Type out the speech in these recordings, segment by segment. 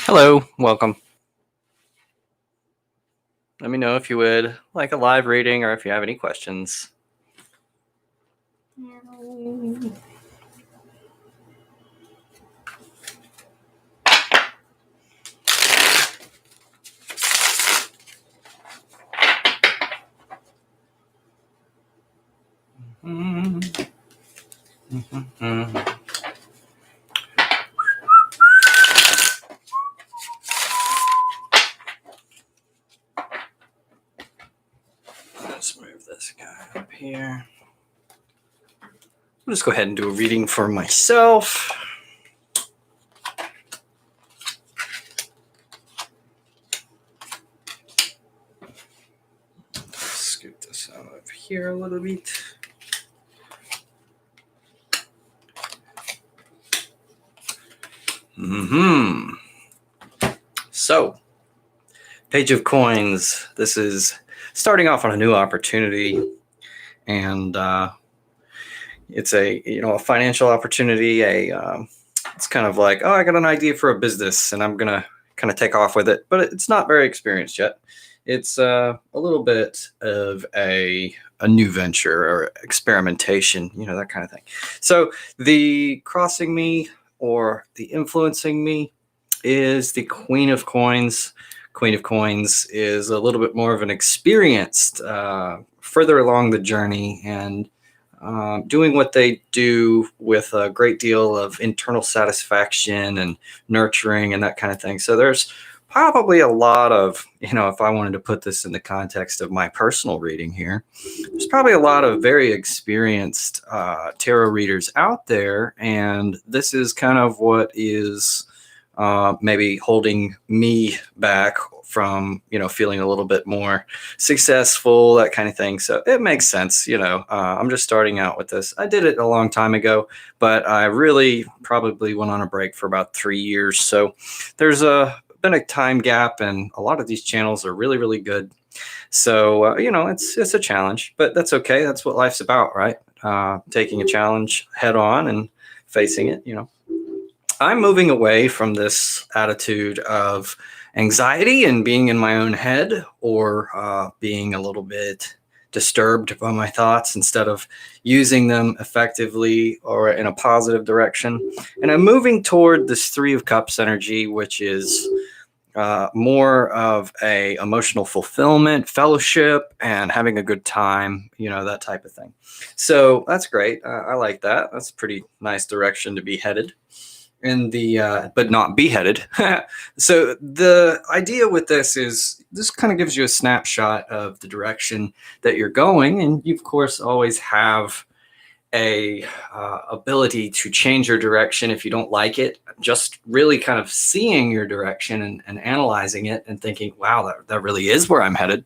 Hello, welcome. Let me know if you would like a live reading or if you have any questions. Let's move this guy up here. I'll just go ahead and do a reading for myself. Scoot this out of here a little bit. So, Page of Coins. This is starting off on a new opportunity, and it's a financial opportunity. It's kind of like, oh, I got an idea for a business, and I'm gonna kind of take off with it, but it's not very experienced yet. It's a little bit of a new venture or experimentation, that kind of thing. So the crossing me or the influencing me is the Queen of Coins. Queen of Coins is a little bit more of an experienced, further along the journey, and doing what they do with a great deal of internal satisfaction and nurturing and that kind of thing. So there's probably a lot of, if I wanted to put this in the context of my personal reading here, there's probably a lot of very experienced tarot readers out there. And this is kind of what is maybe holding me back from, feeling a little bit more successful, that kind of thing. So it makes sense. I'm just starting out with this. I did it a long time ago, but I really probably went on a break for about 3 years. So there's been a time gap, and a lot of these channels are really, really good. So, it's a challenge, but that's okay. That's what life's about, right? Taking a challenge head on and facing it, I'm moving away from this attitude of anxiety and being in my own head, or being a little bit disturbed by my thoughts, instead of using them effectively or in a positive direction. And I'm moving toward this Three of Cups energy, which is more of a emotional fulfillment, fellowship, and having a good time, that type of thing. So that's great. I like that. That's a pretty nice direction to be headed. But not beheaded. So the idea with this is this kind of gives you a snapshot of the direction that you're going, and you of course always have a ability to change your direction if you don't like it. Just really kind of seeing your direction and analyzing it and thinking, wow, that really is where I'm headed,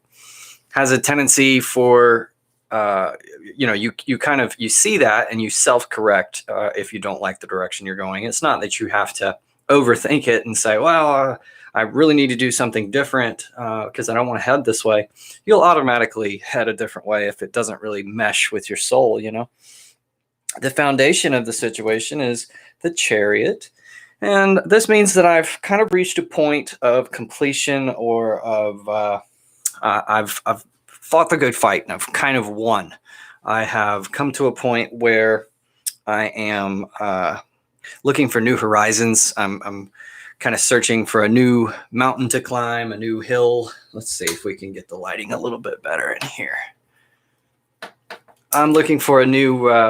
has a tendency for you see that and you self-correct if you don't like the direction you're going. It's not that you have to overthink it and say, well, I really need to do something different because I don't want to head this way. You'll automatically head a different way if it doesn't really mesh with your soul. The foundation of the situation is the Chariot. And this means that I've kind of reached a point of completion, or of I've fought the good fight, and I've kind of won. I have come to a point where I am looking for new horizons. I'm kind of searching for a new mountain to climb, a new hill. Let's see if we can get the lighting a little bit better in here. I'm looking for a new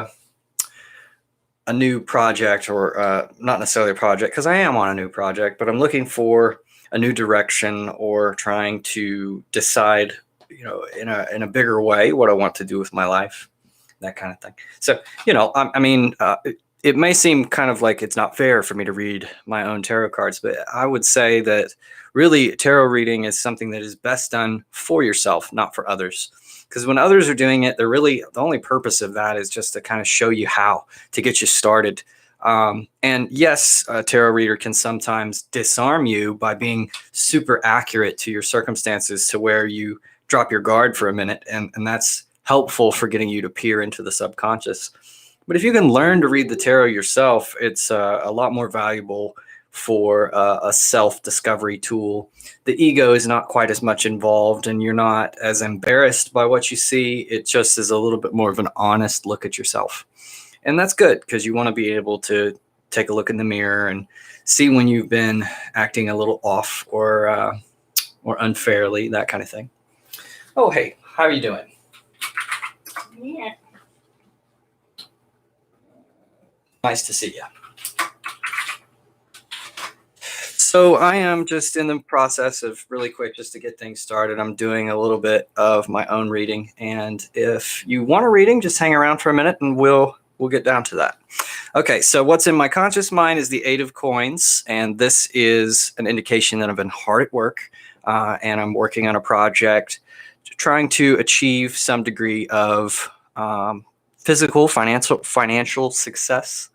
project, or not necessarily a project, because I am on a new project, but I'm looking for a new direction, or trying to decide in a bigger way what I want to do with my life, that kind of thing. So, it may seem kind of like it's not fair for me to read my own tarot cards, but I would say that really tarot reading is something that is best done for yourself, not for others. Because when others are doing it, the only purpose of that is just to kind of show you how to get you started. And yes, a tarot reader can sometimes disarm you by being super accurate to your circumstances, to where you drop your guard for a minute, and that's helpful for getting you to peer into the subconscious. But if you can learn to read the tarot yourself, it's a lot more valuable for a self-discovery tool. The ego is not quite as much involved, and you're not as embarrassed by what you see. It just is a little bit more of an honest look at yourself. And that's good, because you want to be able to take a look in the mirror and see when you've been acting a little off or unfairly, that kind of thing. Oh, hey, how are you doing? Yeah. Nice to see you. So I am just in the process of, really quick, just to get things started, I'm doing a little bit of my own reading. And if you want a reading, just hang around for a minute and we'll get down to that. Okay, so what's in my conscious mind is the 8 of coins. And this is an indication that I've been hard at work and I'm working on a project trying to achieve some degree of physical, financial success.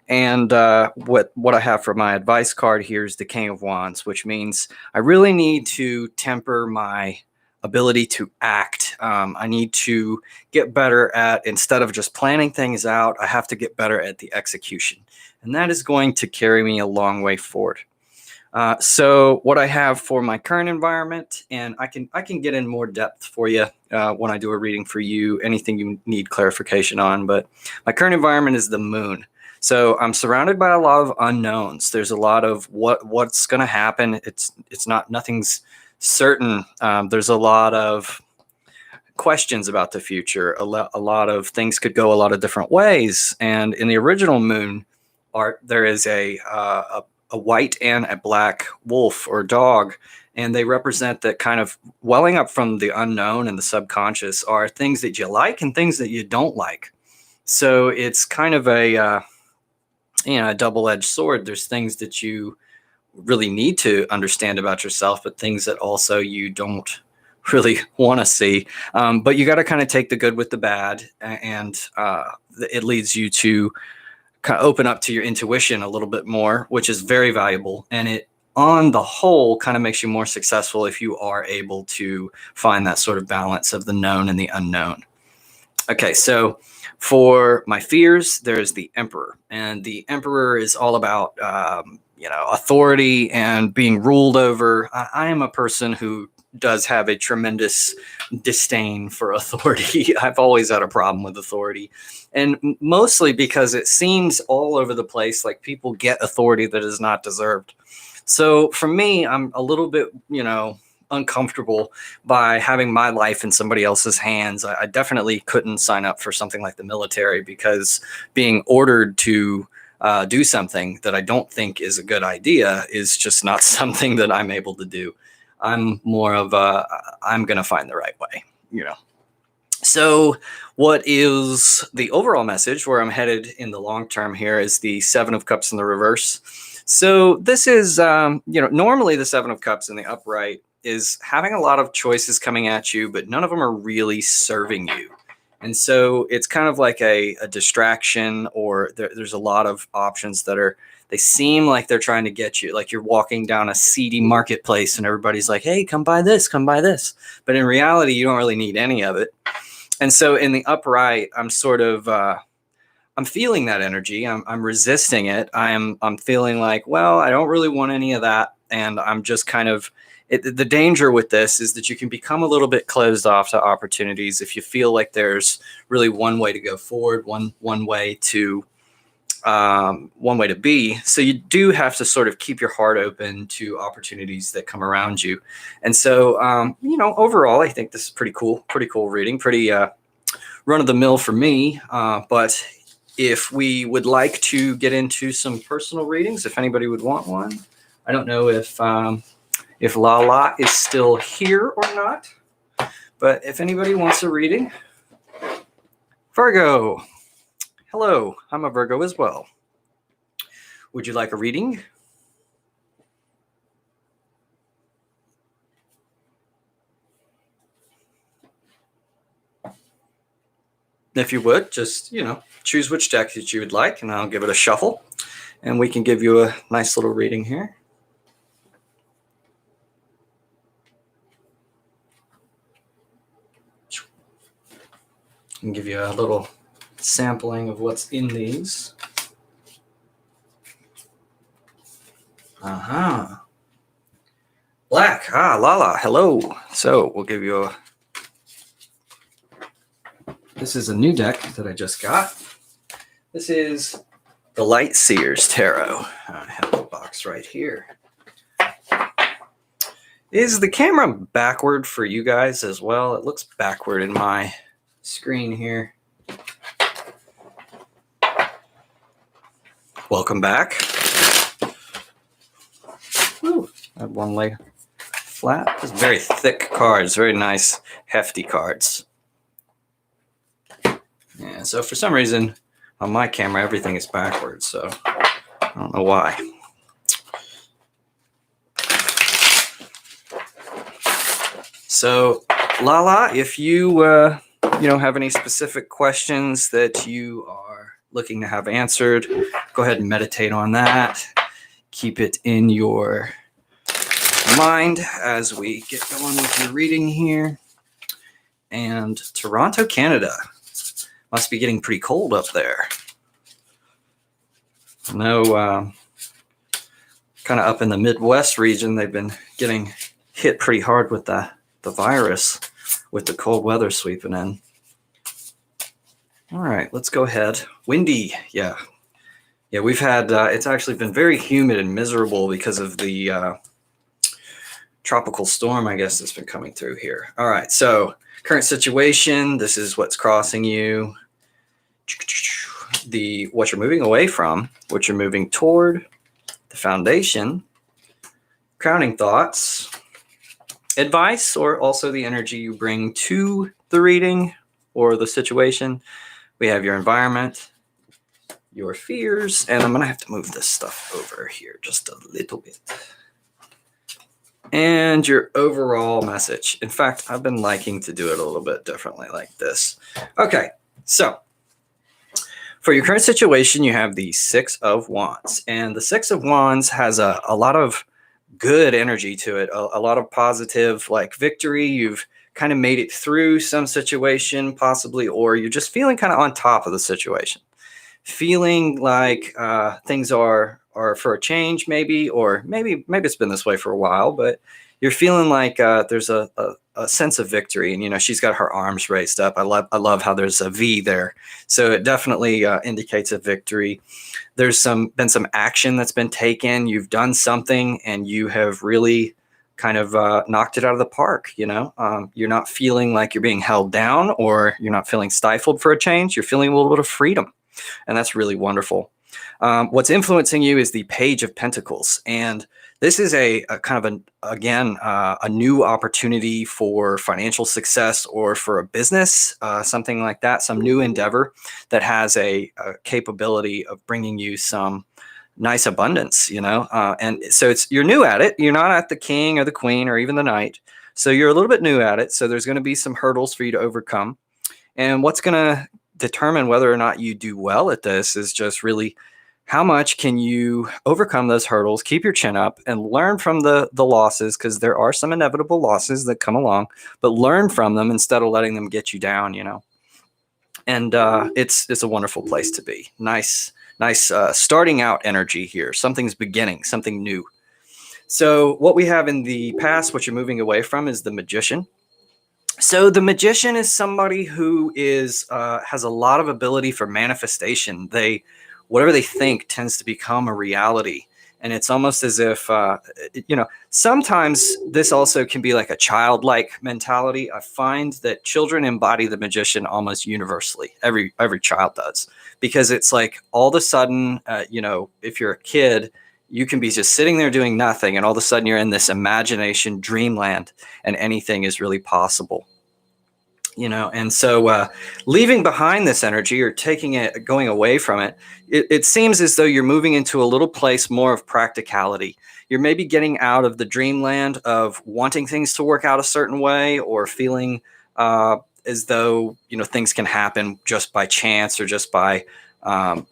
And what I have for my advice card here is the King of Wands, which means I really need to temper my ability to act. I need to get better at, instead of just planning things out, I have to get better at the execution. And that is going to carry me a long way forward. So what I have for my current environment, and I can get in more depth for you when I do a reading for you, anything you need clarification on, but my current environment is the moon. So I'm surrounded by a lot of unknowns. There's a lot of what's going to happen. Nothing's certain. There's a lot of questions about the future. A lot of things could go a lot of different ways. And in the original moon art, there is a white and a black wolf or dog, and they represent that kind of welling up from the unknown and the subconscious are things that you like and things that you don't like. So it's kind of a double-edged sword. There's things that you really need to understand about yourself, but things that also you don't really want to see. But you got to kind of take the good with the bad, and it leads you to kind of open up to your intuition a little bit more, which is very valuable. And it, on the whole, kind of makes you more successful if you are able to find that sort of balance of the known and the unknown. Okay, so for my fears, there's the Emperor, and the Emperor is all about authority and being ruled over. I am a person who does have a tremendous disdain for authority. I've always had a problem with authority, and mostly because it seems all over the place like people get authority that is not deserved. So for me, I'm a little bit, uncomfortable by having my life in somebody else's hands. I definitely couldn't sign up for something like the military, because being ordered to do something that I don't think is a good idea is just not something that I'm able to do. I'm more of I'm going to find the right way, So what is the overall message, where I'm headed in the long term here, is the 7 of Cups in the reverse. So this is, normally the 7 of Cups in the upright is having a lot of choices coming at you, but none of them are really serving you. And so it's kind of like a distraction, or there's a lot of options they seem like they're trying to get you, like you're walking down a seedy marketplace and everybody's like, hey, come buy this, come buy this. But in reality, you don't really need any of it. And so in the upright, I'm sort of, I'm feeling that energy. I'm resisting it. I'm feeling like, well, I don't really want any of that. And I'm just kind of, the danger with this is that you can become a little bit closed off to opportunities if you feel like there's really one way to go forward, one way to be. So you do have to sort of keep your heart open to opportunities that come around you. And so, overall, I think this is pretty cool reading, pretty run of the mill for me. But if we would like to get into some personal readings, if anybody would want one, I don't know if Lala is still here or not, but if anybody wants a reading, Virgo. Hello, I'm a Virgo as well. Would you like a reading? If you would, just, choose which deck that you would like, and I'll give it a shuffle, and we can give you a nice little reading here. And give you a little sampling of what's in these. Uh-huh. Black. Lala. Hello. So we'll give you a... This is a new deck that I just got. This is the Light Seers Tarot. I have the box right here. Is the camera backward for you guys as well? It looks backward in my screen here. Welcome back. Ooh, I have one leg flat. It's very thick cards, very nice, hefty cards. Yeah, so for some reason on my camera everything is backwards, so I don't know why. So, Lala, if you have any specific questions that you are looking to have answered, go ahead and meditate on that. Keep it in your mind as we get going with your reading here. And Toronto, Canada. Must be getting pretty cold up there. I know kind of up in the Midwest region, they've been getting hit pretty hard with the virus, with the cold weather sweeping in. All right, let's go ahead. Windy, yeah, we've had, it's actually been very humid and miserable because of the tropical storm, I guess, that's been coming through here. All right, so current situation, this is what's crossing you. What you're moving away from, what you're moving toward, the foundation, crowning thoughts, advice, or also the energy you bring to the reading or the situation. We have your environment, your fears, and I'm going to have to move this stuff over here just a little bit. And your overall message. In fact, I've been liking to do it a little bit differently like this. Okay, so for your current situation, you have the Six of Wands. And the Six of Wands has a lot of good energy to it, a lot of positive, like victory. You've kind of made it through some situation possibly, or you're just feeling kind of on top of the situation, feeling like things are for a change, maybe, or maybe it's been this way for a while, but you're feeling like there's a sense of victory. And she's got her arms raised up. I love how there's a V there, so it definitely indicates a victory. There's been some action that's been taken. You've done something and you have really kind of knocked it out of the park. You're not feeling like you're being held down, or you're not feeling stifled for a change. You're feeling a little bit of freedom, and that's really wonderful. What's influencing you is the Page of Pentacles, and this is a kind of a new opportunity for financial success or for a business, something like that, some new endeavor that has a capability of bringing you some nice abundance, and so you're new at it. You're not at the king or the queen or even the knight, so you're a little bit new at it. So there's going to be some hurdles for you to overcome, and what's going to determine whether or not you do well at this is just really how much can you overcome those hurdles, keep your chin up, and learn from the losses, because there are some inevitable losses that come along, but learn from them instead of letting them get you down, And it's a wonderful place to be. Nice starting out energy here. Something's beginning, something new. So what we have in the past, what you're moving away from, is the Magician. So the Magician is somebody who has a lot of ability for manifestation. Whatever they think tends to become a reality. And it's almost as if, sometimes this also can be like a childlike mentality. I find that children embody the Magician almost universally. Every child does, because it's like all of a sudden, if you're a kid, you can be just sitting there doing nothing, and all of a sudden you're in this imagination dreamland, and anything is really possible. And so leaving behind this energy, or taking it, going away from it, it seems as though you're moving into a little place more of practicality. You're maybe getting out of the dreamland of wanting things to work out a certain way, or feeling as though, things can happen just by chance, or just by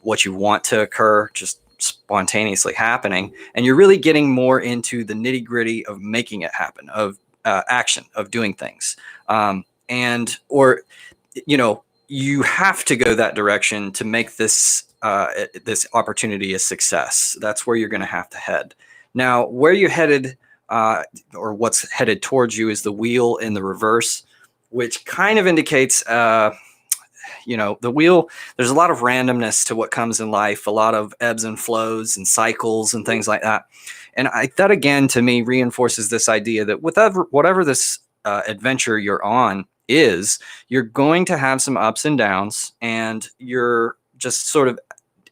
what you want to occur, just spontaneously happening. And you're really getting more into the nitty gritty of making it happen, of action, of doing things. You have to go that direction to make this opportunity a success. That's where you're going to have to head. Now, where you're headed, or what's headed towards you, is the wheel in the reverse, which kind of indicates, the wheel. There's a lot of randomness to what comes in life, a lot of ebbs and flows and cycles and things like that. And that again, to me, reinforces this idea that whatever this adventure you're on is, you're going to have some ups and downs, and you're just sort of,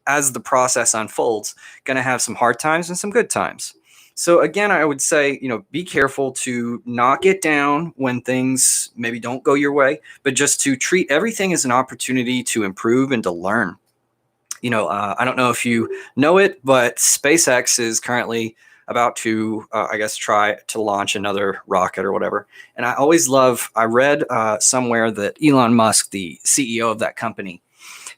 as the process unfolds, going to have some hard times and some good times. So again, I would say, be careful to not get down when things maybe don't go your way, but just to treat everything as an opportunity to improve and to learn. I don't know if you know it, but SpaceX is currently about to, try to launch another rocket or whatever. And I read somewhere that Elon Musk, the CEO of that company,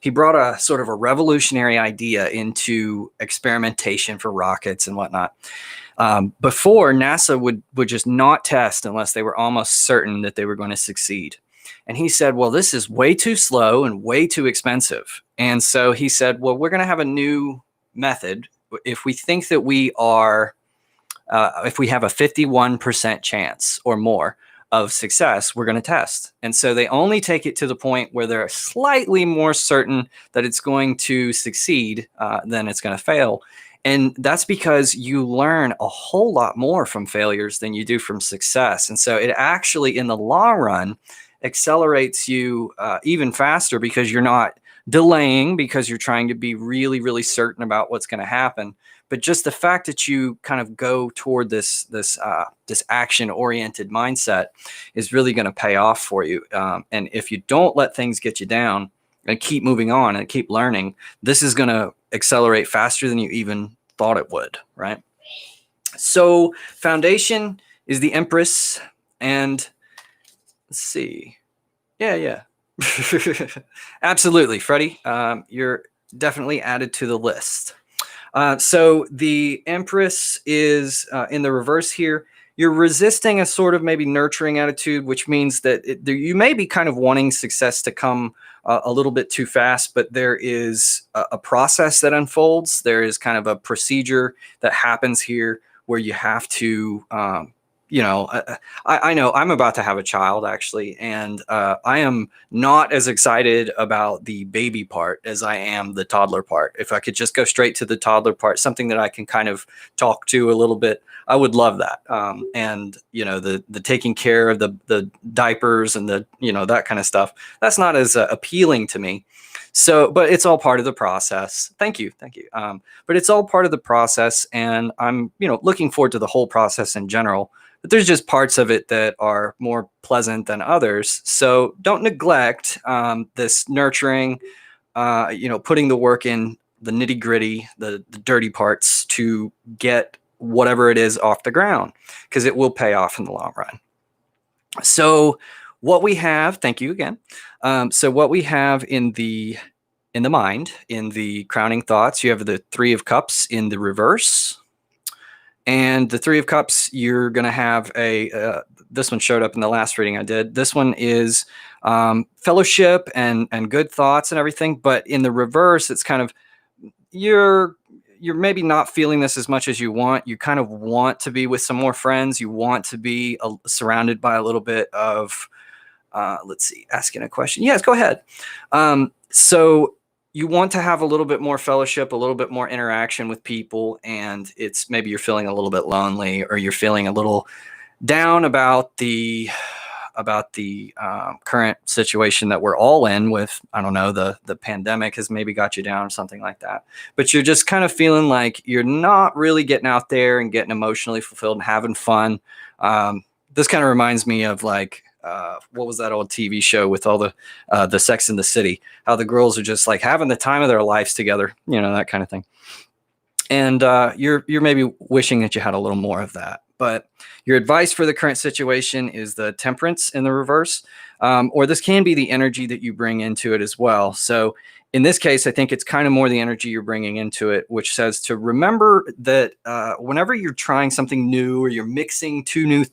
he brought a sort of a revolutionary idea into experimentation for rockets and whatnot. Before, NASA would just not test unless they were almost certain that they were going to succeed. And he said, well, this is way too slow and way too expensive. And so he said, well, we're going to have a new method. If we think that if we have a 51% chance or more of success, we're going to test. And so they only take it to the point where they're slightly more certain that it's going to succeed than it's going to fail. And that's because you learn a whole lot more from failures than you do from success. And so it actually, in the long run, accelerates you even faster, because you're not delaying because you're trying to be really, really certain about what's going to happen. But just the fact that you kind of go toward this action-oriented mindset is really going to pay off for you. And if you don't let things get you down and keep moving on and keep learning, this is going to accelerate faster than you even thought it would, right? So foundation is the Empress, and let's see. Yeah. Absolutely, Freddie. You're definitely added to the list. So the Empress is in the reverse here. You're resisting a sort of maybe nurturing attitude, which means that you may be kind of wanting success to come a little bit too fast, but there is a process that unfolds. There is kind of a procedure that happens here where you have to, I know I'm about to have a child, actually, and I am not as excited about the baby part as I am the toddler part. If I could just go straight to the toddler part, something that I can kind of talk to a little bit, I would love that. And the taking care of the diapers and that kind of stuff, that's not as appealing to me. So, but it's all part of the process. Thank you. But it's all part of the process, and I'm looking forward to the whole process in general. But there's just parts of it that are more pleasant than others. So don't neglect this nurturing, putting the work in, the nitty gritty, the dirty parts to get whatever it is off the ground, because it will pay off in the long run. So what we have, thank you again. So what we have in the mind, in the crowning thoughts, you have the Three of Cups in the reverse. And the Three of Cups, you're going to have this one showed up in the last reading I did. This one is fellowship and good thoughts and everything. But in the reverse, it's kind of, you're maybe not feeling this as much as you want. You kind of want to be with some more friends. You want to be surrounded by a little bit of, asking a question. Yes, go ahead. So you want to have a little bit more fellowship, a little bit more interaction with people, and it's maybe you're feeling a little bit lonely, or you're feeling a little down about the current situation that we're all in with, I don't know, the pandemic has maybe got you down or something like that. But you're just kind of feeling like you're not really getting out there and getting emotionally fulfilled and having fun. This kind of reminds me of what was that old TV show with all the Sex in the City, how the girls are just like having the time of their lives together, that kind of thing. And you're maybe wishing that you had a little more of that. But your advice for the current situation is the Temperance in the reverse, or this can be the energy that you bring into it as well. So in this case, I think it's kind of more the energy you're bringing into it, which says to remember that whenever you're trying something new, or you're mixing two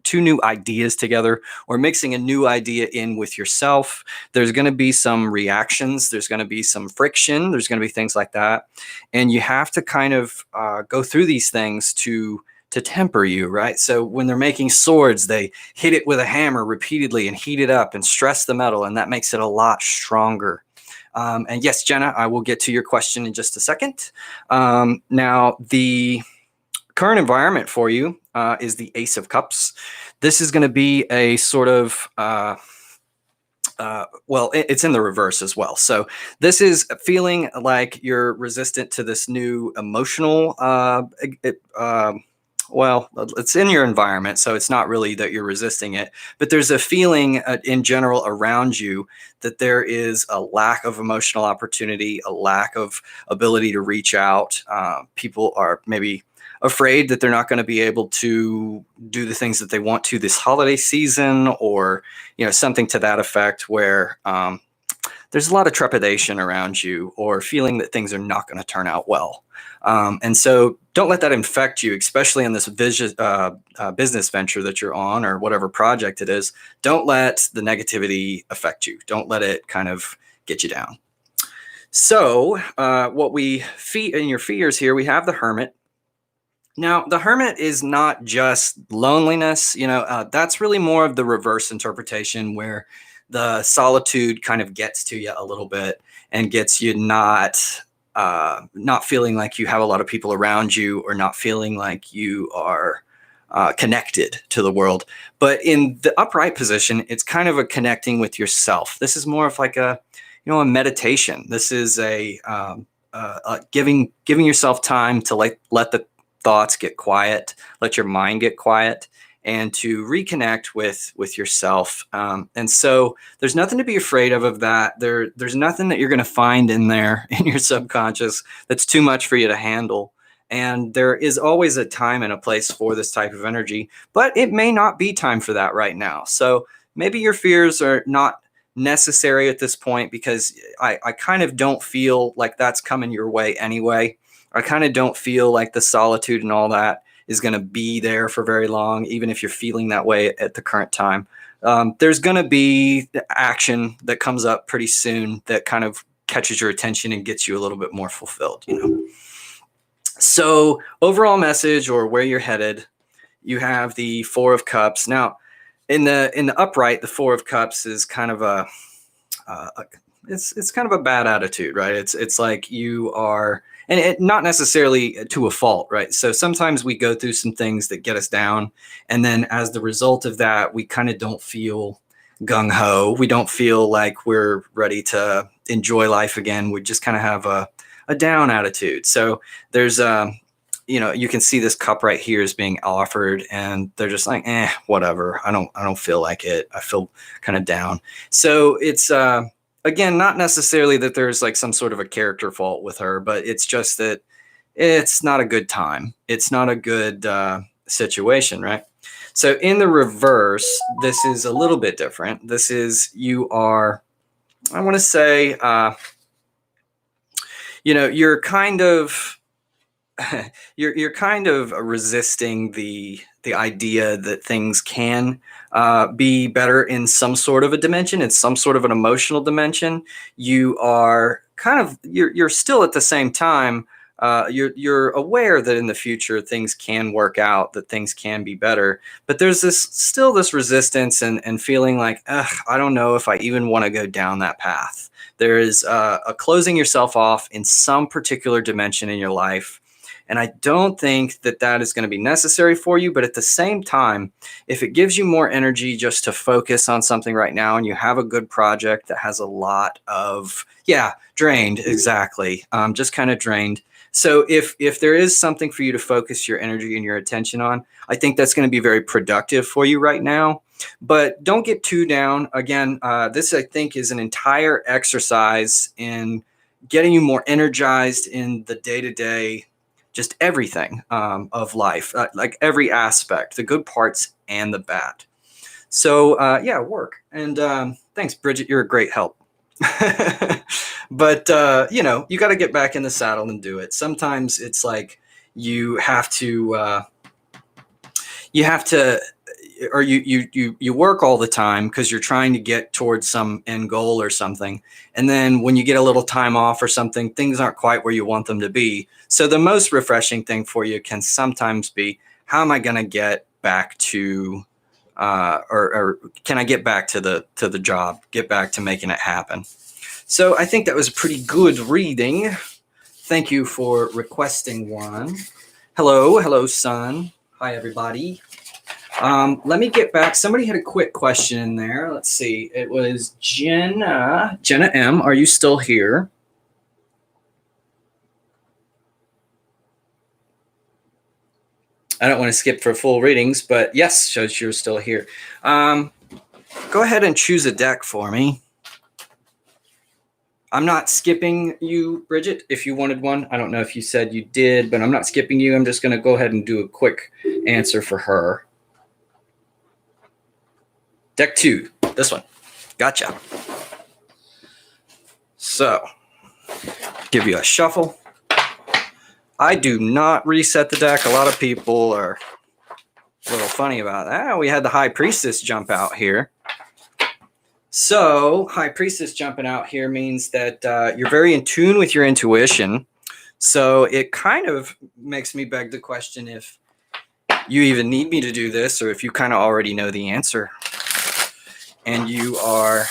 two new ideas together or mixing a new idea in with yourself, there's going to be some reactions. There's going to be some friction. There's going to be things like that. And you have to kind of go through these things to temper you, right? So when they're making swords, they hit it with a hammer repeatedly and heat it up and stress the metal, and that makes it a lot stronger. And yes, Jenna, I will get to your question in just a second. Now, the current environment for you is the Ace of Cups. This is going to be a sort of well, it's in the reverse as well. So this is feeling like you're resistant to this new emotional well, it's in your environment, so it's not really that you're resisting it, but there's a feeling in general around you that there is a lack of emotional opportunity, a lack of ability to reach out. People are maybe afraid that they're not going to be able to do the things that they want to this holiday season, or something to that effect, where there's a lot of trepidation around you, or feeling that things are not going to turn out well. And so don't let that infect you, especially in this business venture that you're on, or whatever project it is. Don't let the negativity affect you. Don't let it kind of get you down. So what we in your fears here, we have the Hermit. Now, the Hermit is not just loneliness. That's really more of the reverse interpretation, where the solitude kind of gets to you a little bit and gets you not feeling like you have a lot of people around you, or not feeling like you are connected to the world. But in the upright position, it's kind of a connecting with yourself. This is more of like a meditation. This is a giving yourself time to let the thoughts get quiet, let your mind get quiet, and to reconnect with yourself. And so there's nothing to be afraid of that. There's nothing that you're going to find in there in your subconscious that's too much for you to handle. And there is always a time and a place for this type of energy, but it may not be time for that right now. So maybe your fears are not necessary at this point, because I kind of don't feel like that's coming your way anyway. I kind of don't feel like the solitude and all that is going to be there for very long, even if you're feeling that way at the current time. There's going to be action that comes up pretty soon that kind of catches your attention and gets you a little bit more fulfilled. So overall message, or where you're headed, you have the Four of Cups. Now, in the upright, the Four of Cups is kind of it's kind of a bad attitude, right? It's like you are. And it not necessarily to a fault, right? So sometimes we go through some things that get us down, and then as the result of that, we kind of don't feel gung-ho. We don't feel like we're ready to enjoy life again. We just kind of have a down attitude. So there's you can see this cup right here is being offered, and they're just like, whatever. I don't feel like it. I feel kind of down. So it's again, not necessarily that there's like some sort of a character fault with her, but it's just that it's not a good time. It's not a good situation, right? So in the reverse, this is a little bit different. This is, you are, I want to say, you're kind of, you're kind of resisting the idea that things can be better in some sort of a dimension, in some sort of an emotional dimension. You are kind of, you're still at the same time, you're aware that in the future things can work out, that things can be better, but there's still this resistance and feeling like, I don't know if I even want to go down that path. There is a closing yourself off in some particular dimension in your life. And I don't think that is going to be necessary for you. But at the same time, if it gives you more energy just to focus on something right now, and you have a good project that has a lot of, drained, exactly, just kind of drained. So if there is something for you to focus your energy and your attention on, I think that's going to be very productive for you right now. But don't get too down. Again, this, I think, is an entire exercise in getting you more energized in the day-to-day, just everything of life, like every aspect, the good parts and the bad. So work. And thanks, Bridget. You're a great help. But, you got to get back in the saddle and do it. Sometimes it's like you have to or you work all the time because you're trying to get towards some end goal or something. And then when you get a little time off or something, things aren't quite where you want them to be. So the most refreshing thing for you can sometimes be, how am I going to get back to, or can I get back to the job, get back to making it happen? So I think that was a pretty good reading. Thank you for requesting one. Hello, son. Hi, everybody. Let me get back. Somebody had a quick question in there. Let's see. It was Jenna M. Are you still here? I don't want to skip for full readings, but yes, shows you're still here. Go ahead and choose a deck for me. I'm not skipping you, Bridget, if you wanted one. I don't know if you said you did, but I'm not skipping you. I'm just going to go ahead and do a quick answer for her. Deck 2, this one. Gotcha. So, give you a shuffle. I do not reset the deck. A lot of people are a little funny about that. We had the High Priestess jump out here. So, High Priestess jumping out here means that you're very in tune with your intuition. So, it kind of makes me beg the question if you even need me to do this, or if you kind of already know the answer and you are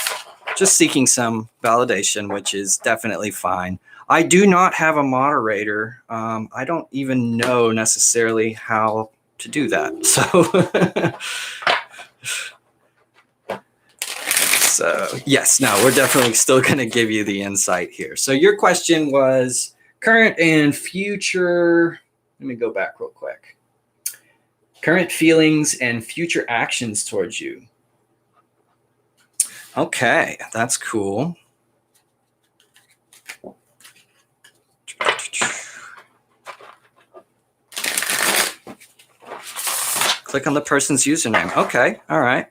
just seeking some validation, which is definitely fine. I do not have a moderator. I don't even know necessarily how to do that. So yes, no, we're definitely still going to give you the insight here. So your question was current and future. Let me go back real quick. Current feelings and future actions towards you. Okay, that's cool. Click on the person's username. Okay, all right.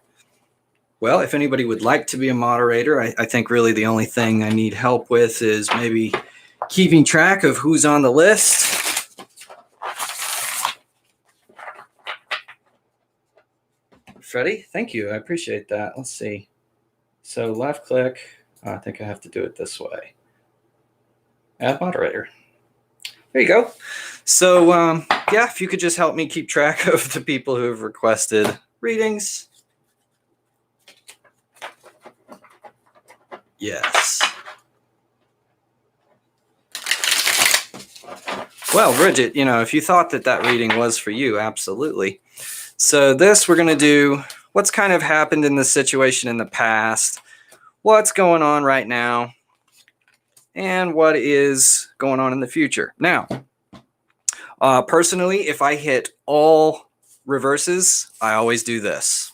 Well, if anybody would like to be a moderator, I think really the only thing I need help with is maybe keeping track of who's on the list. Freddie, thank you. I appreciate that. Let's see. So left click. I think I have to do it this way. Add moderator. There you go. So yeah, if you could just help me keep track of the people who have requested readings. Yes. Well, Bridget, you know, if you thought that reading was for you, absolutely. So this, we're going to do what's kind of happened in the situation in the past, what's going on right now, and what is going on in the future. Now, personally, if I hit all reverses, I always do this.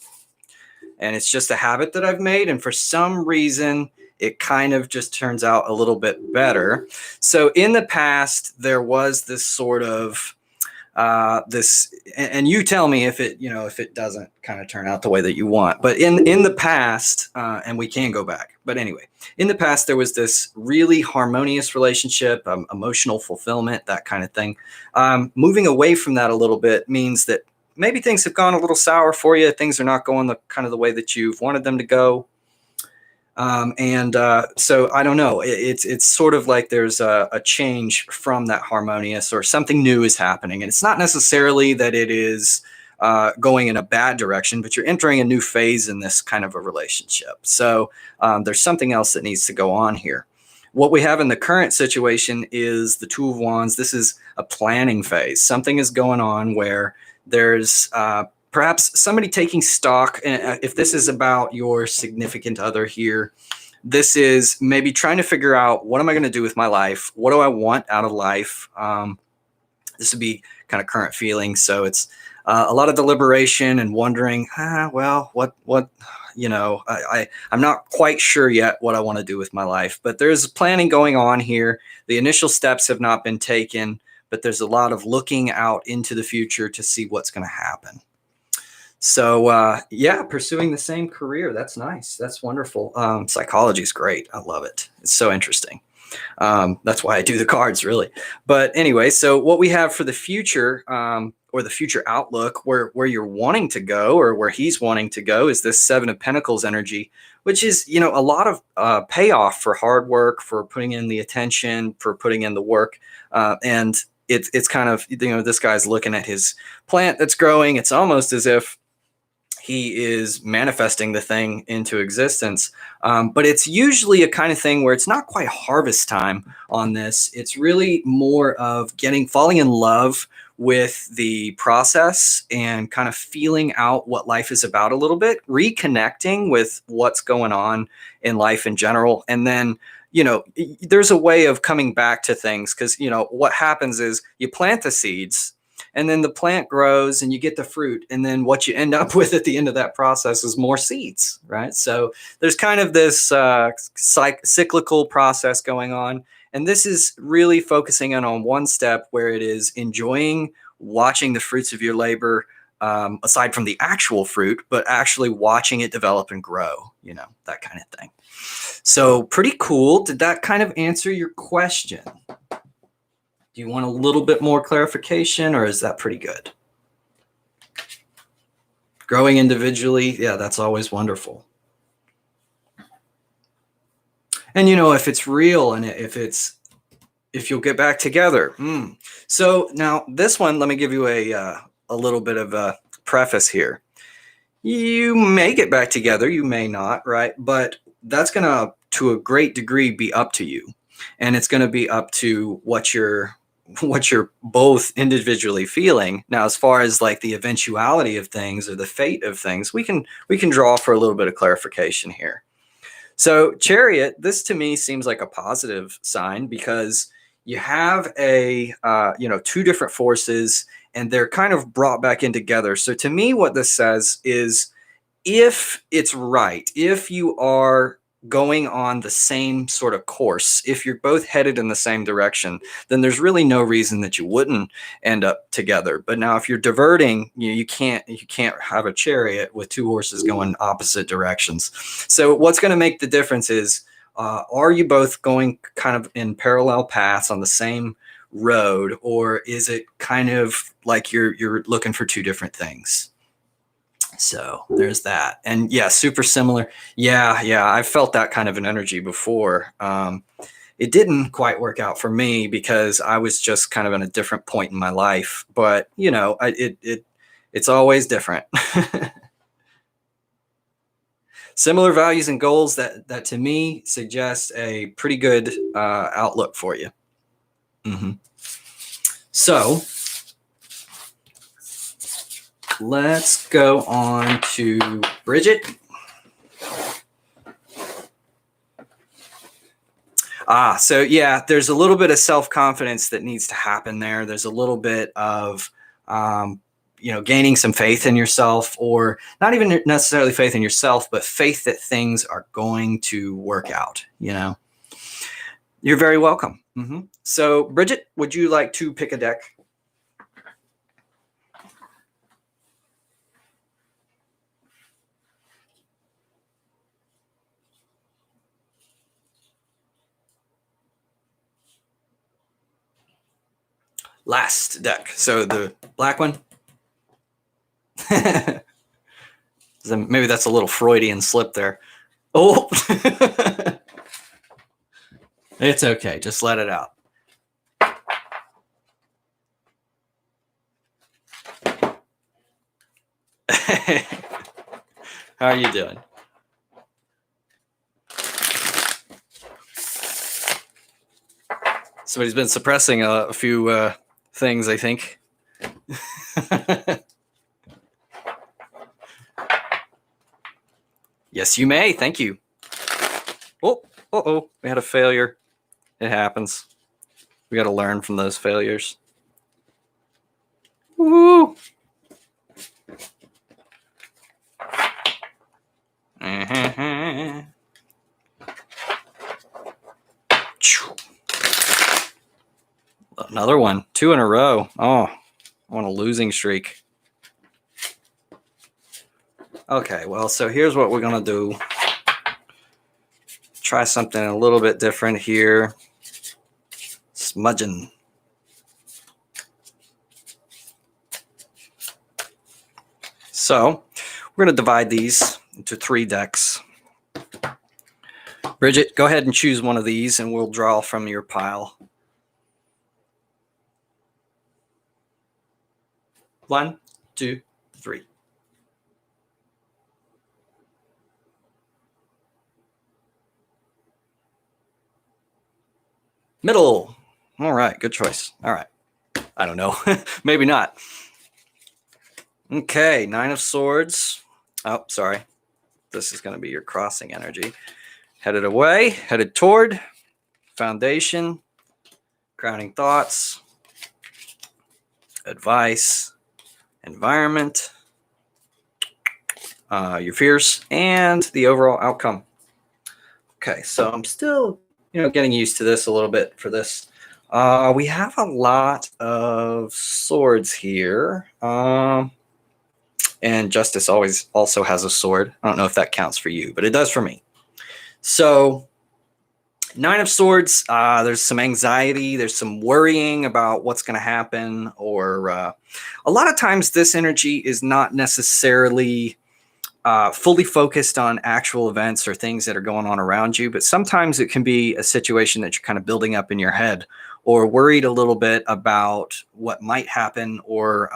And it's just a habit that I've made. And for some reason, it kind of just turns out a little bit better. So in the past, there was this sort of this, and you tell me if it doesn't kind of turn out the way that you want. But in the past, and we can go back. But anyway, in the past, there was this really harmonious relationship, emotional fulfillment, that kind of thing. Moving away from that a little bit means that maybe things have gone a little sour for you. Things are not going the way that you've wanted them to go. So I don't know. It's sort of like there's a change from that harmonious, or something new is happening. And it's not necessarily that it is going in a bad direction, but you're entering a new phase in this kind of a relationship. So there's something else that needs to go on here. What we have in the current situation is the Two of Wands. This is a planning phase. Something is going on where there's perhaps somebody taking stock. If this is about your significant other here, this is maybe trying to figure out, what am I going to do with my life? What do I want out of life? This would be kind of current feelings. So it's a lot of deliberation and wondering, what, I'm not quite sure yet what I want to do with my life, but there's planning going on here. The initial steps have not been taken, but there's a lot of looking out into the future to see what's going to happen. So, yeah, pursuing the same career. That's nice. That's wonderful. Psychology is great. I love it. It's so interesting. That's why I do the cards, really. But anyway, so what we have for the future, or the future outlook, where you're wanting to go, or where he's wanting to go, is this Seven of Pentacles energy, which is, you know, a lot of payoff for hard work, for putting in the attention, for putting in the work, and it's kind of, you know, this guy's looking at his plant that's growing. It's almost as if he is manifesting the thing into existence. But it's usually a kind of thing where it's not quite harvest time on this. It's really more of falling in love with the process and kind of feeling out what life is about a little bit, reconnecting with what's going on in life in general. And then, you know, there's a way of coming back to things, because, you know, what happens is you plant the seeds, and then the plant grows and you get the fruit. And then what you end up with at the end of that process is more seeds, right? So there's kind of this cyclical process going on. And this is really focusing in on one step, where it is enjoying watching the fruits of your labor, aside from the actual fruit, but actually watching it develop and grow, you know, that kind of thing. So pretty cool. Did that kind of answer your question? Do you want a little bit more clarification, or is that pretty good? Growing individually, yeah, that's always wonderful. And, you know, if it's real, and if you'll get back together. So now this one, let me give you a little bit of a preface here. You may get back together, you may not, right? But that's going to a great degree, be up to you. And it's going to be up to what you're both individually feeling. Now, as far as like the eventuality of things, or the fate of things, we can draw for a little bit of clarification here. So Chariot, this to me seems like a positive sign, because you have two different forces, and they're kind of brought back in together. So to me, what this says is, if it's right, if you are going on the same sort of course, if you're both headed in the same direction, then there's really no reason that you wouldn't end up together. But now if you're diverting, you can't have a chariot with two horses going opposite directions. So what's going to make the difference is, are you both going kind of in parallel paths on the same road, or is it kind of like you're looking for two different things? So there's that. And yeah, super similar. Yeah. I've felt that kind of an energy before. It didn't quite work out for me, because I was just kind of in a different point in my life. But, you know, it's always different. Similar values and goals, that to me suggests a pretty good outlook for you. So let's go on to Bridget. So yeah, there's a little bit of self-confidence that needs to happen there. There's a little bit of, gaining some faith in yourself, or not even necessarily faith in yourself, but faith that things are going to work out, you know. You're very welcome. So Bridget, would you like to pick a deck? Last deck. So the black one. Maybe that's a little Freudian slip there. Oh, it's okay. Just let it out. How are you doing? Somebody's been suppressing a few things, I think. Yes, you may. Thank you. Oh, we had a failure. It happens. We got to learn from those failures. Woo! Another one. 2 in a row. Oh, I'm on a losing streak. Okay, well, so here's what we're going to do. Try something a little bit different here. Smudging. So we're going to divide these into 3 decks. Bridget, go ahead and choose one of these and we'll draw from your pile. 1, 2, 3. Middle. All right, good choice. All right. I don't know. Maybe not. Okay, 9 of Swords. Oh, sorry. This is going to be your crossing energy. Headed away, headed toward, foundation, grounding thoughts, advice, environment, your fears, and the overall outcome. Okay, so I'm still, getting used to this a little bit for this. We have a lot of swords here. And Justice also has a sword. I don't know if that counts for you, but it does for me. So 9 of Swords, there's some anxiety, there's some worrying about what's going to happen, or a lot of times this energy is not necessarily fully focused on actual events or things that are going on around you, but sometimes it can be a situation that you're kind of building up in your head, or worried a little bit about what might happen, or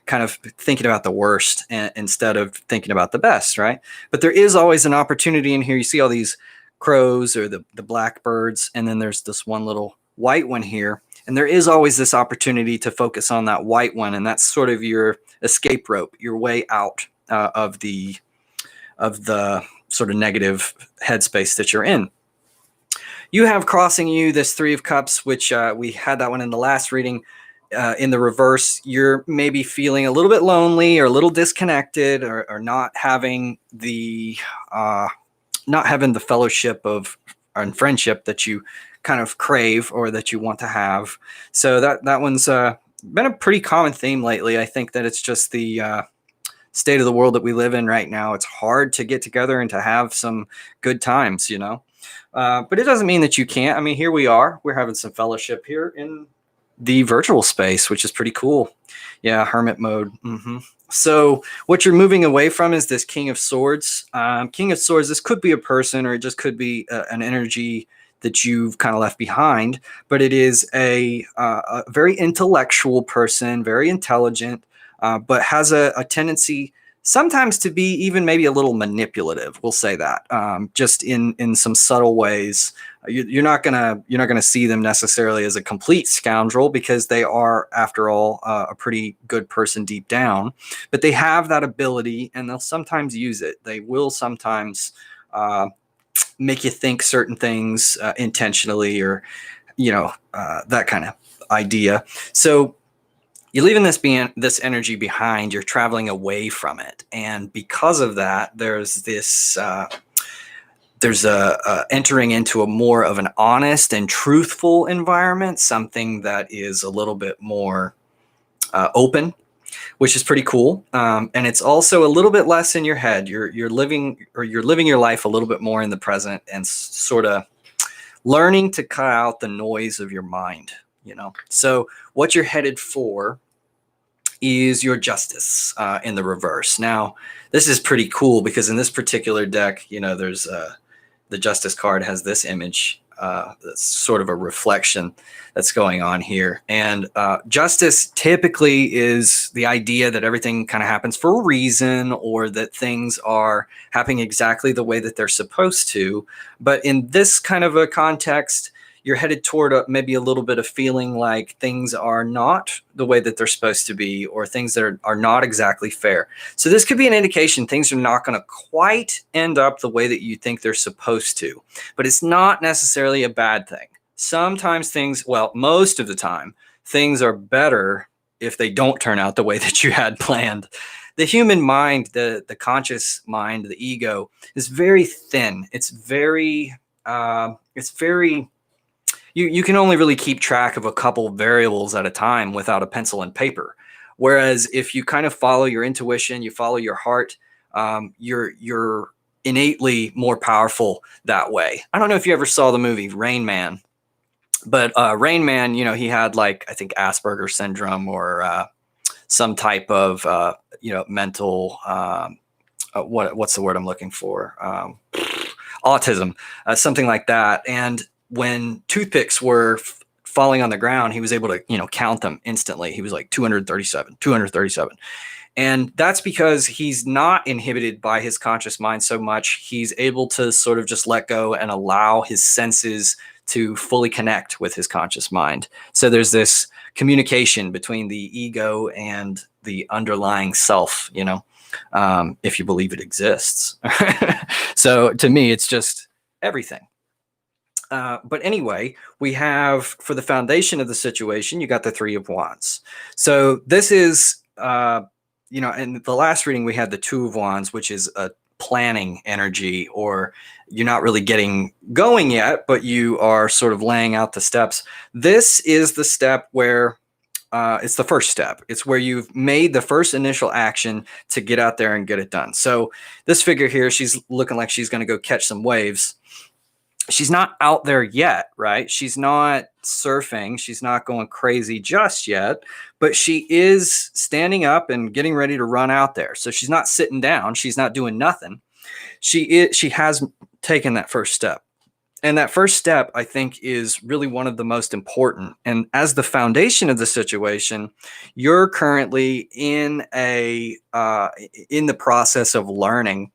kind of thinking about the worst instead of thinking about the best, right? But there is always an opportunity in here. You see all these crows or the blackbirds, and then there's this one little white one here. And there is always this opportunity to focus on that white one, and that's sort of your escape rope, your way out of the sort of negative headspace that you're in. You have crossing you this 3 of Cups, which we had that one in the last reading. In the reverse, you're maybe feeling a little bit lonely or a little disconnected, or not having the fellowship of and friendship that you kind of crave or that you want to have. So that one's been a pretty common theme lately. I think that it's just the state of the world that we live in right now. It's hard to get together and to have some good times, but it doesn't mean that you can't. I mean, here we are. We're having some fellowship here in the virtual space, which is pretty cool. Yeah, hermit mode. So what you're moving away from is this King of Swords. King of Swords, this could be a person, or it just could be an energy that you've kind of left behind, but it is a very intellectual person, very intelligent, but has a tendency sometimes to be even maybe a little manipulative. We'll say that, just in some subtle ways. You're not gonna see them necessarily as a complete scoundrel, because they are, after all, a pretty good person deep down. But they have that ability, and they'll sometimes use it. They will sometimes make you think certain things intentionally, or that kind of idea. So you're leaving this energy behind. You're traveling away from it, and because of that, there's this entering into a more of an honest and truthful environment, something that is a little bit more open, which is pretty cool. And it's also a little bit less in your head. You're living your life a little bit more in the present, and sort of learning to cut out the noise of your mind. So what you're headed for is your Justice in the reverse. Now, this is pretty cool, because in this particular deck, there's the Justice card has this image that's sort of a reflection that's going on here. And Justice typically is the idea that everything kind of happens for a reason, or that things are happening exactly the way that they're supposed to. But in this kind of a context, you're headed toward maybe a little bit of feeling like things are not the way that they're supposed to be, or things that are not exactly fair. So this could be an indication things are not going to quite end up the way that you think they're supposed to. But it's not necessarily a bad thing. Sometimes most of the time, things are better if they don't turn out the way that you had planned. The human mind, the conscious mind, the ego, is very thin. It's very you can only really keep track of a couple variables at a time without a pencil and paper. Whereas if you kind of follow your intuition, you follow your heart, you're innately more powerful that way. I don't know if you ever saw the movie Rain Man. But Rain Man, you know, he had like, I think Asperger's syndrome or some type of mental what's the word I'm looking for? Autism, something like that. And when toothpicks were falling on the ground, he was able to, count them instantly. He was like 237, 237. And that's because he's not inhibited by his conscious mind so much. He's able to sort of just let go and allow his senses to fully connect with his conscious mind. So there's this communication between the ego and the underlying self, if you believe it exists. So to me, it's just everything. But anyway, we have, for the foundation of the situation, you got the Three of Wands. So this is, in the last reading, we had the Two of Wands, which is a planning energy, or you're not really getting going yet, but you are sort of laying out the steps. This is the step where it's the first step. It's where you've made the first initial action to get out there and get it done. So this figure here, she's looking like she's going to go catch some waves. She's not out there yet, right? She's not surfing. She's not going crazy just yet, but she is standing up and getting ready to run out there. So she's not sitting down. She's not doing nothing. She has taken that first step. And that first step, I think, is really one of the most important. And as the foundation of the situation, you're currently in the process of learning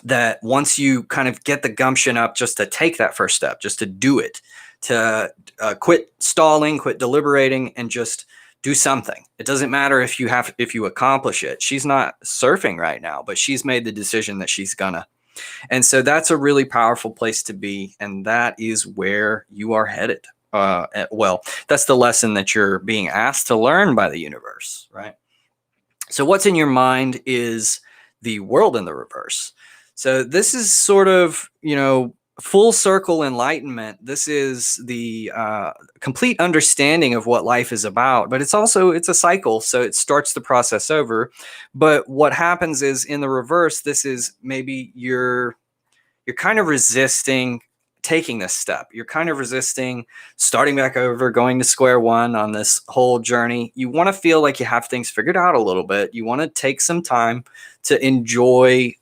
that once you kind of get the gumption up just to take that first step, just to do it, to quit stalling, quit deliberating, and just do something. It doesn't matter if you accomplish it. She's not surfing right now, but she's made the decision that she's gonna. And so that's a really powerful place to be. And that is where you are headed. Well, that's the lesson that you're being asked to learn by the universe, right? So what's in your mind is the world in the reverse. So this is sort of, full circle enlightenment. This is the complete understanding of what life is about, but it's a cycle. So it starts the process over. But what happens is, in the reverse, this is maybe you're kind of resisting taking this step. You're kind of resisting starting back over, going to square one on this whole journey. You want to feel like you have things figured out a little bit. You want to take some time to enjoy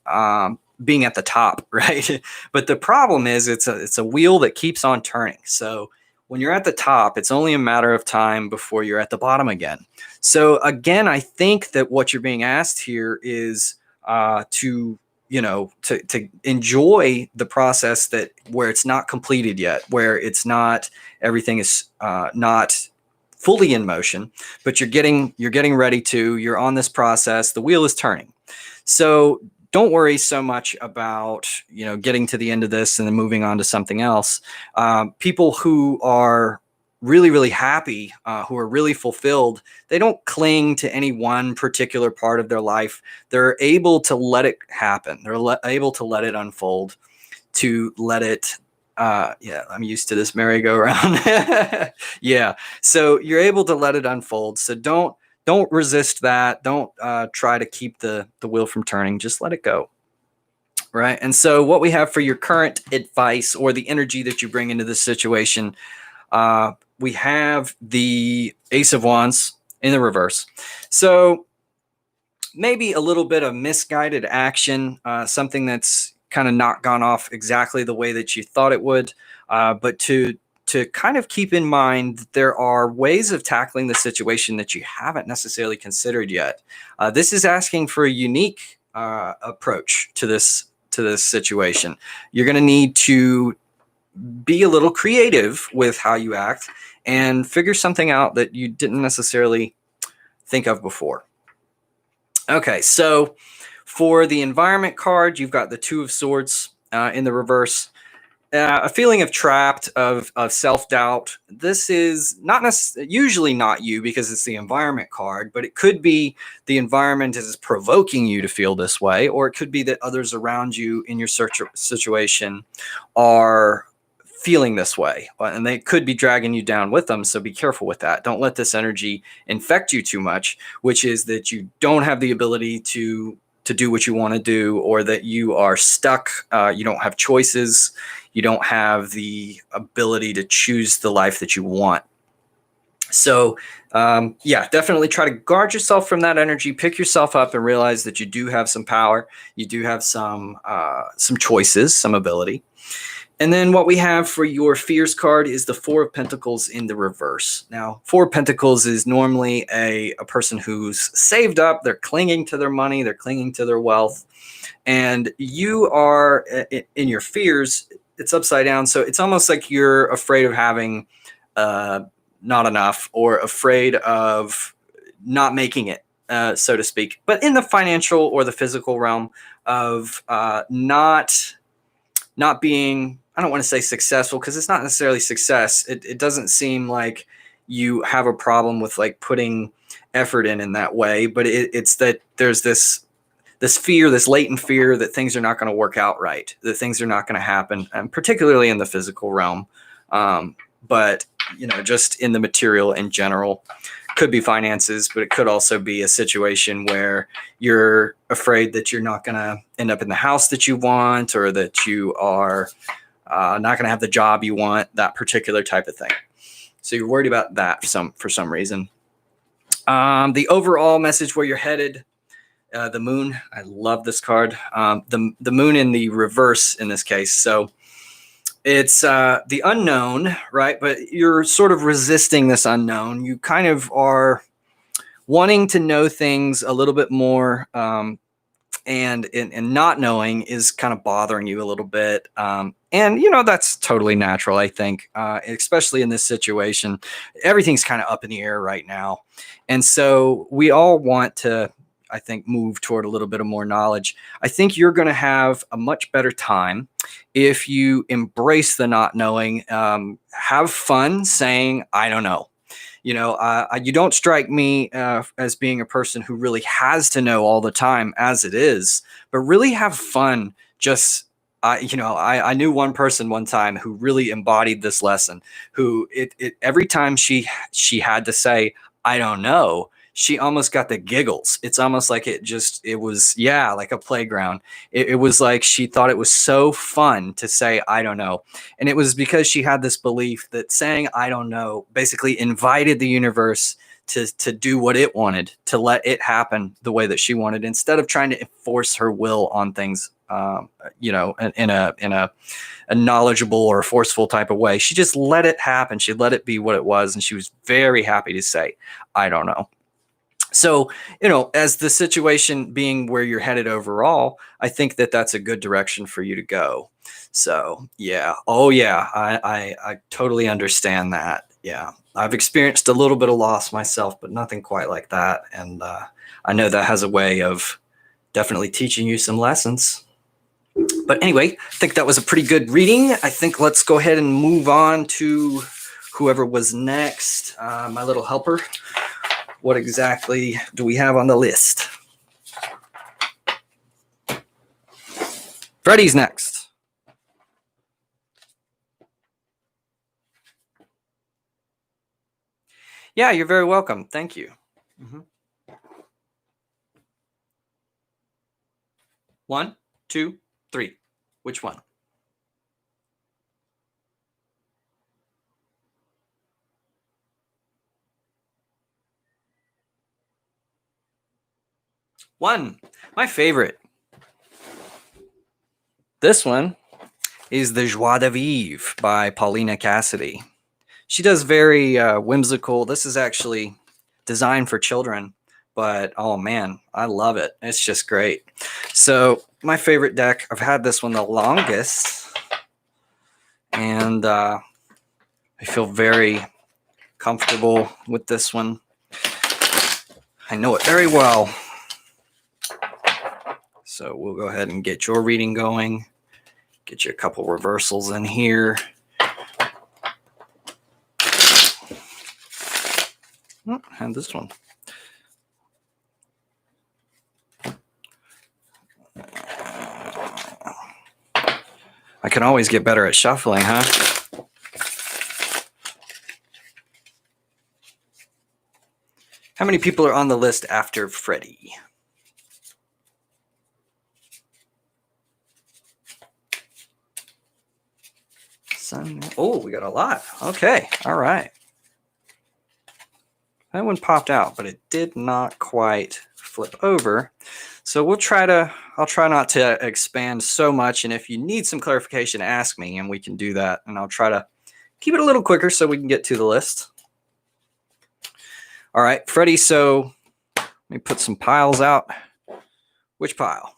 being at the top, right? But the problem is it's a wheel that keeps on turning. So when you're at the top, it's only a matter of time before you're at the bottom again. So again, I think that what you're being asked here is to enjoy the process where it's not completed yet, where it's not, everything is not fully in motion, but you're getting ready you're on this process. The wheel is turning. So don't worry so much about, getting to the end of this and then moving on to something else. People who are really, really happy, who are really fulfilled, they don't cling to any one particular part of their life. They're able to let it happen. They're able to let it unfold, to let it, I'm used to this merry-go-round. Yeah. So you're able to let it unfold. So don't resist that. Don't try to keep the wheel from turning. Just let it go. Right. And so what we have for your current advice, or the energy that you bring into this situation, we have the Ace of Wands in the reverse. So maybe a little bit of misguided action, something that's kind of not gone off exactly the way that you thought it would, but to kind of keep in mind that there are ways of tackling the situation that you haven't necessarily considered yet. This is asking for a unique approach to this situation. You're going to need to be a little creative with how you act and figure something out that you didn't necessarily think of before. Okay, so for the environment card, you've got the Two of Swords in the reverse. A feeling of trapped, of self-doubt. This is usually not you, because it's the environment card, but it could be the environment is provoking you to feel this way, or it could be that others around you in your situation are feeling this way, and they could be dragging you down with them. So be careful with that. Don't let this energy infect you too much, which is that you don't have the ability to to do what you want to do, or that you are stuck. You don't have choices. You don't have the ability to choose the life that you want. So yeah, definitely try to guard yourself from that energy. Pick yourself up and realize that you do have some power. You do have some choices, some ability. And then what we have for your fears card is the Four of Pentacles in the reverse. Now, Four of Pentacles is normally a person who's saved up. They're clinging to their money. They're clinging to their wealth. And you are, in your fears, it's upside down. So it's almost like you're afraid of having not enough, or afraid of not making it, so to speak. But in the financial or the physical realm of not being, I don't want to say successful, because it's not necessarily success. It doesn't seem like you have a problem with like putting effort in that way, but it's that there's this fear, this latent fear that things are not going to work out right, that things are not going to happen, and particularly in the physical realm. But just in the material in general. Could be finances, but it could also be a situation where you're afraid that you're not going to end up in the house that you want, or that you are not going to have the job you want, that particular type of thing. So you're worried about that for some reason. The overall message where you're headed, the moon. I love this card. The moon in the reverse in this case. So it's the unknown, right? But you're sort of resisting this unknown. You kind of are wanting to know things a little bit more, and not knowing is kind of bothering you a little bit. And that's totally natural, I think, especially in this situation. Everything's kind of up in the air right now. And so we all want to, I think, move toward a little bit of more knowledge. I think you're going to have a much better time if you embrace the not knowing. Have fun saying, I don't know. You don't strike me as being a person who really has to know all the time as it is, but really have fun. Just, I knew one person one time who really embodied this lesson, who every time she had to say, I don't know, she almost got the giggles. It's almost like it was, yeah, like a playground. It was like she thought it was so fun to say, I don't know. And it was because she had this belief that saying, I don't know, basically invited the universe to do what it wanted, to let it happen the way that she wanted, instead of trying to enforce her will on things, in a knowledgeable or forceful type of way. She just let it happen. She let it be what it was. And she was very happy to say, I don't know. So, as the situation being where you're headed overall, I think that that's a good direction for you to go. So, yeah. Oh, yeah. I totally understand that. Yeah. I've experienced a little bit of loss myself, but nothing quite like that. And I know that has a way of definitely teaching you some lessons. But anyway, I think that was a pretty good reading. I think let's go ahead and move on to whoever was next. My little helper. What exactly do we have on the list? Freddie's next. Yeah, you're very welcome. Thank you. Mm-hmm. 1, 2, 3. Which one? One, my favorite. This one is the Joie de Vivre by Paulina Cassidy. She does very whimsical. This is actually designed for children, but oh man, I love it. It's just great. So my favorite deck, I've had this one the longest, and I feel very comfortable with this one. I know it very well. So we'll go ahead and get your reading going. Get you a couple reversals in here. Oh, and this one. I can always get better at shuffling, huh? How many people are on the list after Freddie? Sun. Oh, we got a lot. Okay. All right. That one popped out, but it did not quite flip over. So I'll try not to expand so much. And if you need some clarification, ask me and we can do that. And I'll try to keep it a little quicker so we can get to the list. All right, Freddie. So let me put some piles out. Which pile?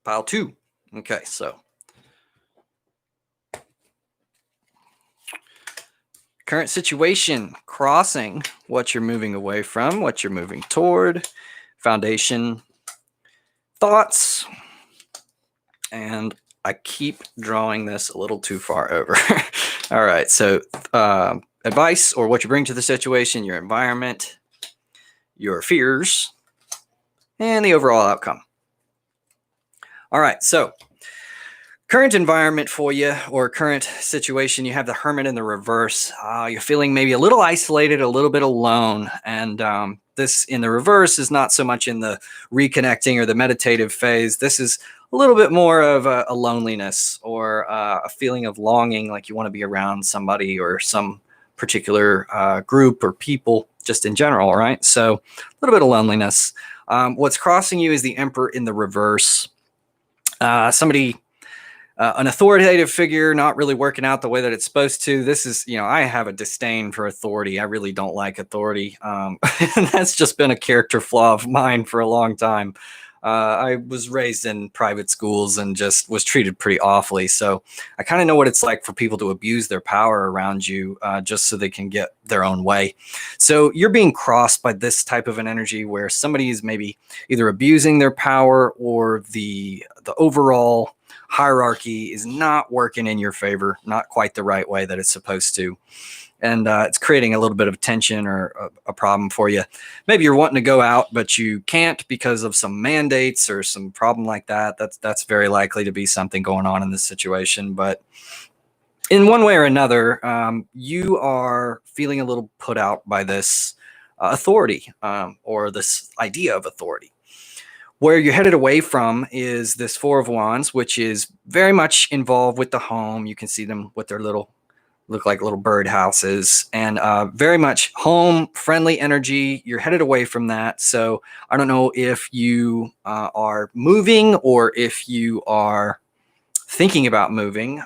Pile 2. Okay, so current situation, crossing what you're moving away from, what you're moving toward, foundation, thoughts, and I keep drawing this a little too far over. All right, so advice or what you bring to the situation, your environment, your fears, and the overall outcome. All right, so current environment for you or current situation, you have the Hermit in the reverse. You're feeling maybe a little isolated, a little bit alone. And this in the reverse is not so much in the reconnecting or the meditative phase. This is a little bit more of a loneliness or a feeling of longing, like you want to be around somebody or some particular group or people just in general, right? So a little bit of loneliness. What's crossing you is the Emperor in the reverse. Somebody, an authoritative figure, not really working out the way that it's supposed to. This is, I have a disdain for authority. I really don't like authority. And that's just been a character flaw of mine for a long time. I was raised in private schools and just was treated pretty awfully. So I kind of know what it's like for people to abuse their power around you just so they can get their own way. So you're being crossed by this type of an energy where somebody is maybe either abusing their power or the overall hierarchy is not working in your favor, not quite the right way that it's supposed to. And it's creating a little bit of tension or a problem for you. Maybe you're wanting to go out, but you can't because of some mandates or some problem like that. That's very likely to be something going on in this situation. But in one way or another, you are feeling a little put out by this authority or this idea of authority. Where you're headed away from is this Four of Wands, which is very much involved with the home. You can see them with their look like little bird houses, and very much home friendly energy. You're headed away from that. So I don't know if you are moving or if you are thinking about moving.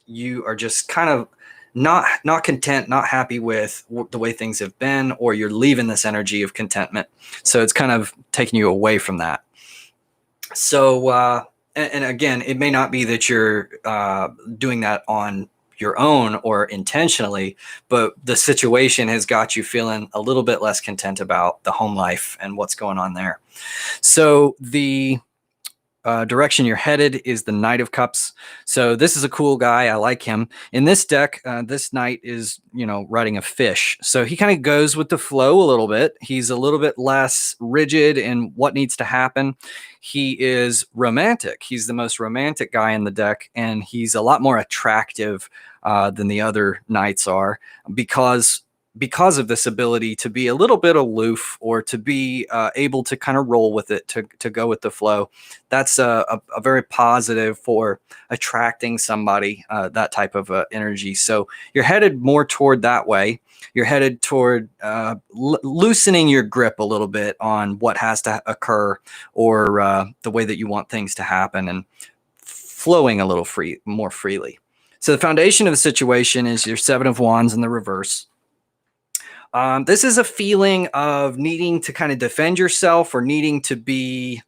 You are just kind of not content, not happy with the way things have been, or you're leaving this energy of contentment. So it's kind of taking you away from that. So, and again, it may not be that you're doing that on your own or intentionally, but the situation has got you feeling a little bit less content about the home life and what's going on there. So the direction you're headed is the Knight of Cups. So this is a cool guy. I like him. In this deck, this knight is, riding a fish. So he kind of goes with the flow a little bit. He's a little bit less rigid in what needs to happen. He is romantic. He's the most romantic guy in the deck, and he's a lot more attractive than the other knights are because of this ability to be a little bit aloof or to be able to kind of roll with it, to go with the flow. That's a very positive for attracting somebody, that type of energy. So you're headed more toward that way. You're headed toward loosening your grip a little bit on what has to occur or the way that you want things to happen and flowing a little more freely. So the foundation of the situation is your Seven of Wands in the reverse. This is a feeling of needing to kind of defend yourself or needing to be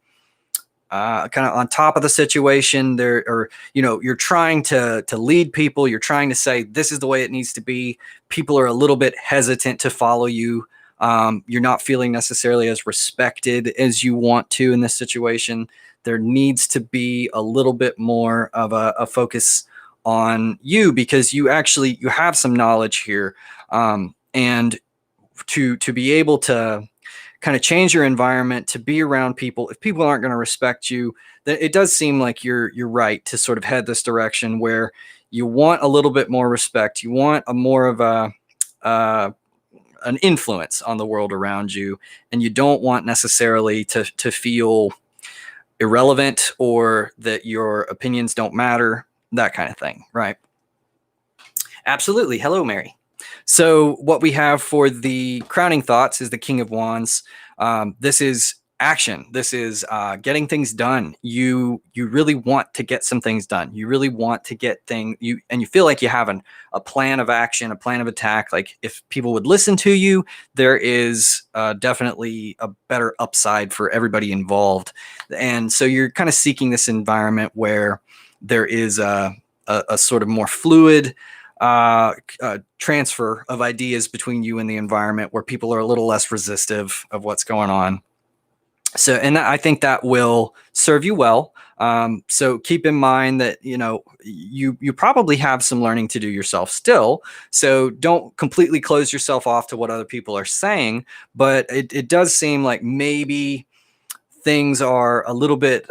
kind of on top of the situation there, or, you're trying to lead people. You're trying to say, this is the way it needs to be. People are a little bit hesitant to follow you. You're not feeling necessarily as respected as you want to in this situation. There needs to be a little bit more of a focus on you because you have some knowledge here. And to be able to kind of change your environment, to be around people, if people aren't going to respect you, then it does seem like you're right to sort of head this direction where you want a little bit more respect. You want a more of a an influence on the world around you, and you don't want necessarily to feel irrelevant or that your opinions don't matter, that kind of thing, right? Absolutely. Hello, Mary. So what we have for the crowning thoughts is the King of Wands. This is action. This is getting things done. You really want to get some things done. You really want to get things, and you feel like you have a plan of action, a plan of attack. Like if people would listen to you, there is definitely a better upside for everybody involved. And so you're kind of seeking this environment where there is a sort of more fluid transfer of ideas between you and the environment, where people are a little less resistive of what's going on. So, and I think that will serve you well. So keep in mind that, you probably have some learning to do yourself still. So don't completely close yourself off to what other people are saying, but it does seem like maybe things are a little bit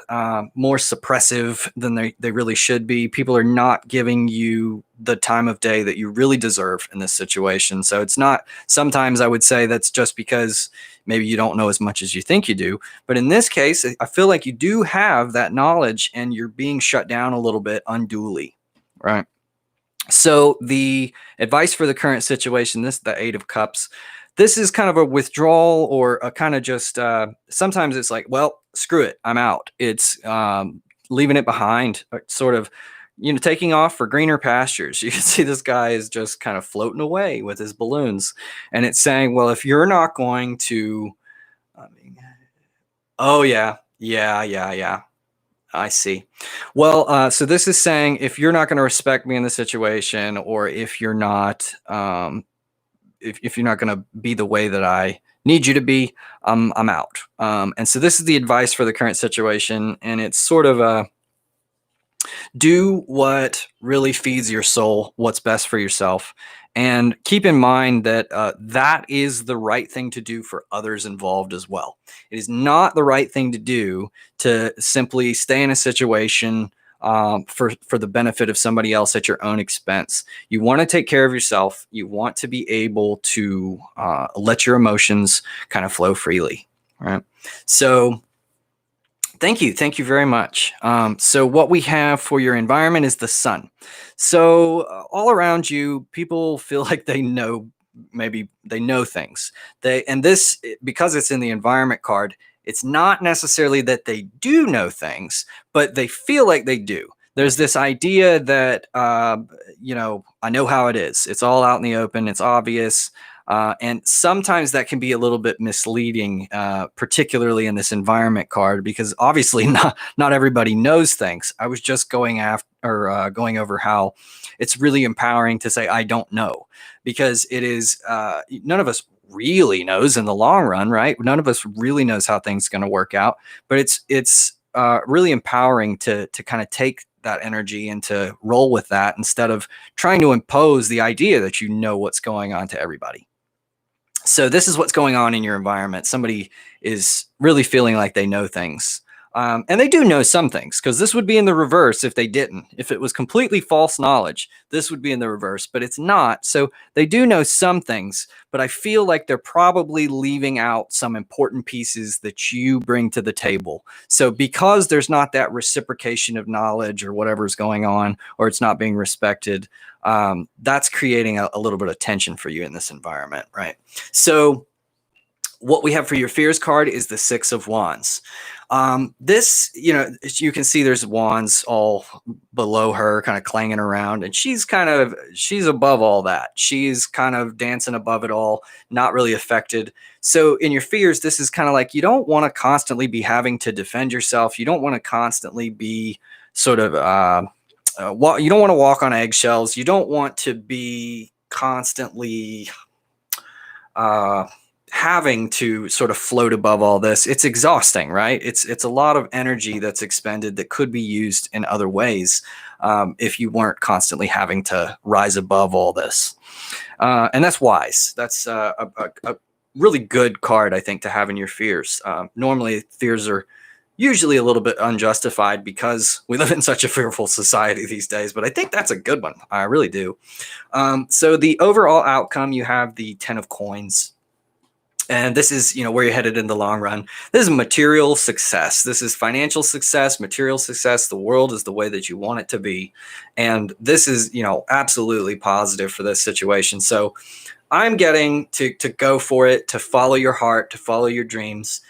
more suppressive than they really should be. People are not giving you the time of day that you really deserve in this situation. So it's not, sometimes I would say that's just because maybe you don't know as much as you think you do. But in this case, I feel like you do have that knowledge and you're being shut down a little bit unduly, right? So the advice for the current situation, the 8 of Cups, this is kind of a withdrawal or a kind of just, sometimes it's like, well, screw it, I'm out. It's leaving it behind, sort of, taking off for greener pastures. You can see this guy is just kind of floating away with his balloons. And it's saying, well, if you're not going to, oh yeah, I see. Well, so this is saying if you're not going to respect me in the situation, or if you're not, if you're not going to be the way that I need you to be, I'm out. And so this is the advice for the current situation. And it's sort of do what really feeds your soul, what's best for yourself. And keep in mind that that is the right thing to do for others involved as well. It is not the right thing to do to simply stay in a situation for the benefit of somebody else at your own expense. You want to take care of yourself. You want to be able to let your emotions kind of flow freely, right? So thank you very much. So what we have for your environment is the sun. So all around you, people feel like they know, maybe they know things. And this, because it's in the environment card, it's not necessarily that they do know things, but they feel like they do. There's this idea that, I know how it is. It's all out in the open. It's obvious. And sometimes that can be a little bit misleading, particularly in this environment card, because obviously not everybody knows things. I was just going over how it's really empowering to say, I don't know, because it is, none of us really knows in the long run, right? None of us really knows how things are going to work out, but it's really empowering to kind of take that energy and to roll with that instead of trying to impose the idea that you know what's going on to everybody. So this is what's going on in your environment. Somebody is really feeling like they know things. And they do know some things, because this would be in the reverse if they didn't. If it was completely false knowledge, this would be in the reverse, but it's not. So they do know some things, but I feel like they're probably leaving out some important pieces that you bring to the table. So because there's not that reciprocation of knowledge or whatever's going on, or it's not being respected, that's creating a little bit of tension for you in this environment, right? So what we have for your fears card is the 6 of Wands. This, you can see there's wands all below her kind of clanging around, and she's above all that. She's kind of dancing above it all, not really affected. So in your fears, this is kind of like, you don't want to constantly be having to defend yourself. You don't want to constantly be sort of, you don't want to walk on eggshells. You don't want to be constantly, having to sort of float above all this. It's exhausting, right? It's a lot of energy that's expended that could be used in other ways if you weren't constantly having to rise above all this. And that's wise. That's a really good card, I think, to have in your fears. Normally, fears are usually a little bit unjustified because we live in such a fearful society these days. But I think that's a good one. I really do. So the overall outcome, you have the 10 of coins. And this is, where you're headed in the long run. This is material success. This is financial success, material success. The world is the way that you want it to be. And this is, absolutely positive for this situation. So I'm getting to go for it, to follow your heart, to follow your dreams,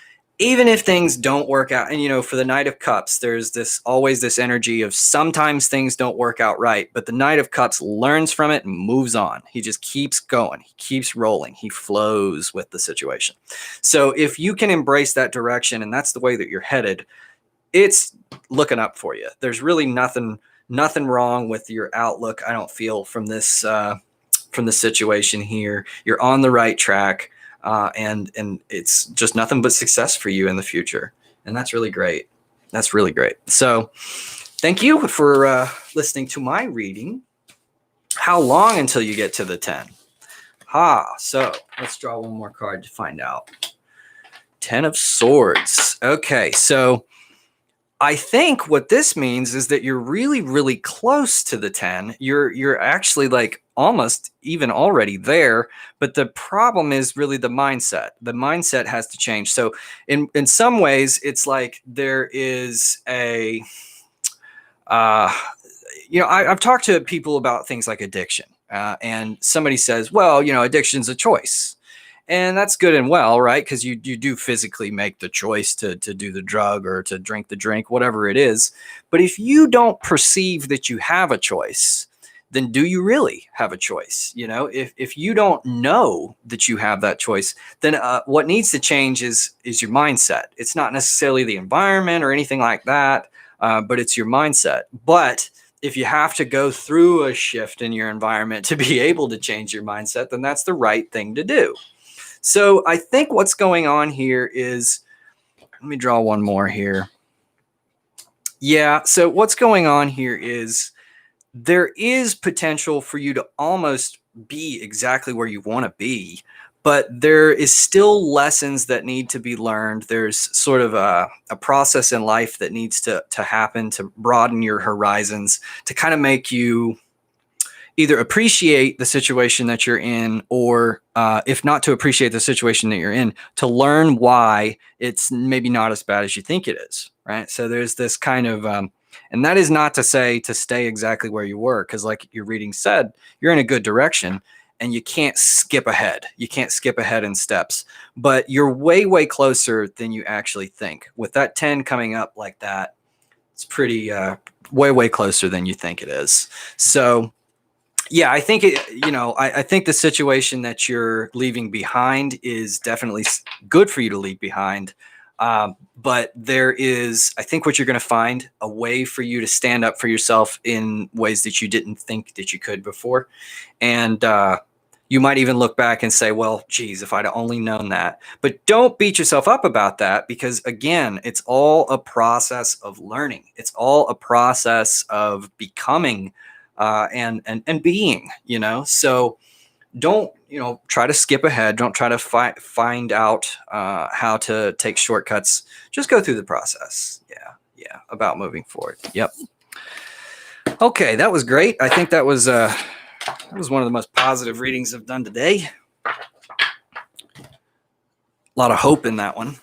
even if things don't work out. And, for the Knight of Cups, there's always this energy of sometimes things don't work out right, but the Knight of Cups learns from it and moves on. He just keeps going. He keeps rolling. He flows with the situation. So if you can embrace that direction and that's the way that you're headed, it's looking up for you. There's really nothing wrong with your outlook, I don't feel, from this situation here. You're on the right track. And it's just nothing but success for you in the future. And that's really great. That's really great. So thank you for listening to my reading. How long until you get to the 10? So let's draw one more card to find out. 10 of Swords. Okay, so I think what this means is that you're really, really close to the 10. You're actually like almost even already there, but the problem is really the mindset. The mindset has to change. So in some ways, it's like there is a, I've talked to people about things like addiction, and somebody says, well, addiction's a choice. And that's good and well, right? Because you do physically make the choice to do the drug or to drink the drink, whatever it is. But if you don't perceive that you have a choice, then do you really have a choice? If you don't know that you have that choice, then what needs to change is your mindset. It's not necessarily the environment or anything like that, but it's your mindset. But if you have to go through a shift in your environment to be able to change your mindset, then that's the right thing to do. So I think what's going on here is, let me draw one more here. Yeah, so what's going on here is there is potential for you to almost be exactly where you want to be, but there is still lessons that need to be learned. There's sort of a process in life that needs to happen to broaden your horizons, to kind of make you either appreciate the situation that you're in, or if not to appreciate the situation that you're in, to learn why it's maybe not as bad as you think it is, right? So there's this kind of, and that is not to say to stay exactly where you were, because like your reading said, you're in a good direction and you can't skip ahead. You can't skip ahead in steps, but you're way, way closer than you actually think. With that 10 coming up like that, it's pretty, way, way closer than you think it is. So yeah, I think I think the situation that you're leaving behind is definitely good for you to leave behind. But there is, I think, what you're going to find a way for you to stand up for yourself in ways that you didn't think that you could before. And you might even look back and say, well, geez, if I'd only known that. But don't beat yourself up about that, because again, it's all a process of learning. It's all a process of becoming and being, so don't, try to skip ahead. Don't try to find out how to take shortcuts. Just go through the process. Yeah. About moving forward. Yep. Okay. That was great. I think that was one of the most positive readings I've done today. A lot of hope in that one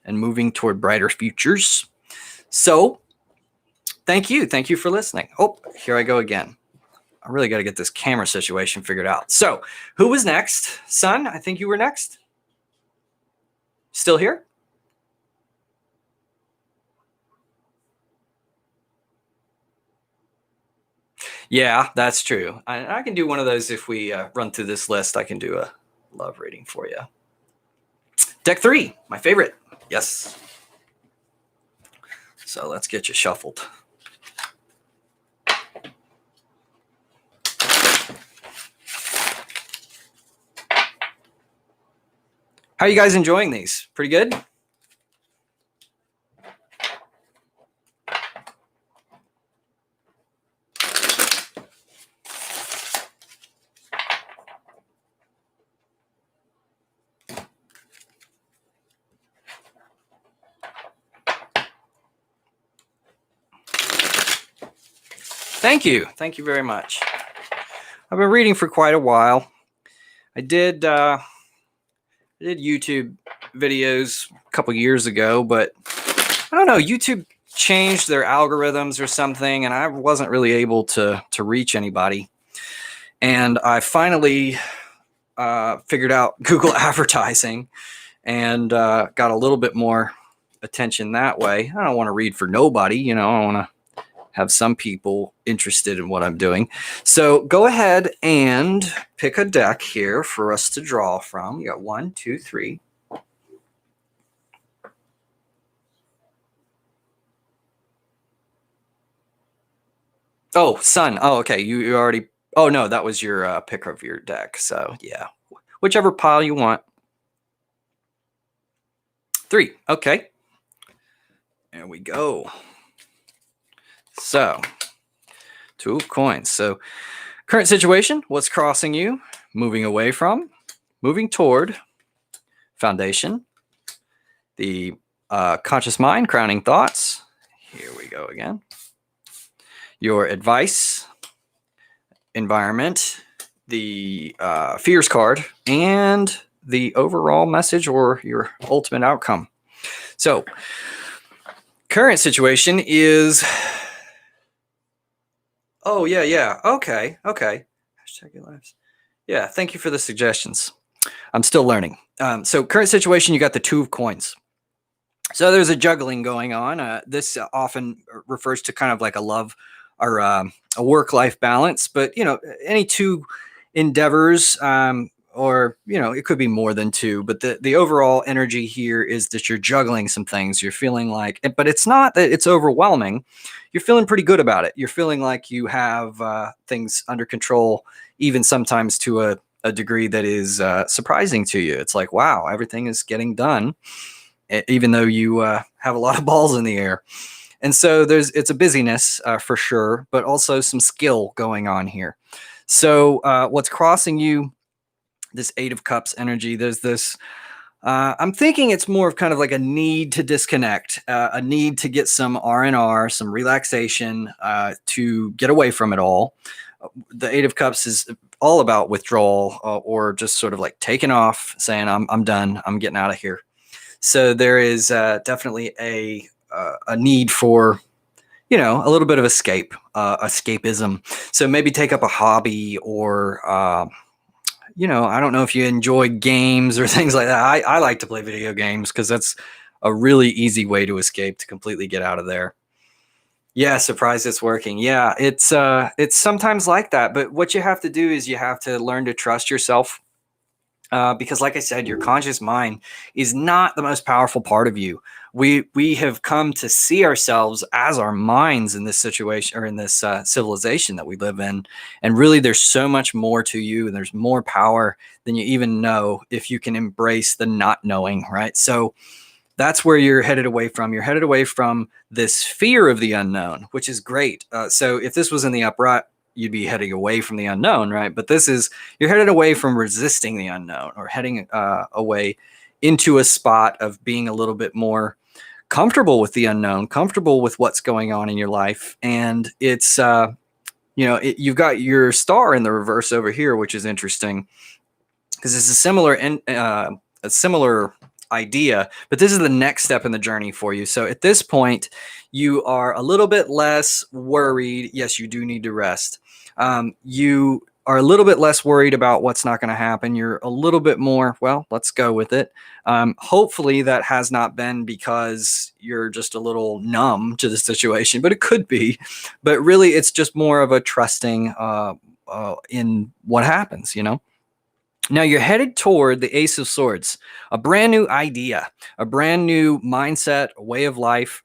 and moving toward brighter futures. So thank you. Thank you for listening. Oh, here I go again. I really got to get this camera situation figured out. So who was next? Son, I think you were next. Still here? Yeah, that's true. I can do one of those if we run through this list. I can do a love reading for you. Deck 3, my favorite. Yes. So let's get you shuffled. How are you guys enjoying these? Pretty good? Thank you. Thank you very much. I've been reading for quite a while. I did YouTube videos a couple years ago, but I don't know, YouTube changed their algorithms or something, and I wasn't really able to reach anybody. And I finally figured out Google advertising and got a little bit more attention that way. I don't want to read for nobody, you know, I want to have some people interested in what I'm doing. So go ahead and pick a deck here for us to draw from. You got 1, 2, 3. Oh, Sun. Oh, okay. You already. Oh no, that was your pick of your deck. So yeah, whichever pile you want. 3. Okay. There we go. So 2 of coins. So current situation, what's crossing you, moving away from, moving toward, foundation, the conscious mind, crowning thoughts. Here we go again. Your advice, environment, the fears card, and the overall message or your ultimate outcome. So current situation is, oh yeah. Okay. Hashtag your lives. Yeah, thank you for the suggestions. I'm still learning. So current situation, you got the 2 of coins. So there's a juggling going on. This often refers to kind of like a love or a work-life balance, but you know, any 2 endeavors, or you know, it could be more than 2, but the overall energy here is that you're juggling some things. You're feeling like, but it's not that it's overwhelming. You're feeling pretty good about it. You're feeling like you have things under control, even sometimes to a degree that is surprising to you. It's like, wow, everything is getting done, even though you have a lot of balls in the air. And so it's a busyness for sure, but also some skill going on here. So what's crossing you, this 8 of Cups energy, there's this, I'm thinking it's more of kind of like a need to disconnect, a need to get some R&R, some relaxation, to get away from it all. The 8 of Cups is all about withdrawal, or just sort of like taking off, saying, I'm done, I'm getting out of here. So there is definitely a need for, you know, a little bit of escapism. So maybe take up a hobby, or you know, I don't know if you enjoy games or things like that. I like to play video games because that's a really easy way to escape, to completely get out of there. Yeah, surprised it's working. Yeah, it's sometimes like that. But what you have to do is you have to learn to trust yourself. Because like I said, your conscious mind is not the most powerful part of you. We have come to see ourselves as our minds in this situation, or in this civilization that we live in. And really, there's so much more to you, and there's more power than you even know if you can embrace the not knowing, right? So that's where you're headed away from. You're headed away from this fear of the unknown, which is great. So if this was in the upright, you'd be heading away from the unknown, right? But this is, you're headed away from resisting the unknown, or heading away into a spot of being a little bit more comfortable with the unknown, comfortable with what's going on in your life. And it's, you know, you've got your star in the reverse over here, which is interesting because it's a similar idea, but this is the next step in the journey for you. So at this point, you are a little bit less worried. Yes, you do need to rest. You are a little bit less worried about what's not going to happen. You're a little bit more, well, let's go with it. Hopefully that has not been because you're just a little numb to the situation, but it could be. But really, it's just more of a trusting in what happens, you know? Now you're headed toward the Ace of Swords, a brand new idea, a brand new mindset, a way of life.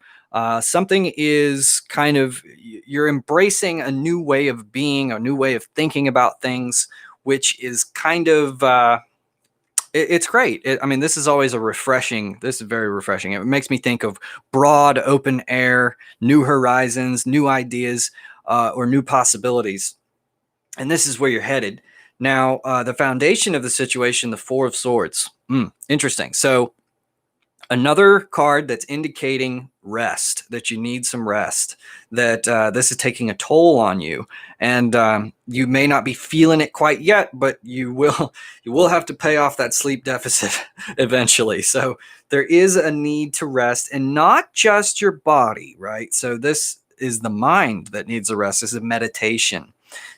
Something is kind of, you're embracing a new way of being, a new way of thinking about things, which is kind of, it's great. I mean, this is always this is very refreshing. It makes me think of broad, open air, new horizons, new ideas, or new possibilities. And this is where you're headed. Now, the foundation of the situation, the 4 of Swords. Interesting. So Another card that's indicating rest, that you need some rest, that this is taking a toll on you, and you may not be feeling it quite yet, but you will have to pay off that sleep deficit eventually. So there is a need to rest, and not just your body, right? So this is the mind that needs a rest. This is meditation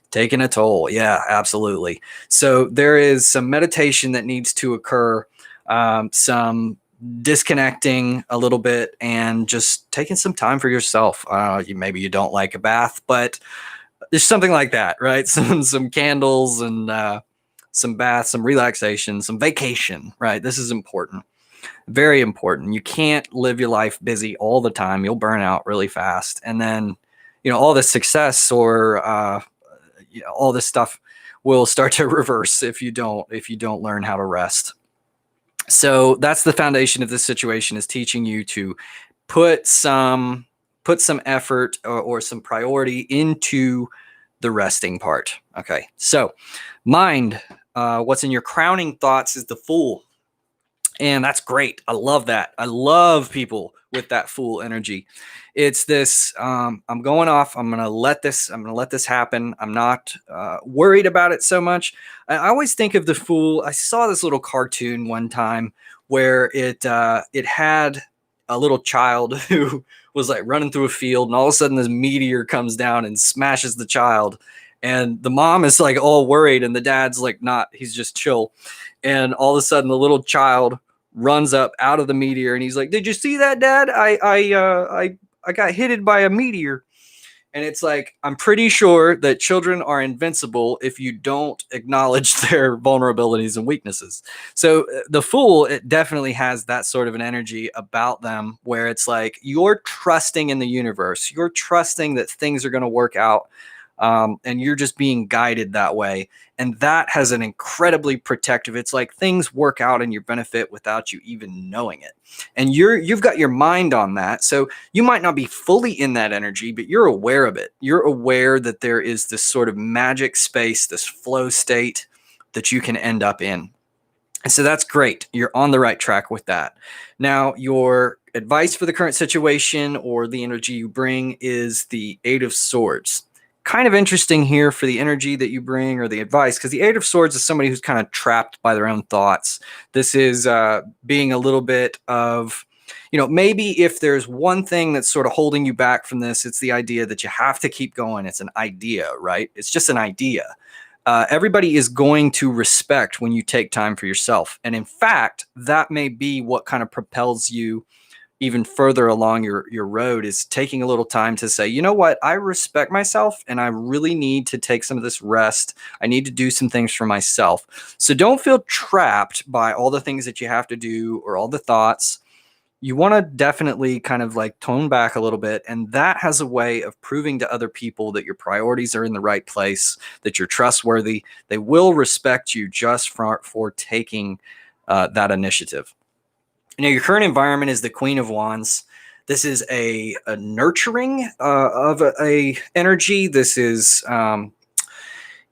taking a toll. Yeah, absolutely. So there is some meditation that needs to occur, some disconnecting a little bit, and just taking some time for yourself. Maybe you don't like a bath, but there's something like that, right? Some candles and some bath, some relaxation, some vacation, right? This is important, very important. You can't live your life busy all the time. You'll burn out really fast, and then all this success or all this stuff will start to reverse if you don't learn how to rest. So that's the foundation of this situation, is teaching you to put some effort or some priority into the resting part. Okay. So mind, what's in your crowning thoughts is the Fool. And that's great. I love that. I love people with that Fool energy. It's this, I'm going off. I'm going to let this happen. I'm not worried about it so much. I always think of the Fool. I saw this little cartoon one time where it had a little child who was like running through a field, and all of a sudden this meteor comes down and smashes the child. And the mom is like all worried, and the dad's like not, he's just chill. And all of a sudden the little child runs up out of the meteor, and he's like, "Did you see that, Dad? I got hit by a meteor." And it's like, I'm pretty sure that children are invincible if you don't acknowledge their vulnerabilities and weaknesses. So the Fool, it definitely has that sort of an energy about them, where it's like you're trusting in the universe. You're trusting that things are going to work out. And you're just being guided that way. And that has an incredibly protective, it's like things work out in your benefit without you even knowing it. And you've got your mind on that. So you might not be fully in that energy, but you're aware of it. You're aware that there is this sort of magic space, this flow state that you can end up in. And so that's great. You're on the right track with that. Now, your advice for the current situation, or the energy you bring, is the Eight of Swords. Kind of interesting here for the energy that you bring, or the advice, because the Eight of Swords is somebody who's kind of trapped by their own thoughts. This is being a little bit of, maybe if there's one thing that's sort of holding you back from this, it's the idea that you have to keep going. It's an idea, right? It's just an idea. Everybody is going to respect when you take time for yourself. And in fact, that may be what kind of propels you even further along your road, is taking a little time to say, you know what, I respect myself, and I really need to take some of this rest. I need to do some things for myself. So don't feel trapped by all the things that you have to do, or all the thoughts. You want to definitely kind of like tone back a little bit. And that has a way of proving to other people that your priorities are in the right place, that you're trustworthy. They will respect you just for taking that initiative. Now, your current environment is the Queen of Wands. This is a nurturing of a energy. This is,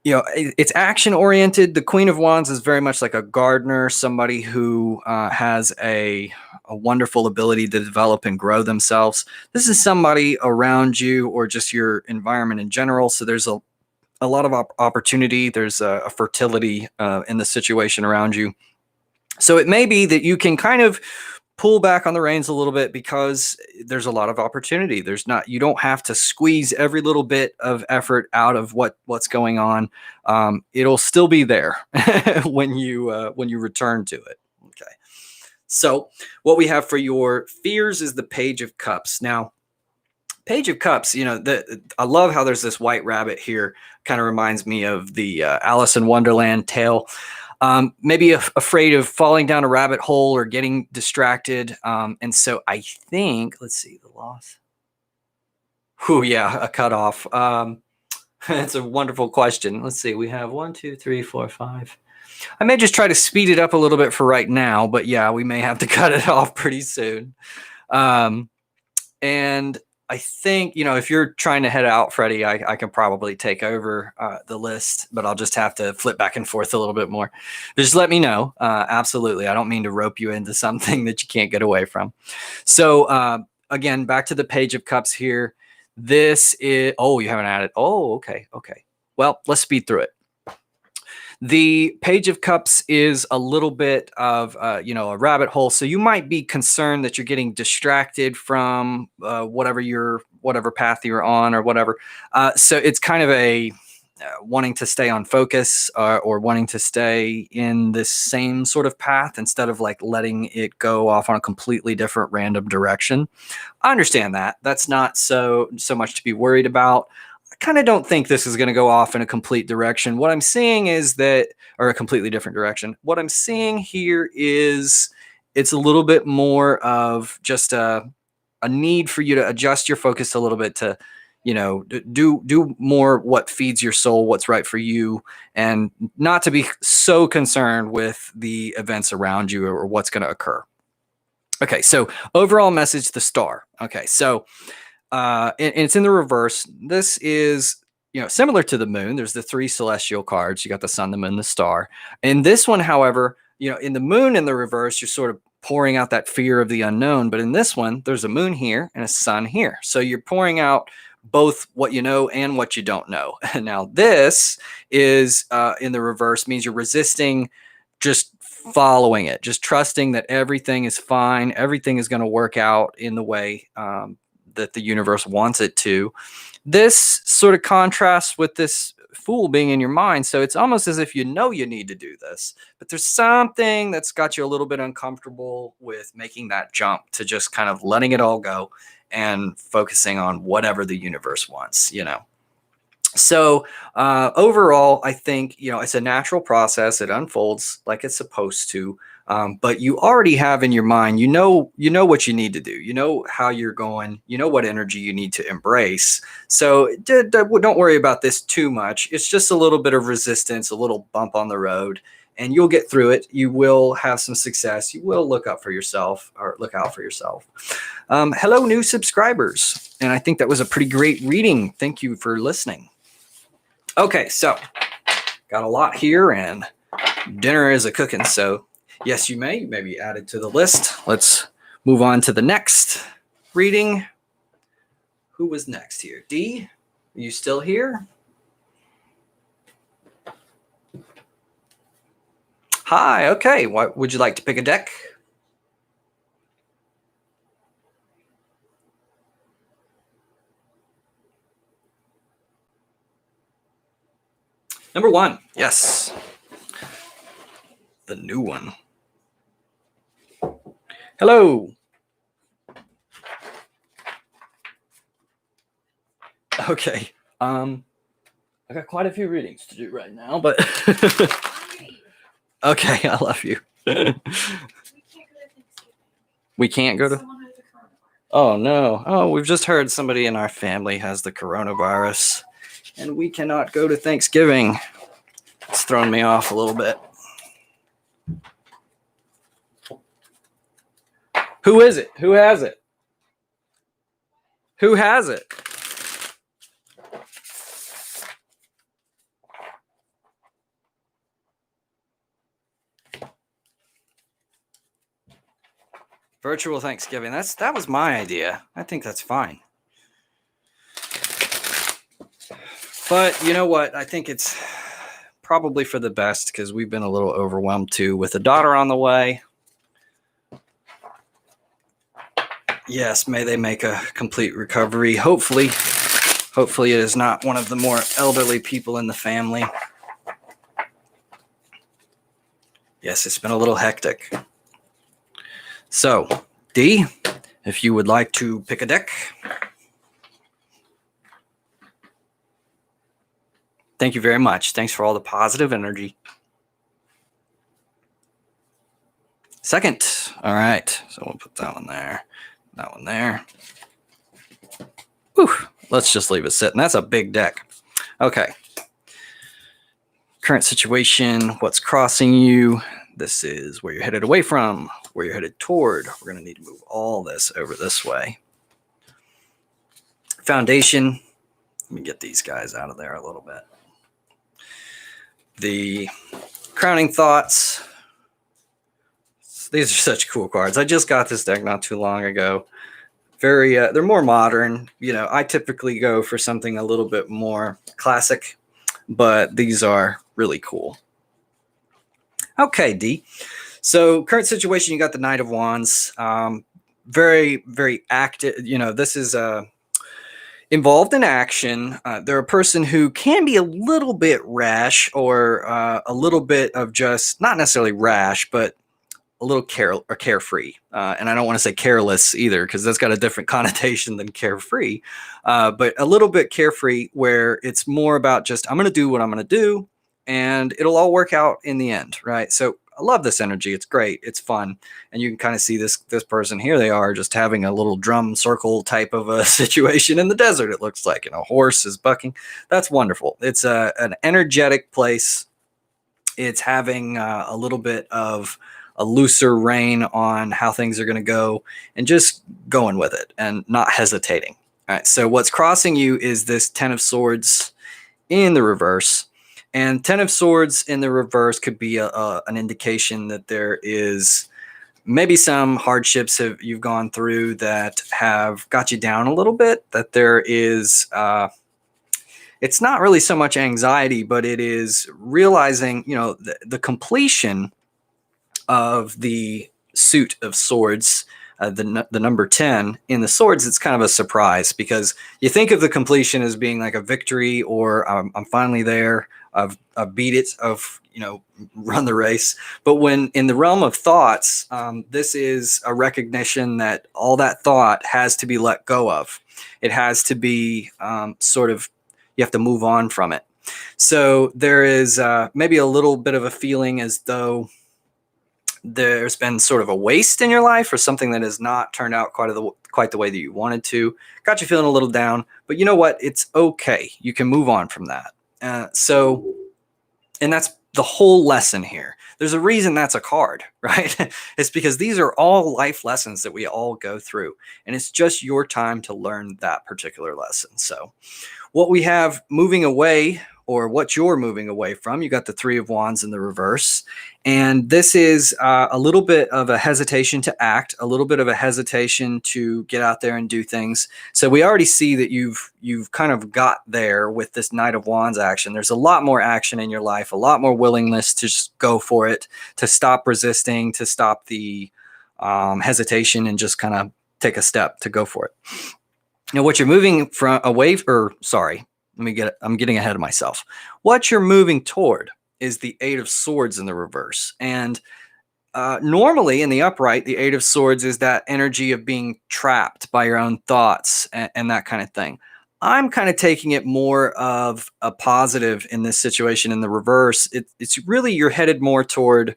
it's action oriented. The Queen of Wands is very much like a gardener, somebody who has a wonderful ability to develop and grow themselves. This is somebody around you, or just your environment in general. So there's a lot of opportunity. There's a fertility in the situation around you. So it may be that you can kind of pull back on the reins a little bit, because there's a lot of opportunity. You don't have to squeeze every little bit of effort out of what's going on. It'll still be there when you return to it. Okay. So what we have for your fears is the Page of Cups. Now, Page of Cups, I love how there's this white rabbit here. Kind of reminds me of the Alice in Wonderland tale. Maybe afraid of falling down a rabbit hole or getting distracted. And so I think, let's see, the loss. Oh, yeah, a cutoff. That's a wonderful question. Let's see. We have 1, 2, 3, 4, 5. I may just try to speed it up a little bit for right now, but yeah, we may have to cut it off pretty soon. And I think, if you're trying to head out, Freddie, I can probably take over the list, but I'll just have to flip back and forth a little bit more. Just let me know. Absolutely. I don't mean to rope you into something that you can't get away from. So again, back to the Page of Cups here. This is, you haven't added. Oh, okay. Okay. Well, let's speed through it. The Page of Cups is a little bit of, a rabbit hole. So you might be concerned that you're getting distracted from whatever path you're on or whatever. So it's kind of a wanting to stay on focus or wanting to stay in this same sort of path instead of like letting it go off on a completely different random direction. I understand that. That's not so much to be worried about. I kind of don't think this is going to go off in a complete direction. What I'm seeing is that, or a completely different direction. What I'm seeing here is it's a little bit more of just a need for you to adjust your focus a little bit to, do more what feeds your soul, what's right for you, and not to be so concerned with the events around you or what's going to occur. Okay, so overall message, the star. Okay, so and it's in the reverse. This is, similar to the moon. There's the 3 celestial cards. You got the sun, the moon, the star. In this one, however, in the moon in the reverse, you're sort of pouring out that fear of the unknown. But in this one, there's a moon here and a sun here. So you're pouring out both what you know and what you don't know. Now, this is in the reverse, means you're resisting just following it, just trusting that everything is fine. Everything is going to work out in the way that the universe wants it to. This sort of contrasts with this Fool being in your mind. So it's almost as if you need to do this, but there's something that's got you a little bit uncomfortable with making that jump to just kind of letting it all go and focusing on whatever the universe wants, So overall, I think, it's a natural process. It unfolds like it's supposed to. But you already have in your mind, you know what you need to do. You know how you're going. You know what energy you need to embrace. So don't worry about this too much. It's just a little bit of resistance, a little bump on the road, and you'll get through it. You will have some success. You will look out for yourself. Hello, new subscribers. And I think that was a pretty great reading. Thank you for listening. Okay, so got a lot here, and dinner is a cooking. So yes, you may be added to the list. Let's move on to the next reading. Who was next here? D, are you still here? Hi, okay. What would you like to pick a deck? Number 1, yes. The new one. Hello. Okay. I got quite a few readings to do right now, but okay, I love you. We can't go to. Oh no. Oh, we've just heard somebody in our family has the coronavirus, and we cannot go to Thanksgiving. It's thrown me off a little bit. Who is it? Who has it? Who has it? Virtual Thanksgiving. That was my idea. I think that's fine. But you know what? I think it's probably for the best because we've been a little overwhelmed too with a daughter on the way. Yes, may they make a complete recovery. Hopefully it is not one of the more elderly people in the family. Yes, it's been a little hectic. So, D, if you would like to pick a deck. Thank you very much. Thanks for all the positive energy. Second. All right. So we'll put that one there. That one there. Whew. Let's just leave it sitting. That's a big deck. Okay. Current situation, what's crossing you. This is where you're headed away from, where you're headed toward. We're going to need to move all this over this way. Foundation. Let me get these guys out of there a little bit. The Crowning Thoughts. These are such cool cards. I just got this deck not too long ago. Very, they're more modern. You know, I typically go for something a little bit more classic, but these are really cool. Okay, D. So current situation, you got the Knight of Wands. Very, very active. You know, this is involved in action. They're a person who can be a little bit rash or a little bit of just, not necessarily rash, but a little carefree. And I don't want to say careless either, because that's got a different connotation than carefree. But a little bit carefree, where it's more about just, I'm going to do what I'm going to do, and it'll all work out in the end, right? So I love this energy. It's great. It's fun. And you can kind of see this person here. They are just having a little drum circle type of a situation in the desert, it looks like. And a horse is bucking. That's wonderful. It's an energetic place. It's having a little bit of a looser rein on how things are going to go, and just going with it and not hesitating. All right. So what's crossing you is this 10 of Swords in the reverse. And 10 of Swords in the reverse could be an indication that there is maybe some hardships you've gone through that have got you down a little bit, that there is, it's not really so much anxiety, but it is realizing, you know, the completion of the suit of swords, the number 10 in the swords. It's kind of a surprise, because you think of the completion as being like a victory, or I'm finally there, I've beat it, I've, you know, run the race. But when in the realm of thoughts, this is a recognition that all that thought has to be let go of. It has to be sort of, you have to move on from it. So there is maybe a little bit of a feeling as though there's been sort of a waste in your life, or something that has not turned out quite the way that you wanted to. Got you feeling a little down, but you know what? It's okay. You can move on from that. And that's the whole lesson here. There's a reason that's a card, right? It's because these are all life lessons that we all go through, and it's just your time to learn that particular lesson. So what we have moving away, or what you're moving away from, you got the 3 of Wands in the reverse. And this is a little bit of a hesitation to act, a little bit of a hesitation to get out there and do things. So we already see that you've kind of got there with this Knight of Wands action. There's a lot more action in your life, a lot more willingness to just go for it, to stop resisting, to stop the hesitation, and just kind of take a step to go for it. Now, what you're moving from I'm getting ahead of myself. What you're moving toward is the 8 of Swords in the reverse. And normally in the upright, the 8 of Swords is that energy of being trapped by your own thoughts and that kind of thing. I'm kind of taking it more of a positive in this situation in the reverse. It's really, you're headed more toward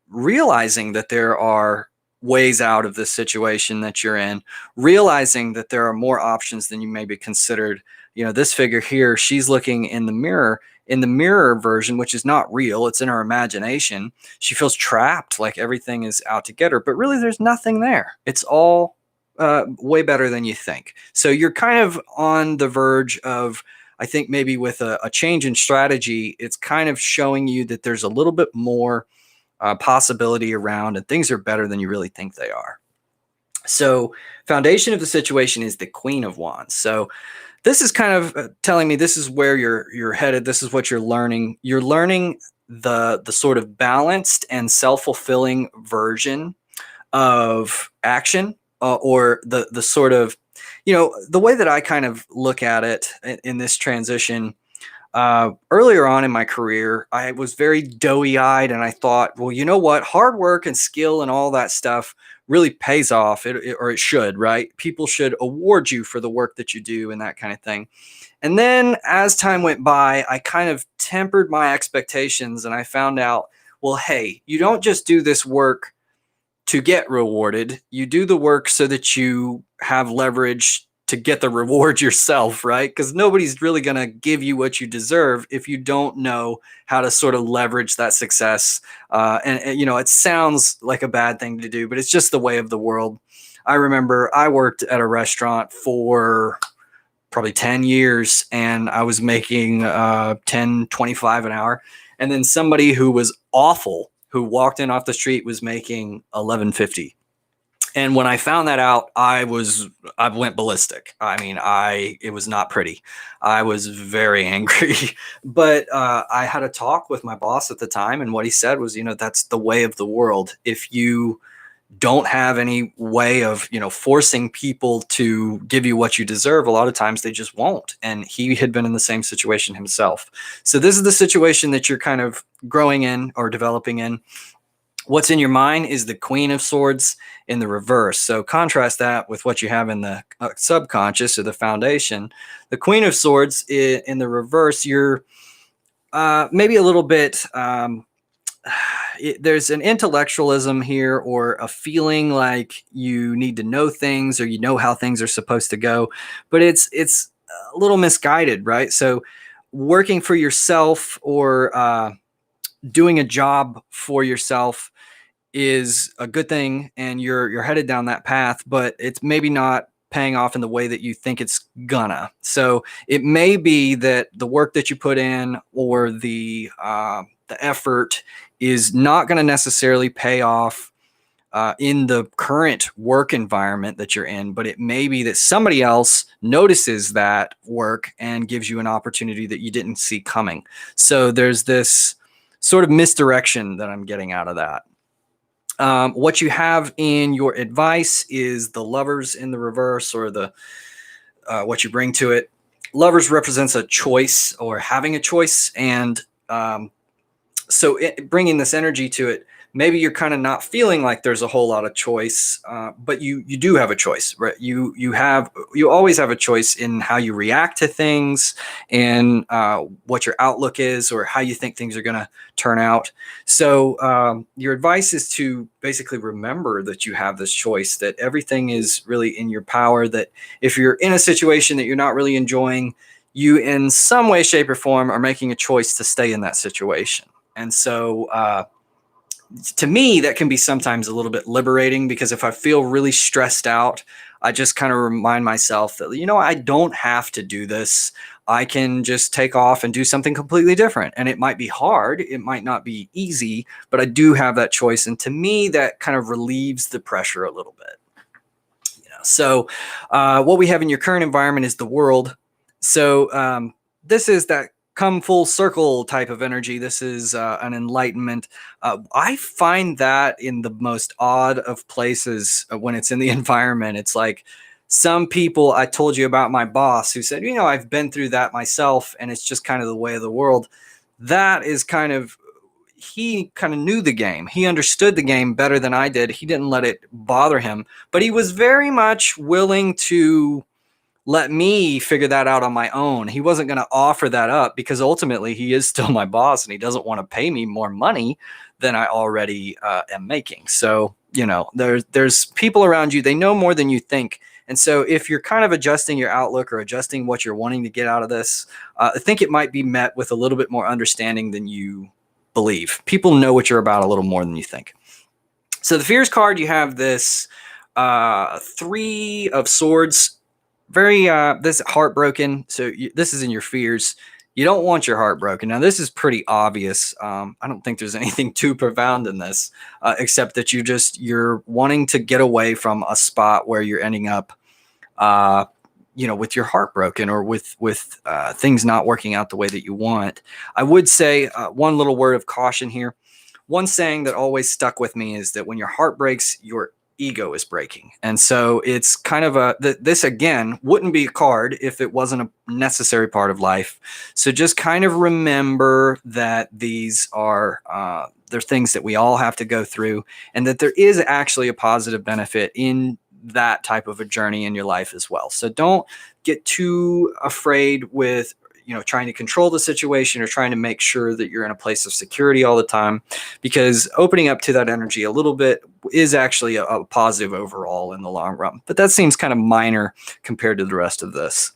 realizing that there are ways out of this situation that you're in, realizing that there are more options than you maybe considered. You know, this figure here, she's looking in the mirror version, which is not real. It's in her imagination. She feels trapped, like everything is out to get her, but really there's nothing there. It's all way better than you think. So you're kind of on the verge of, I think maybe with a change in strategy, it's kind of showing you that there's a little bit more possibility around, and things are better than you really think they are. So foundation of the situation is the Queen of Wands. So this is kind of telling me this is where you're headed. This is what you're learning. You're learning the sort of balanced and self-fulfilling version of action, or the sort of, you know, the way that I kind of look at it in this transition. Earlier on in my career, I was very doughy-eyed, and I thought, well, you know what? Hard work and skill and all that stuff really pays off, or it should, right? People should award you for the work that you do and that kind of thing. And then as time went by, I kind of tempered my expectations, and I found out, well, hey, you don't just do this work to get rewarded. You do the work so that you have leverage to get the reward yourself, right? Because nobody's really going to give you what you deserve if you don't know how to sort of leverage that success. And, you know, it sounds like a bad thing to do, but it's just the way of the world. I remember I worked at a restaurant for probably 10 years and I was making 10.25 an hour. And then somebody who was awful, who walked in off the street, was making 11.50. And when I found that out, I went ballistic. I mean, it was not pretty. I was very angry, but I had a talk with my boss at the time, and what he said was, that's the way of the world. If you don't have any way of, forcing people to give you what you deserve, a lot of times they just won't. And he had been in the same situation himself. So this is the situation that you're kind of growing in or developing in. What's in your mind is the Queen of Swords in the reverse. So contrast that with what you have in the subconscious or the foundation. The Queen of Swords in the reverse, you're maybe a little bit, there's an intellectualism here, or a feeling like you need to know things, or you know how things are supposed to go, but it's a little misguided, right? So working for yourself, or doing a job for yourself, is a good thing, and you're headed down that path, but it's maybe not paying off in the way that you think it's gonna. So it may be that the work that you put in, or the effort, is not going to necessarily pay off in the current work environment that you're in, but it may be that somebody else notices that work and gives you an opportunity that you didn't see coming. So there's this sort of misdirection that I'm getting out of that. What you have in your advice is the Lovers in the reverse, or the what you bring to it. Lovers represents a choice, or having a choice, and so bringing this energy to it, maybe you're kind of not feeling like there's a whole lot of choice, but you do have a choice, right? You always have a choice in how you react to things, and what your outlook is, or how you think things are going to turn out. So your advice is to basically remember that you have this choice, that everything is really in your power, that if you're in a situation that you're not really enjoying, you in some way, shape, or form are making a choice to stay in that situation. And so to me, that can be sometimes a little bit liberating, because if I feel really stressed out, I just kind of remind myself that, I don't have to do this. I can just take off and do something completely different. And it might be hard. It might not be easy, but I do have that choice. And to me, that kind of relieves the pressure a little bit. So what we have in your current environment is the World. So this is that come full circle type of energy. This is an enlightenment. I find that in the most odd of places when it's in the environment. It's like some people, I told you about my boss who said, I've been through that myself, and it's just kind of the way of the world. That is he kind of knew the game. He understood the game better than I did. He didn't let it bother him, but he was very much willing to let me figure that out on my own. He wasn't going to offer that up, because ultimately he is still my boss, and he doesn't want to pay me more money than I already am making. So, there's people around you, they know more than you think. And so if you're kind of adjusting your outlook, or adjusting what you're wanting to get out of this, I think it might be met with a little bit more understanding than you believe. People know what you're about a little more than you think. So the Fears card, you have this Three of Swords. Very this heartbroken. So this is in your fears. You don't want your heart broken. Now this is pretty obvious. I don't think there's anything too profound in this, except that you're wanting to get away from a spot where you're ending up with your heart broken, or with things not working out the way that you want. I would say one little word of caution here. One saying that always stuck with me is that when your heart breaks, your ego is breaking. And so it's kind of this again wouldn't be a card if it wasn't a necessary part of life. So just kind of remember that these are they're things that we all have to go through, and that there is actually a positive benefit in that type of a journey in your life as well. So don't get too afraid with trying to control the situation, or trying to make sure that you're in a place of security all the time, because opening up to that energy a little bit is actually a positive overall in the long run. But that seems kind of minor compared to the rest of this.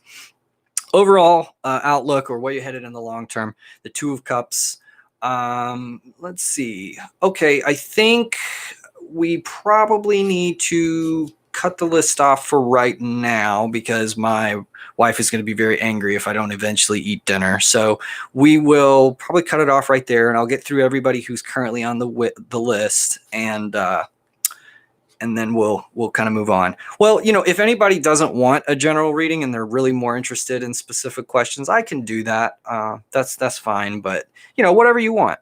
Overall outlook, or where you're headed in the long term, the Two of Cups. Let's see. Okay, I think we probably need to cut the list off for right now because my wife is going to be very angry if I don't eventually eat dinner. So we will probably cut it off right there, and I'll get through everybody who's currently on the list, and then we'll kind of move on. Well, if anybody doesn't want a general reading and they're really more interested in specific questions, I can do that. That's fine, but whatever you want.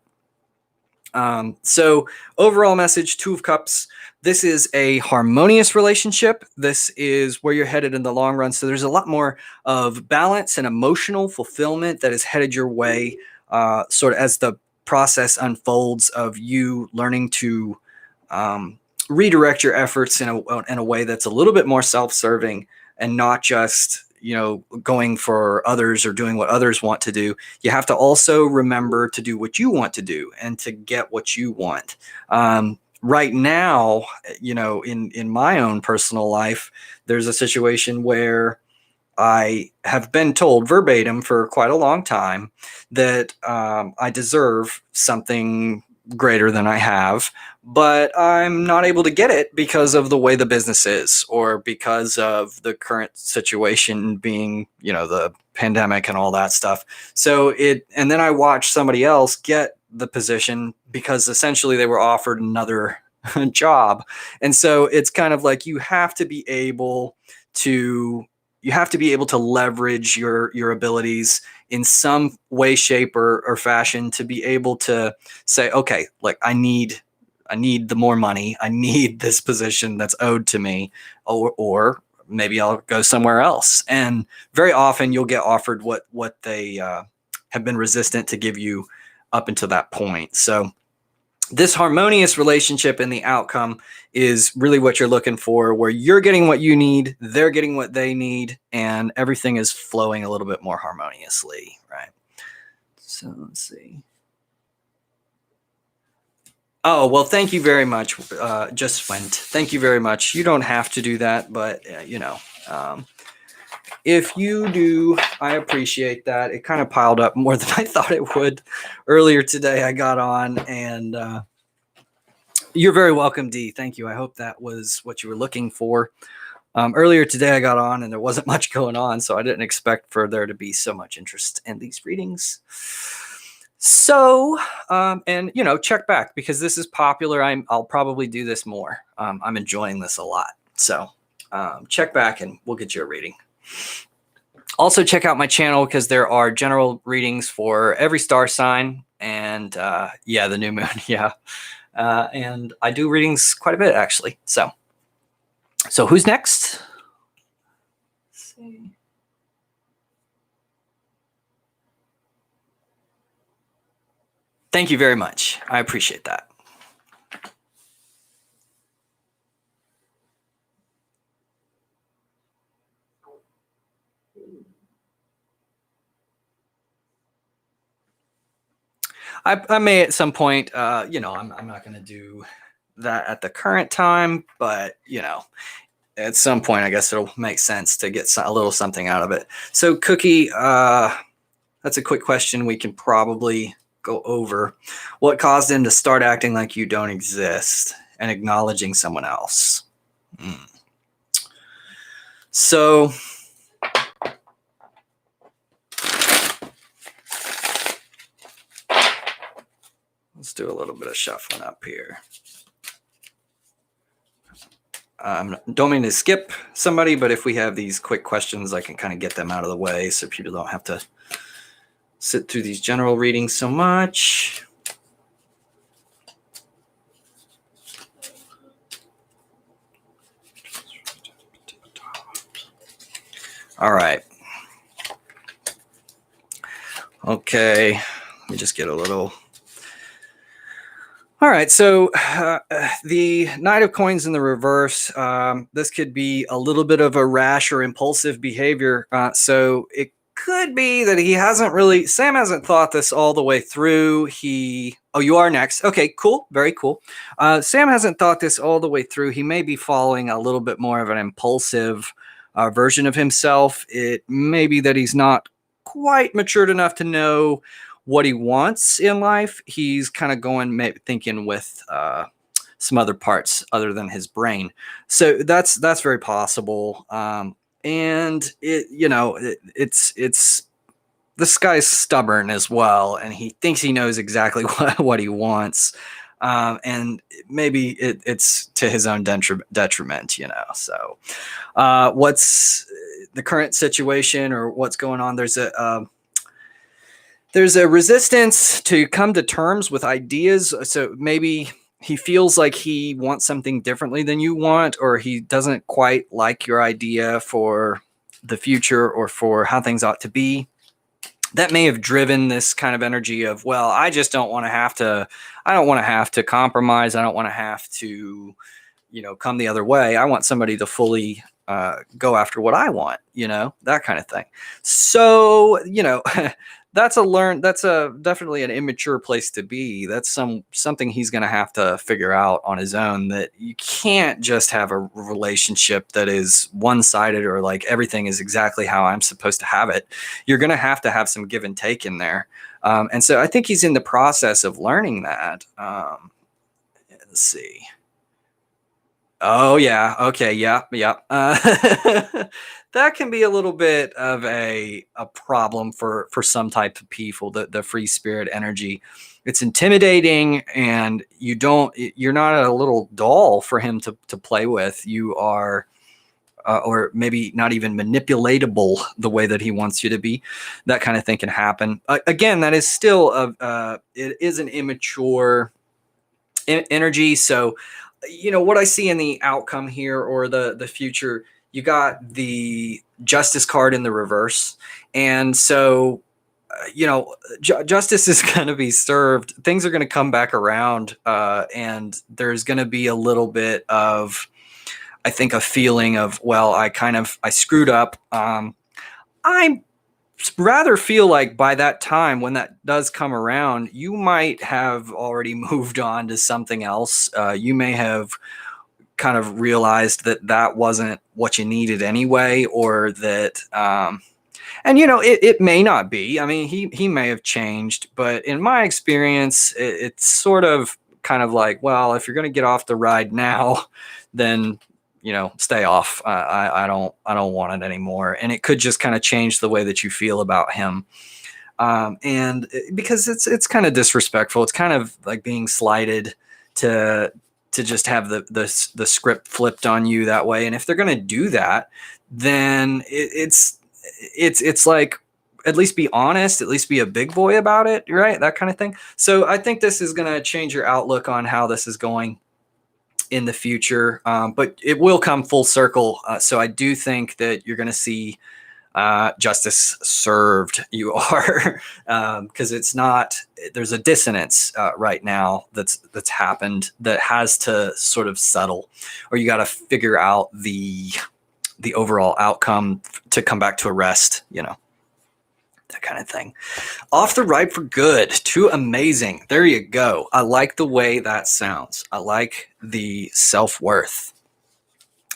So overall message, Two of Cups. This is a harmonious relationship. This is where you're headed in the long run. So there's a lot more of balance and emotional fulfillment that is headed your way, sort of as the process unfolds of you learning to redirect your efforts in a way that's a little bit more self-serving and not just going for others or doing what others want to do. You have to also remember to do what you want to do and to get what you want. Right now, in my own personal life, there's a situation where I have been told verbatim for quite a long time that I deserve something greater than I have, but I'm not able to get it because of the way the business is, or because of the current situation being, the pandemic and all that stuff. And then I watched somebody else get the position because essentially they were offered another job. And so it's kind of like you have to be able to leverage your abilities in some way, shape, or fashion to be able to say, okay, like I need the more money. I need this position that's owed to me, or maybe I'll go somewhere else. And very often you'll get offered what they have been resistant to give you up until that point. So this harmonious relationship and the outcome is really what you're looking for, where you're getting what you need, they're getting what they need, and everything is flowing a little bit more harmoniously, right? So let's see. Oh, well, thank you very much. Just went. Thank you very much. You don't have to do that, but if you do, I appreciate that. It kind of piled up more than I thought it would. Earlier today, I got on, and you're very welcome, Dee. Thank you. I hope that was what you were looking for. Earlier today, I got on, and there wasn't much going on, so I didn't expect for there to be so much interest in these readings. So, and check back because this is popular. I'll probably do this more. I'm enjoying this a lot. So, check back, and we'll get you a reading. Also, check out my channel because there are general readings for every star sign and the new moon. Yeah. And I do readings quite a bit, actually. So who's next? Let's see. Thank you very much. I appreciate that. I may at some point, I'm not going to do that at the current time, but, at some point, I guess it'll make sense to get a little something out of it. So Cookie, that's a quick question we can probably go over. What caused him to start acting like you don't exist and acknowledging someone else? So let's do a little bit of shuffling up here. Don't mean to skip somebody, but if we have these quick questions, I can kind of get them out of the way so people don't have to sit through these general readings so much. All right. Okay. Let me just get a little. All right, so the Knight of Coins in the reverse, this could be a little bit of a rash or impulsive behavior. So it could be that Sam hasn't thought this all the way through. Oh, you are next. Okay, cool. Very cool. Sam hasn't thought this all the way through. He may be following a little bit more of an impulsive version of himself. It may be that he's not quite matured enough to know what he wants in life. He's kind of thinking with some other parts other than his brain. So that's very possible. And it's this guy's stubborn as well, and he thinks he knows exactly what he wants. And maybe it's to his own detriment, So, what's the current situation, or what's going on? There's a resistance to come to terms with ideas. So maybe he feels like he wants something differently than you want, or he doesn't quite like your idea for the future or for how things ought to be. That may have driven this kind of energy of, well, I just don't want to have to, I don't want to have to compromise. I don't want to have to, come the other way. I want somebody to fully go after what I want, that kind of thing. So, that's definitely an immature place to be. That's something he's going to have to figure out on his own, that you can't just have a relationship that is one-sided, or like everything is exactly how I'm supposed to have it. You're going to have some give and take in there. And so I think he's in the process of learning that. Let's see. Oh yeah. Okay. Yeah. Yeah. That can be a little bit of a problem for some type of people. The free spirit energy, it's intimidating, and you're not a little doll for him to play with. You are, or maybe not even manipulatable the way that he wants you to be. That kind of thing can happen. Again, that is still it is an immature energy. So, what I see in the outcome here, or the future, you got the justice card in the reverse. And so, justice is going to be served. Things are going to come back around. And there's going to be a little bit of, I think, a feeling of, well, I screwed up. I rather feel like by that time, when that does come around, you might have already moved on to something else. You may have kind of realized that wasn't what you needed anyway, or that, and it may not be. I mean, he may have changed, but in my experience, it's sort of kind of like, well, if you're going to get off the ride now, then stay off. I don't want it anymore. And it could just kind of change the way that you feel about him. And because it's kind of disrespectful. It's kind of like being slighted to just have the script flipped on you that way. And if they're going to do that, then it's like, at least be honest, at least be a big boy about it. Right. That kind of thing. So I think this is going to change your outlook on how this is going in the future, but it will come full circle. So I do think that you're going to see justice served. You are, because there's a dissonance right now that's happened that has to sort of settle, or you got to figure out the overall outcome to come back to a rest, that kind of thing. Off the ride for good. Too amazing. There you go. I like the way that sounds. I like the self-worth.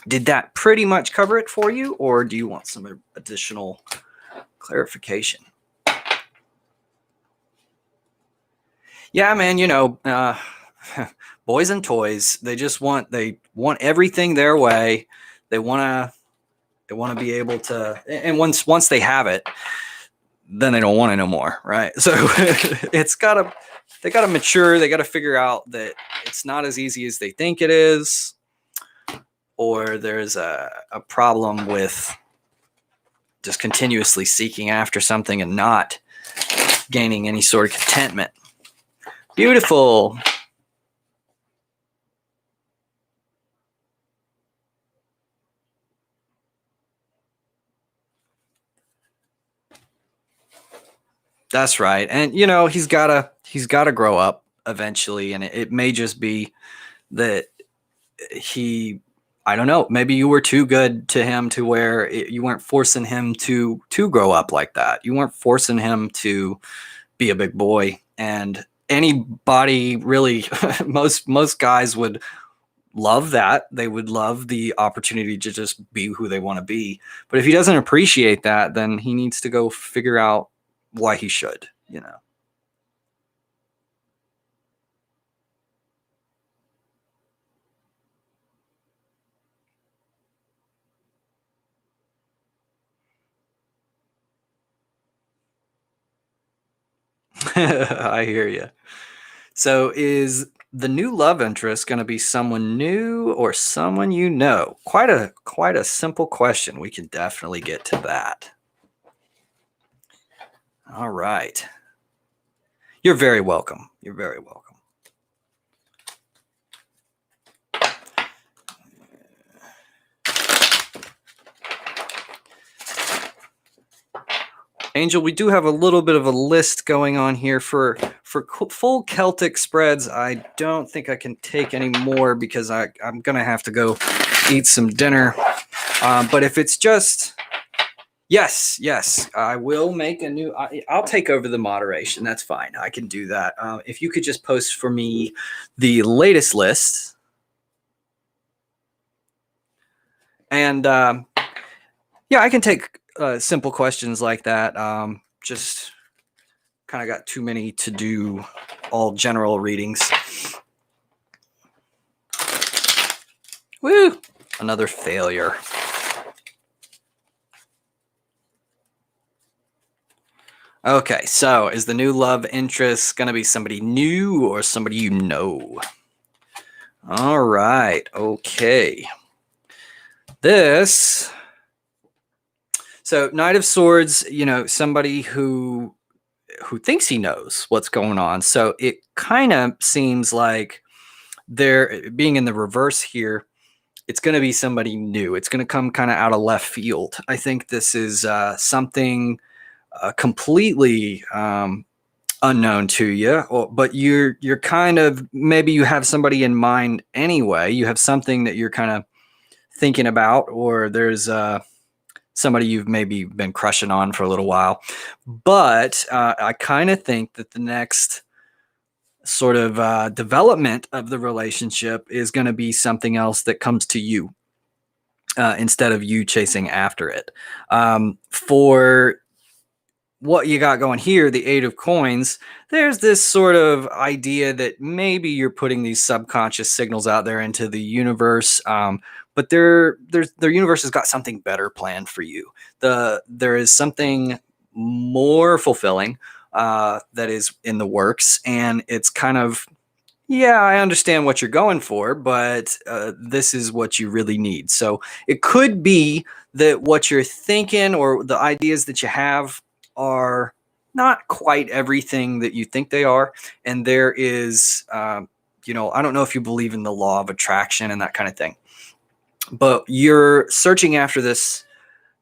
Did that pretty much cover it for you, or do you want some additional clarification? Yeah, man, boys and toys, they want everything their way. They want to be able to, and once they have it, then they don't want it no more, right? So they gotta mature. They gotta figure out that it's not as easy as they think it is, or there's a problem with just continuously seeking after something and not gaining any sort of contentment. Beautiful. That's right. And he's gotta grow up eventually. And it may just be that I don't know, maybe you were too good to him to where you weren't forcing him to grow up like that. You weren't forcing him to be a big boy. And anybody really, most guys would love that. They would love the opportunity to just be who they want to be. But if he doesn't appreciate that, then he needs to go figure out why he should, I hear you. So is the new love interest going to be someone new or someone you know? Quite a simple question. We can definitely get to that. All right. You're very welcome. You're very welcome. Angel, we do have a little bit of a list going on here for full Celtic spreads. I don't think I can take any more because I'm going to have to go eat some dinner. But if it's just, yes, I will make a new, I'll take over the moderation. That's fine. I can do that. If you could just post for me the latest list. And yeah, I can take simple questions like that. Just kind of got too many to do all general readings. Woo! Another failure. Okay, so is the new love interest going to be somebody new or somebody you know? All right, okay. So Knight of Swords, somebody who thinks he knows what's going on. So it kind of seems like they're being in the reverse here. It's going to be somebody new. It's going to come kind of out of left field. I think this is something completely unknown to you, but you're kind of, maybe you have somebody in mind anyway. You have something that you're kind of thinking about, or there's somebody you've maybe been crushing on for a little while. But I kind of think that the next sort of development of the relationship is going to be something else that comes to you instead of you chasing after it. For what you got going here, the Eight of Coins, there's this sort of idea that maybe you're putting these subconscious signals out there into the universe, but their universe has got something better planned for you. There is something more fulfilling that is in the works, and it's kind of, yeah, I understand what you're going for, but this is what you really need. So it could be that what you're thinking or the ideas that you have are not quite everything that you think they are. And there is, I don't know if you believe in the law of attraction and that kind of thing, but you're searching after this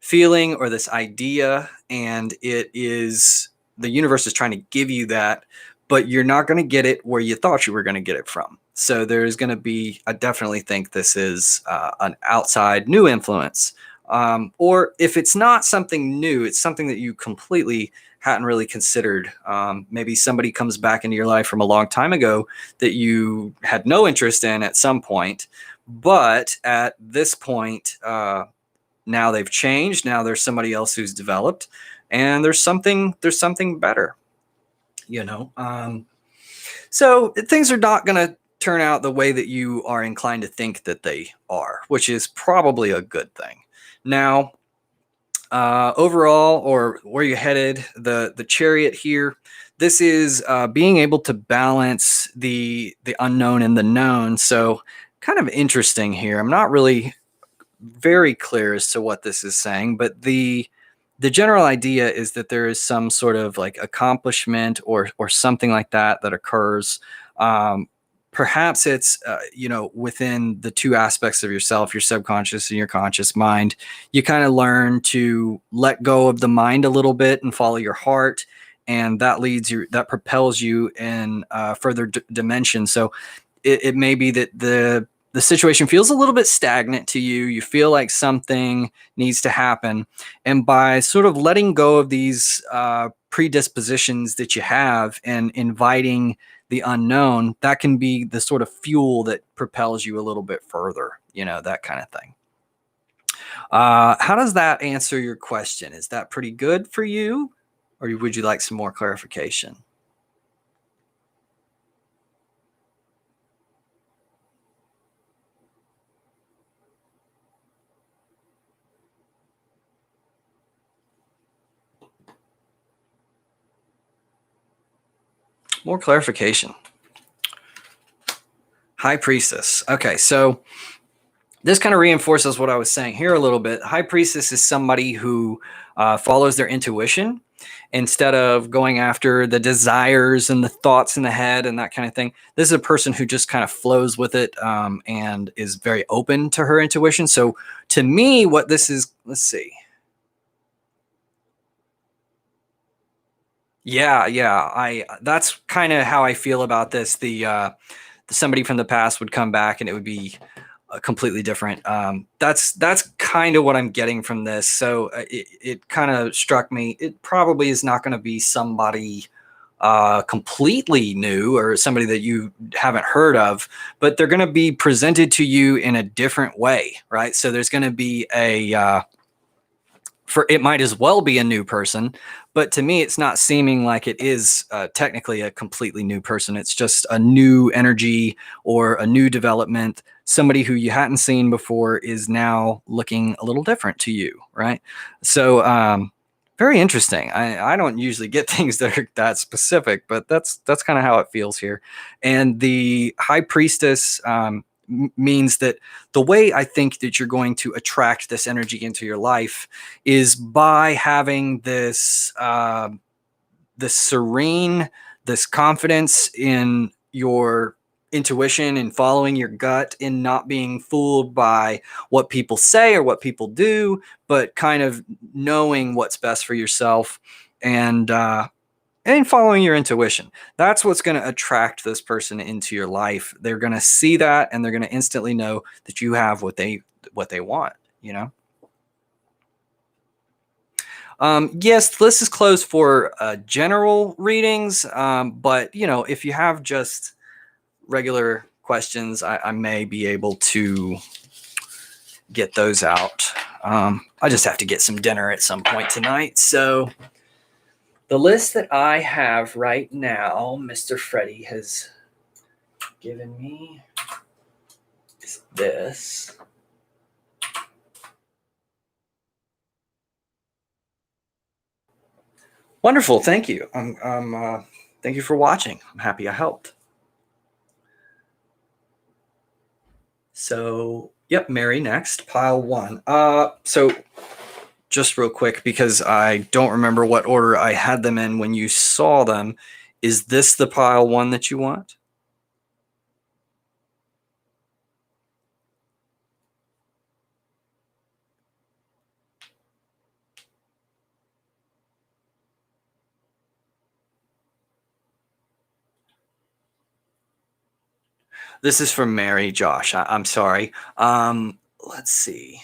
feeling or this idea, and the universe is trying to give you that, but you're not going to get it where you thought you were going to get it from. So there's going to be, I definitely think this is an outside new influence. Or if it's not something new, it's something that you completely hadn't really considered. Maybe somebody comes back into your life from a long time ago that you had no interest in at some point, but at this point, now they've changed. Now there's somebody else who's developed, and there's something better, So things are not going to turn out the way that you are inclined to think that they are, which is probably a good thing. Now, overall, or where you headed, the Chariot here, this is being able to balance the unknown and the known. So kind of interesting here. I'm not really very clear as to what this is saying, but the general idea is that there is some sort of like accomplishment or something like that occurs. Perhaps it's within the two aspects of yourself, your subconscious and your conscious mind. You kind of learn to let go of the mind a little bit and follow your heart, and that propels you in further dimension. So it may be that the situation feels a little bit stagnant to you. You feel like something needs to happen. And by sort of letting go of these predispositions that you have and inviting the unknown, that can be the sort of fuel that propels you a little bit further, that kind of thing. How does that answer your question? Is that pretty good for you? Or would you like some more clarification? more clarification. High Priestess. Okay, so this kind of reinforces what I was saying here a little bit. High Priestess is somebody who follows their intuition instead of going after the desires and the thoughts in the head and that kind of thing. This is a person who just kind of flows with it and is very open to her intuition. So to me, what this is, let's see. Yeah. That's kind of how I feel about this. Somebody from the past would come back and it would be completely different. That's kind of what I'm getting from this. So it kind of struck me. It probably is not going to be somebody completely new or somebody that you haven't heard of, but they're going to be presented to you in a different way, right? So there's going to be it might as well be a new person, but to me, it's not seeming like it is technically a completely new person. It's just a new energy or a new development. Somebody who you hadn't seen before is now looking a little different to you, right? So very interesting. I don't usually get things that are that specific, but that's kind of how it feels here. And the High Priestess means that the way I think that you're going to attract this energy into your life is by having this this serene, this confidence in your intuition and following your gut, in not being fooled by what people say or what people do, but kind of knowing what's best for yourself and following your intuition. That's what's going to attract this person into your life. They're going to see that and they're going to instantly know that you have what they want, you know? Yes, the list is closed for general readings, but you know, if you have just regular questions, I may be able to get those out. I just have to get some dinner at some point tonight, so the list that I have right now, Mr. Freddy has given me is this. Wonderful, thank you. Thank you for watching. I'm happy I helped. So, yep, Mary next, pile 1. So just real quick, because I don't remember what order I had them in when you saw them. Is this the pile 1 that you want? This is from Mary, Josh. I'm sorry. Let's see.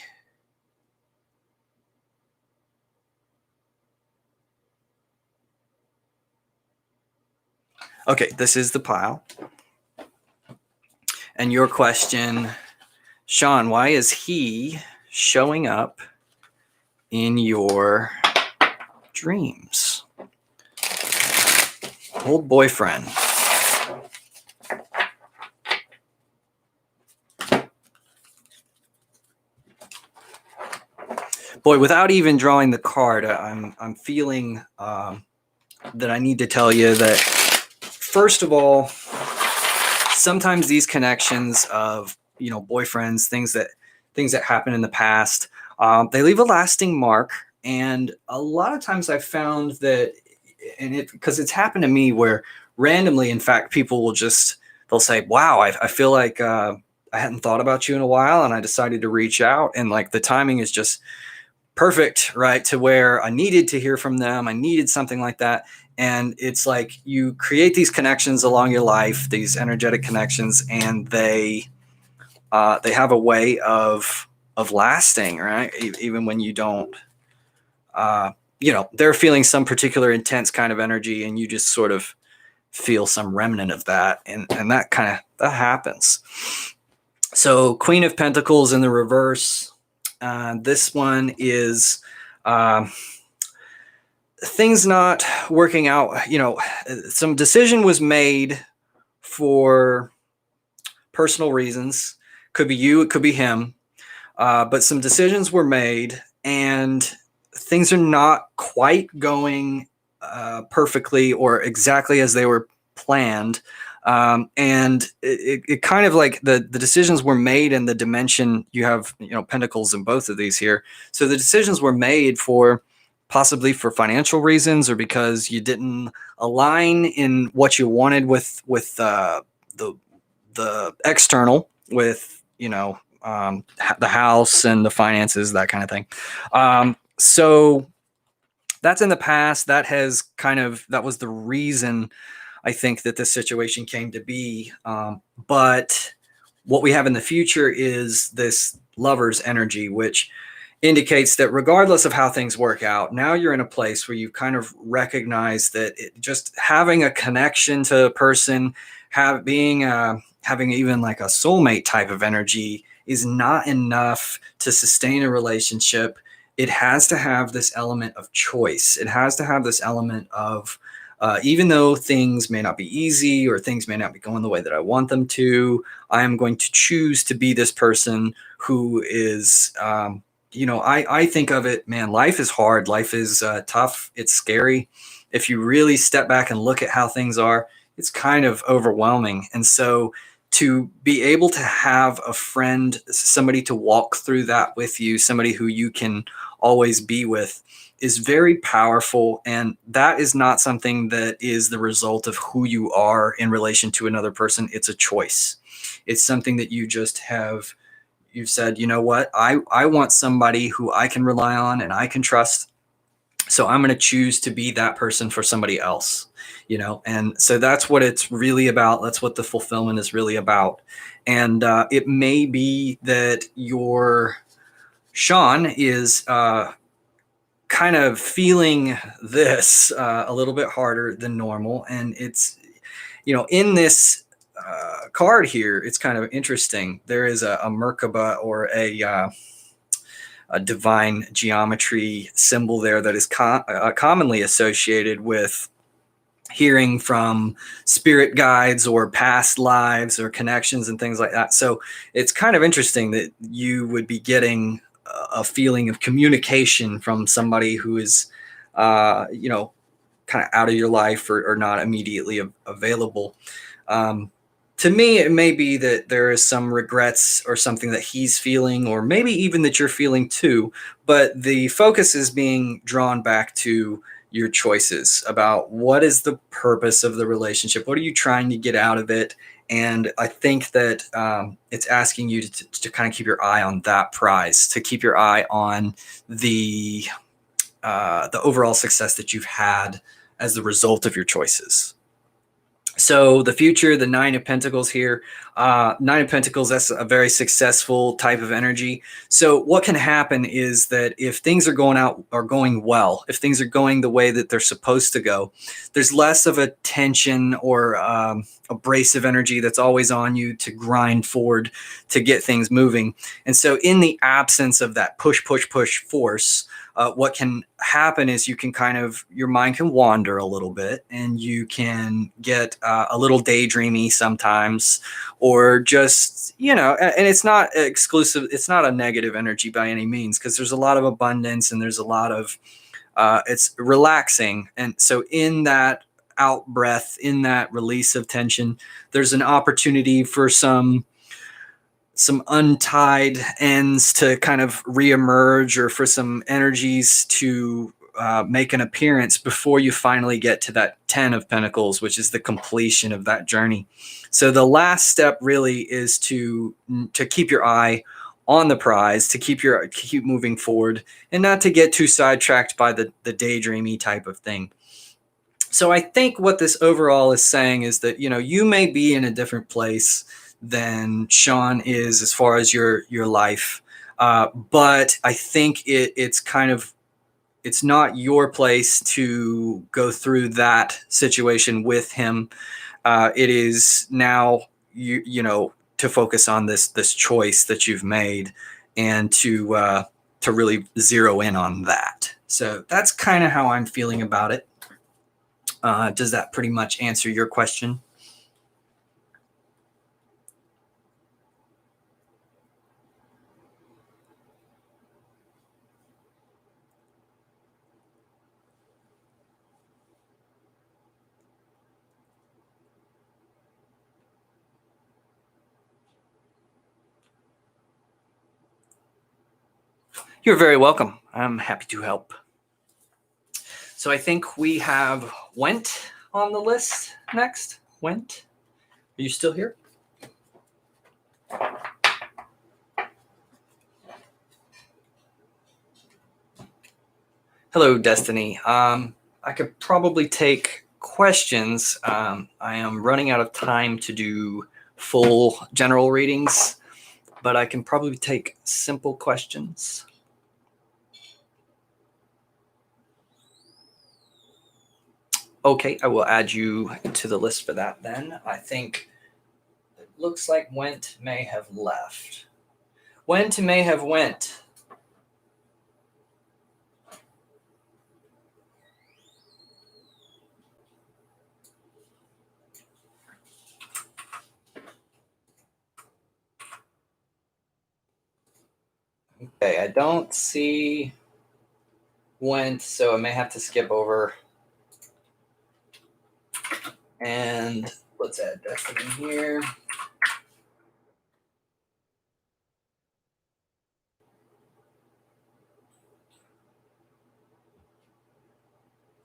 Okay, this is the pile. And your question, Sean, why is he showing up in your dreams? Old boyfriend. Boy, without even drawing the card, I'm feeling that I need to tell you that, first of all, sometimes these connections of, you know, boyfriends, things that happen in the past, they leave a lasting mark. And a lot of times I've found that, because it's happened to me where randomly, in fact, people they'll say, wow, I feel like I hadn't thought about you in a while, and I decided to reach out, and like the timing is just perfect, right? To where I needed to hear from them. I needed something like that. And it's like you create these connections along your life, these energetic connections, and they have a way of lasting, right? Even when you don't, you know, they're feeling some particular intense kind of energy, and you just sort of feel some remnant of that, and that happens. So Queen of Pentacles in the reverse. This one is things not working out. You know, some decision was made for personal reasons. Could be you, it could be him. But some decisions were made, and things are not quite going perfectly or exactly as they were planned. And it kind of like the decisions were made in the dimension. You have, pentacles in both of these here. So the decisions were made for possibly for financial reasons, or because you didn't align in what you wanted with the external, with the house and the finances, that kind of thing. So that's in the past. That was the reason I think that this situation came to be. But what we have in the future is this lover's energy, which indicates that regardless of how things work out, now you're in a place where you kind of recognize that just having a connection to a person, having even like a soulmate type of energy is not enough to sustain a relationship. It has to have this element of choice. It has to have this element of even though things may not be easy or things may not be going the way that I want them to, I am going to choose to be this person who is, I think of it, man, life is hard. Life is tough. It's scary. If you really step back and look at how things are, it's kind of overwhelming. And so to be able to have a friend, somebody to walk through that with you, somebody who you can always be with, is very powerful. And that is not something that is the result of who you are in relation to another person. It's a choice. It's something that you've said, you know what, I want somebody who I can rely on and I can trust. So I'm going to choose to be that person for somebody else, and so that's what it's really about. That's what the fulfillment is really about. And it may be that your Sean is kind of feeling this a little bit harder than normal. And it's, in this card here, it's kind of interesting. There is a Merkaba, or a divine geometry symbol there that is commonly associated with hearing from spirit guides or past lives or connections and things like that. So it's kind of interesting that you would be getting a feeling of communication from somebody who is, kind of out of your life, or not immediately available. To me, it may be that there is some regrets or something that he's feeling, or maybe even that you're feeling too. But the focus is being drawn back to your choices about what is the purpose of the relationship. What are you trying to get out of it? And I think that it's asking you to kind of keep your eye on that prize, to keep your eye on the overall success that you've had as the result of your choices. So the future, the Nine of Pentacles here, Nine of Pentacles, that's a very successful type of energy. So what can happen is that if things are going well, if things are going the way that they're supposed to go, there's less of a tension or abrasive energy that's always on you to grind forward to get things moving. And so in the absence of that push force, what can happen is you can your mind can wander a little bit, and you can get a little daydreamy sometimes, or just, and it's not exclusive. It's not a negative energy by any means, because there's a lot of abundance and there's a lot of, it's relaxing. And so in that out breath, in that release of tension, there's an opportunity for some untied ends to kind of reemerge, or for some energies to make an appearance before you finally get to that 10 of Pentacles, which is the completion of that journey. So the last step really is to keep your eye on the prize, to keep moving forward, and not to get too sidetracked by the daydreamy type of thing. So I think what this overall is saying is that, you may be in a different place than Sean is as far as your life. But I think it's not your place to go through that situation with him. It is now to focus on this choice that you've made, and to really zero in on that. So that's kind of how I'm feeling about it. Does that pretty much answer your question? You're very welcome. I'm happy to help. So I think we have Went on the list next. Went, are you still here? Hello, Destiny. I could probably take questions. I am running out of time to do full general readings, but I can probably take simple questions. Okay, I will add you to the list for that then. I think it looks like Went may have left. Went may have went. Okay, I don't see Went, so I may have to skip over. And let's add Destiny here.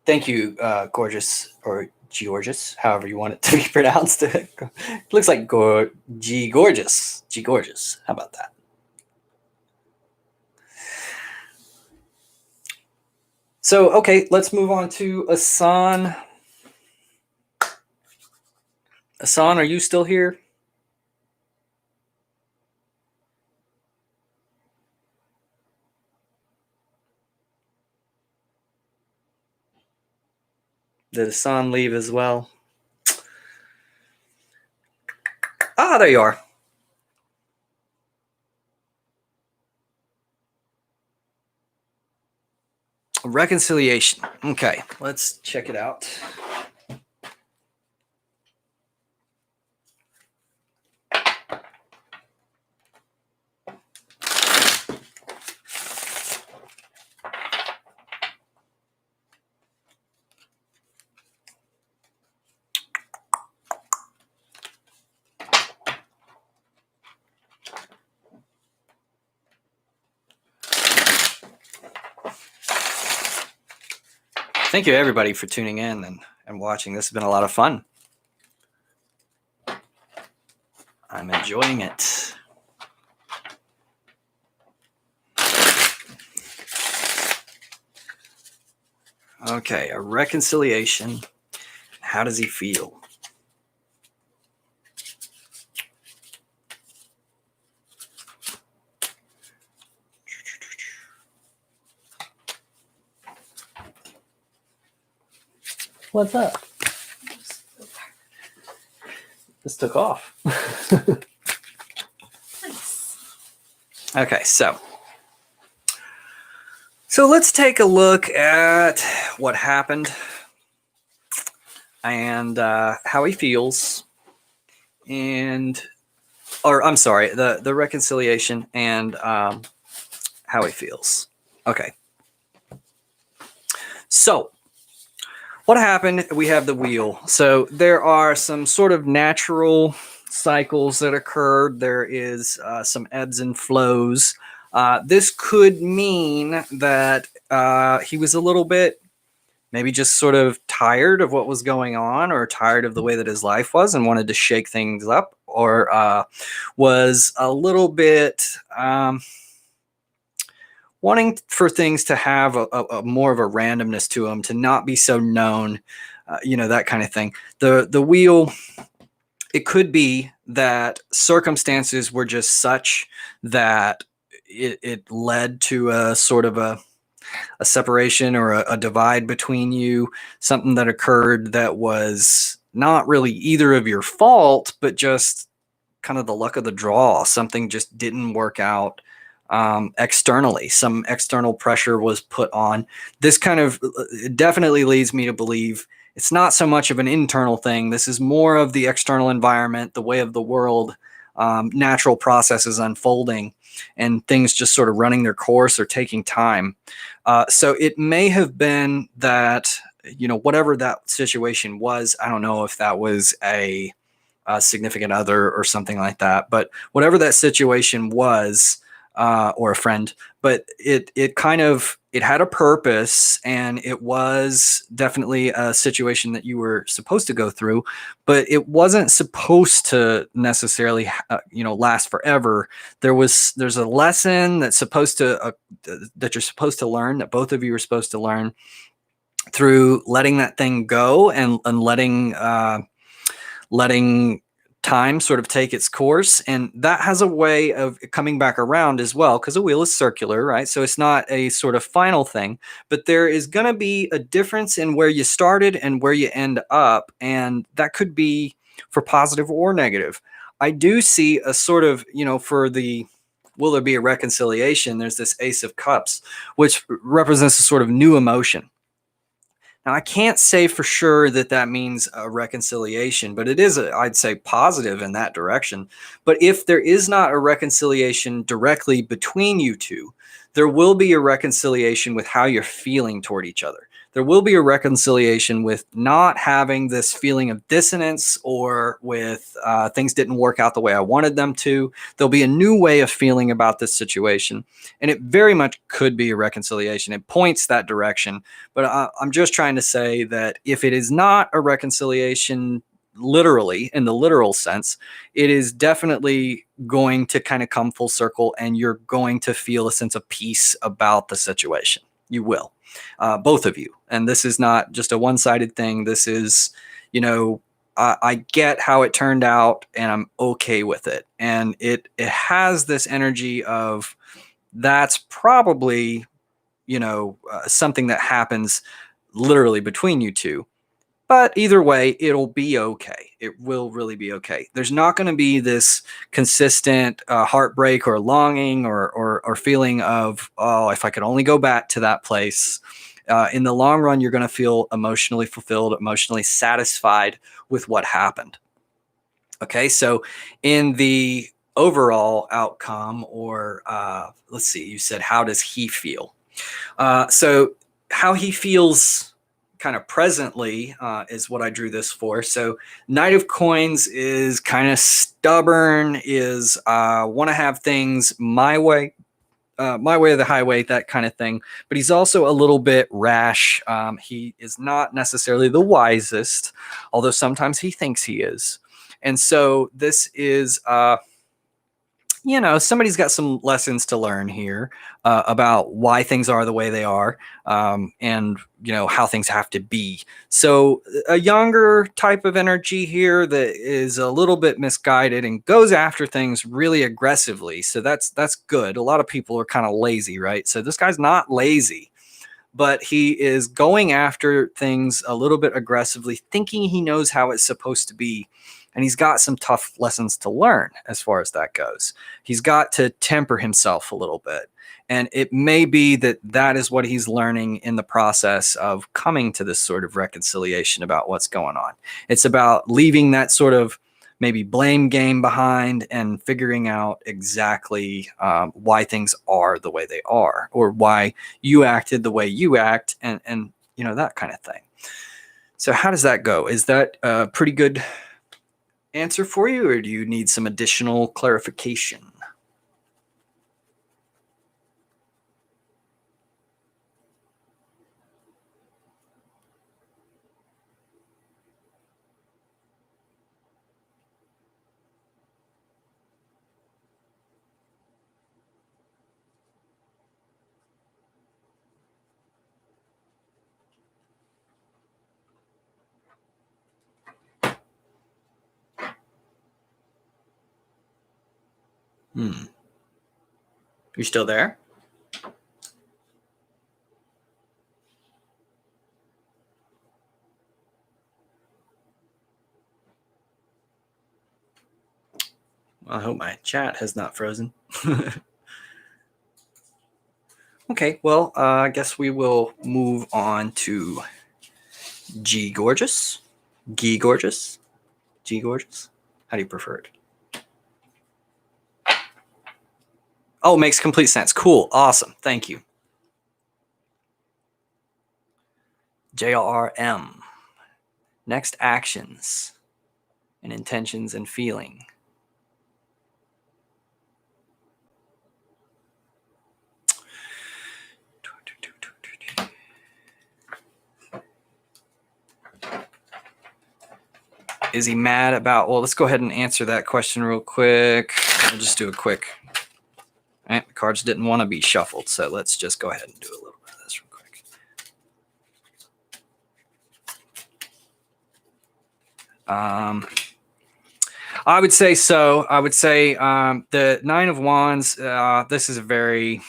Thank you, Gorgeous, or Georges, however you want it to be pronounced. It looks like G Gorgeous. G Gorgeous. How about that? So, okay, let's move on to Asan. Asan, are you still here? Did Asan leave as well? Ah, there you are. Reconciliation. Okay, let's check it out. Thank you, everybody, for tuning in and watching. This has been a lot of fun. I'm enjoying it. Okay, a reconciliation. How does he feel? What's up? This took off. Okay, so let's take a look at what happened and how he feels, I'm sorry, the reconciliation and how he feels. Okay. So what happened? We have the wheel. So there are some sort of natural cycles that occurred. There is some ebbs and flows. This could mean that he was a little bit maybe just sort of tired of what was going on, or tired of the way that his life was and wanted to shake things up, or was a little bit wanting for things to have a more of a randomness to them, to not be so known, that kind of thing. The wheel, it could be that circumstances were just such that it led to a sort of a separation or a divide between you, something that occurred that was not really either of your fault, but just kind of the luck of the draw. Something just didn't work out externally. Some external pressure was put on. This kind of definitely leads me to believe it's not so much of an internal thing. This is more of the external environment, the way of the world, natural processes unfolding, and things just sort of running their course or taking time. So it may have been that, whatever that situation was, I don't know if that was a significant other or something like that, but whatever that situation was, or a friend, but it kind of, it had a purpose, and it was definitely a situation that you were supposed to go through, but it wasn't supposed to necessarily last forever. There's a lesson that's supposed to that you're supposed to learn, that both of you are supposed to learn through letting that thing go, and letting time sort of take its course. And that has a way of coming back around as well, because a wheel is circular, right? So it's not a sort of final thing, but there is going to be a difference in where you started and where you end up. And that could be for positive or negative. I do see a sort of, for the, will there be a reconciliation? There's this Ace of Cups, which represents a sort of new emotion. Now, I can't say for sure that that means a reconciliation, but it is, I'd say, positive in that direction. But if there is not a reconciliation directly between you two, there will be a reconciliation with how you're feeling toward each other. There will be a reconciliation with not having this feeling of dissonance, or with things didn't work out the way I wanted them to. There'll be a new way of feeling about this situation. And it very much could be a reconciliation. It points that direction. But I'm just trying to say that if it is not a reconciliation, literally, in the literal sense, it is definitely going to kind of come full circle, and you're going to feel a sense of peace about the situation. You will, both of you. And this is not just a one-sided thing. This is, I get how it turned out, and I'm okay with it. And it has this energy of, that's probably, something that happens literally between you two. But either way, it'll be okay. It will really be okay. There's not going to be this consistent heartbreak or longing, or feeling of, oh, if I could only go back to that place. In the long run, you're going to feel emotionally fulfilled, emotionally satisfied with what happened. Okay, so in the overall outcome, or let's see, you said, how does he feel? So how he feels kind of presently is what I drew this for. So Knight of Coins is kind of stubborn, is want to have things my way or the highway, that kind of thing. But he's also a little bit rash. He is not necessarily the wisest, although sometimes he thinks he is. And so this is somebody's got some lessons to learn here about why things are the way they are, and how things have to be. So a younger type of energy here that is a little bit misguided and goes after things really aggressively. So that's good. A lot of people are kind of lazy, right? So this guy's not lazy, but he is going after things a little bit aggressively, thinking he knows how it's supposed to be. And he's got some tough lessons to learn as far as that goes. He's got to temper himself a little bit. And it may be that that is what he's learning in the process of coming to this sort of reconciliation about what's going on. It's about leaving that sort of maybe blame game behind, and figuring out exactly why things are the way they are, or why you acted the way you act, and that kind of thing. So how does that go? Is that a pretty good answer for you, or do you need some additional clarification? You still there? Well, I hope my chat has not frozen. Okay, well, I guess we will move on to G Gorgeous. G Gorgeous? G Gorgeous? How do you prefer it? Oh, makes complete sense. Cool. Awesome. Thank you. JRM. Next actions and intentions and feeling. Is he mad about? Well, let's go ahead and answer that question real quick. I'll just do a quick. Right, the cards didn't want to be shuffled, so let's just go ahead and do a little bit of this real quick. I would say so. I would say the Nine of Wands. This is a very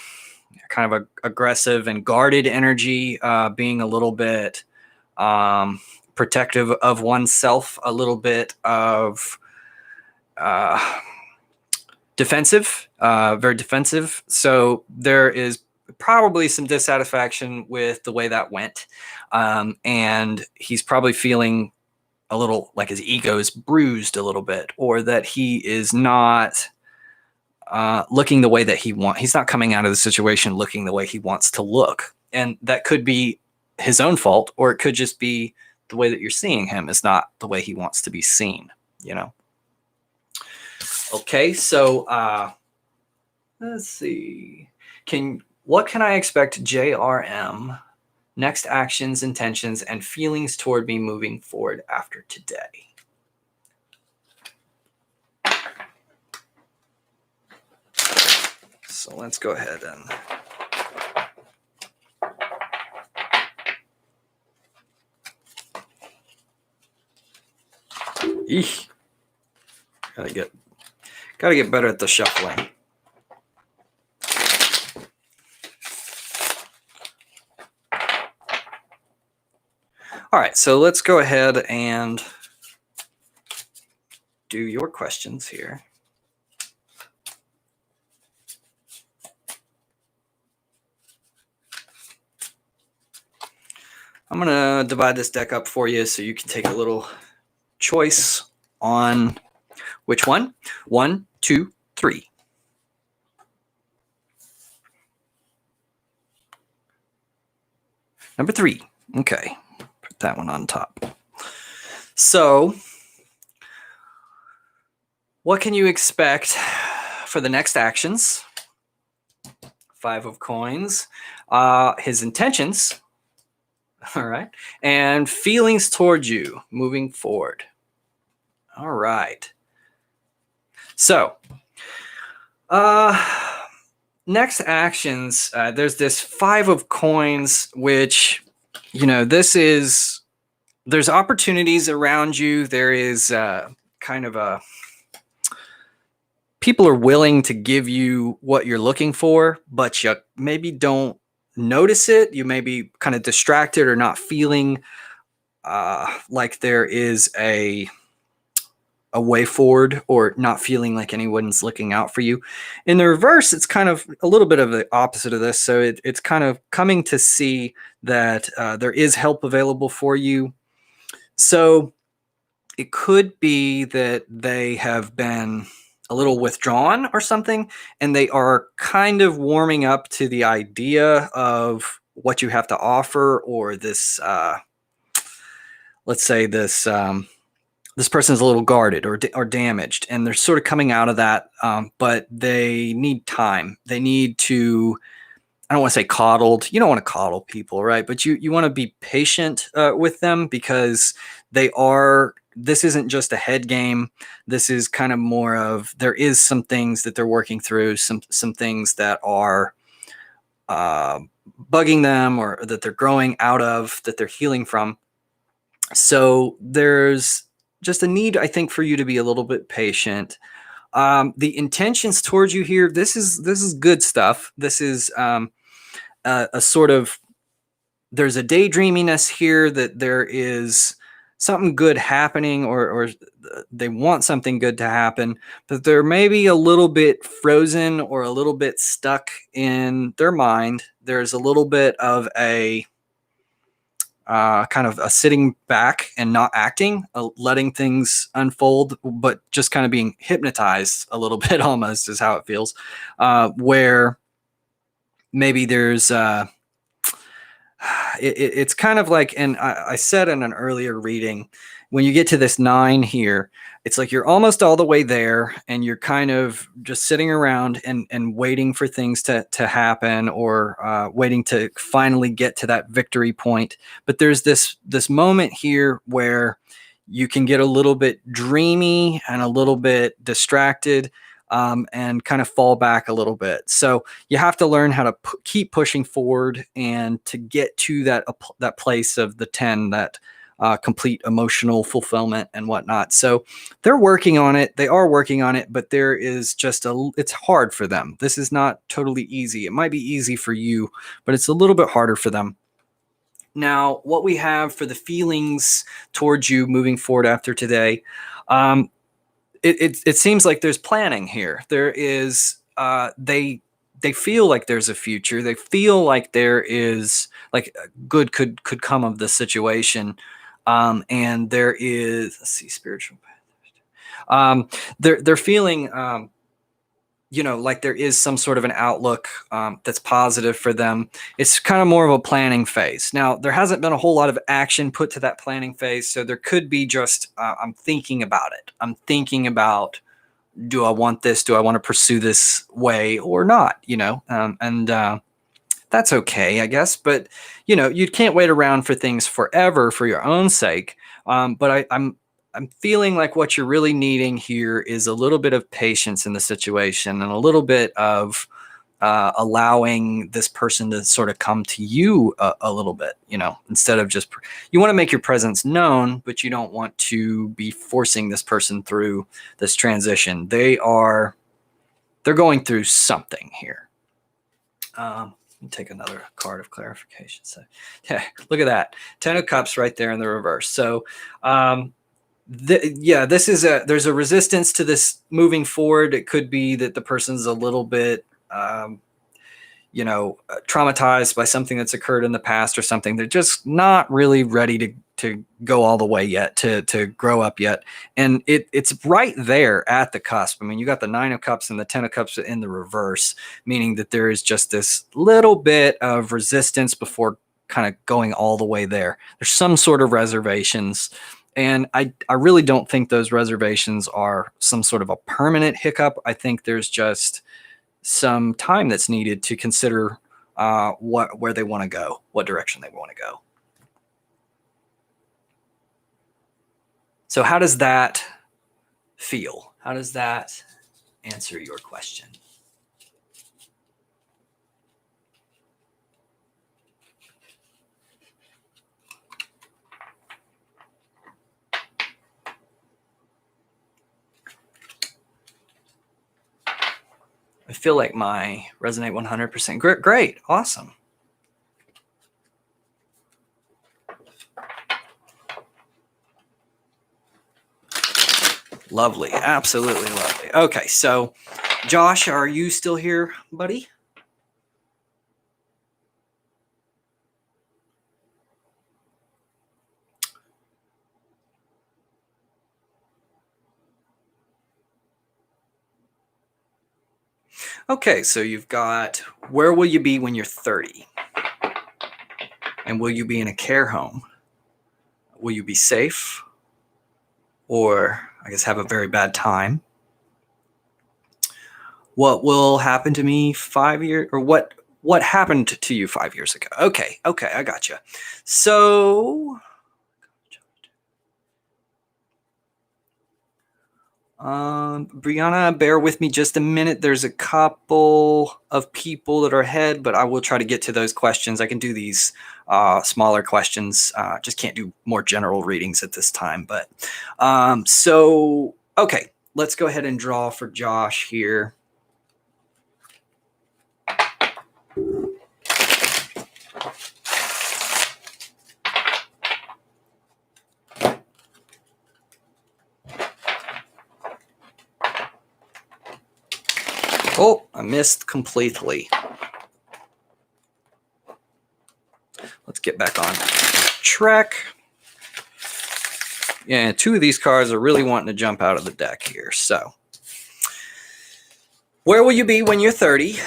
kind of aggressive and guarded energy, being a little bit protective of oneself, a little bit of defensive, very defensive. So there is probably some dissatisfaction with the way that went. And he's probably feeling a little like his ego is bruised a little bit, or that he is not looking the way that he wants. He's not coming out of the situation looking the way he wants to look. And that could be his own fault, or it could just be the way that you're seeing him is not the way he wants to be seen, you know? Okay, so let's see. What can I expect JRM, next actions, intentions, and feelings toward me moving forward after today? So let's go ahead and eesh. Gotta get better at the shuffling. All right, so let's go ahead and do your questions here. I'm going to divide this deck up for you so you can take a little choice on which one. 1, 2, 3. Number 3. Okay, put that one on top. So, what can you expect for the next actions? 5 of coins. His intentions. All right. And feelings towards you moving forward. All right. So, next actions, there's this 5 of coins, which, you know, there's opportunities around you. There is kind of people are willing to give you what you're looking for, but you maybe don't notice it. You may be kind of distracted or not feeling like there is a way forward, or not feeling like anyone's looking out for you. In the reverse, it's kind of a little bit of the opposite of this. So it's kind of coming to see that there is help available for you. So it could be that they have been a little withdrawn or something, and they are kind of warming up to the idea of what you have to offer, or this, let's say this, this person's a little guarded or damaged, and they're sort of coming out of that, but they need time. They need to, I don't want to say coddled. You don't want to coddle people, right? But you want to be patient with them, because this isn't just a head game. This is kind of more of, there is some things that they're working through, some things that are bugging them, or that they're growing out of, that they're healing from. So there's just a need, I think, for you to be a little bit patient. The intentions towards you here, this is good stuff. This is a sort of, there's a daydreaminess here, that there is something good happening, or they want something good to happen, but they're maybe a little bit frozen or a little bit stuck in their mind. There's a little bit of a kind of a sitting back and not acting, letting things unfold, but just kind of being hypnotized a little bit, almost is how it feels, where maybe there's it's kind of like, and I said in an earlier reading, when you get to this 9 here, it's like you're almost all the way there, and you're kind of just sitting around and waiting for things to happen, or waiting to finally get to that victory point. But there's this moment here where You can get a little bit dreamy and a little bit distracted, and kind of fall back a little bit. So you have to learn how to keep pushing forward and to get to that place of the 10, that complete emotional fulfillment and whatnot. So they're working on it. They are working on it, but there is just it's hard for them. This is not totally easy. It might be easy for you, but it's a little bit harder for them. Now, what we have for the feelings towards you moving forward after today, it seems like there's planning here. There is they feel like there's a future. They feel like there is like good could come of this situation, and there is, let's see, spiritual. They're feeling like there is some sort of an outlook that's positive for them. It's kind of more of a planning phase. Now, there hasn't been a whole lot of action put to that planning phase, so there could be just I'm thinking about it. I'm thinking about, do I want this? Do I want to pursue this way or not? And that's okay, I guess. But you can't wait around for things forever for your own sake. But I'm feeling like what you're really needing here is a little bit of patience in the situation and a little bit of allowing this person to sort of come to you a little bit, instead of just, you want to make your presence known, but you don't want to be forcing this person through this transition. They're going through something here. Let me take another card of clarification. So yeah, look at that. 10 of Cups right there in the reverse. So, there's a resistance to this moving forward. It could be that the person's a little bit, traumatized by something that's occurred in the past or something. They're just not really ready to go all the way yet, to grow up yet. And it's right there at the cusp. I mean, you got the 9 of Cups and the 10 of Cups in the reverse, meaning that there is just this little bit of resistance before kind of going all the way there. There's some sort of reservations. And I really don't think those reservations are some sort of a permanent hiccup. I think there's just some time that's needed to consider where they want to go, what direction they want to go. So how does that feel? How does that answer your question? I feel like my resonate 100%. Great. Awesome. Lovely. Absolutely lovely. Okay. So Josh, are you still here, buddy? Okay, so you've got, where will you be when you're 30? And will you be in a care home? Will you be safe? Or, I guess, have a very bad time? What will happen to me 5 years, or what happened to you 5 years ago? Okay, I gotcha. So, Brianna, bear with me just a minute. There's a couple of people that are ahead, but I will try to get to those questions. I can do these smaller questions. Just can't do more general readings at this time. But okay, let's go ahead and draw for Josh here. Oh, I missed completely. Let's get back on track. Yeah, 2 of these cards are really wanting to jump out of the deck here. So, where will you be when you're 30?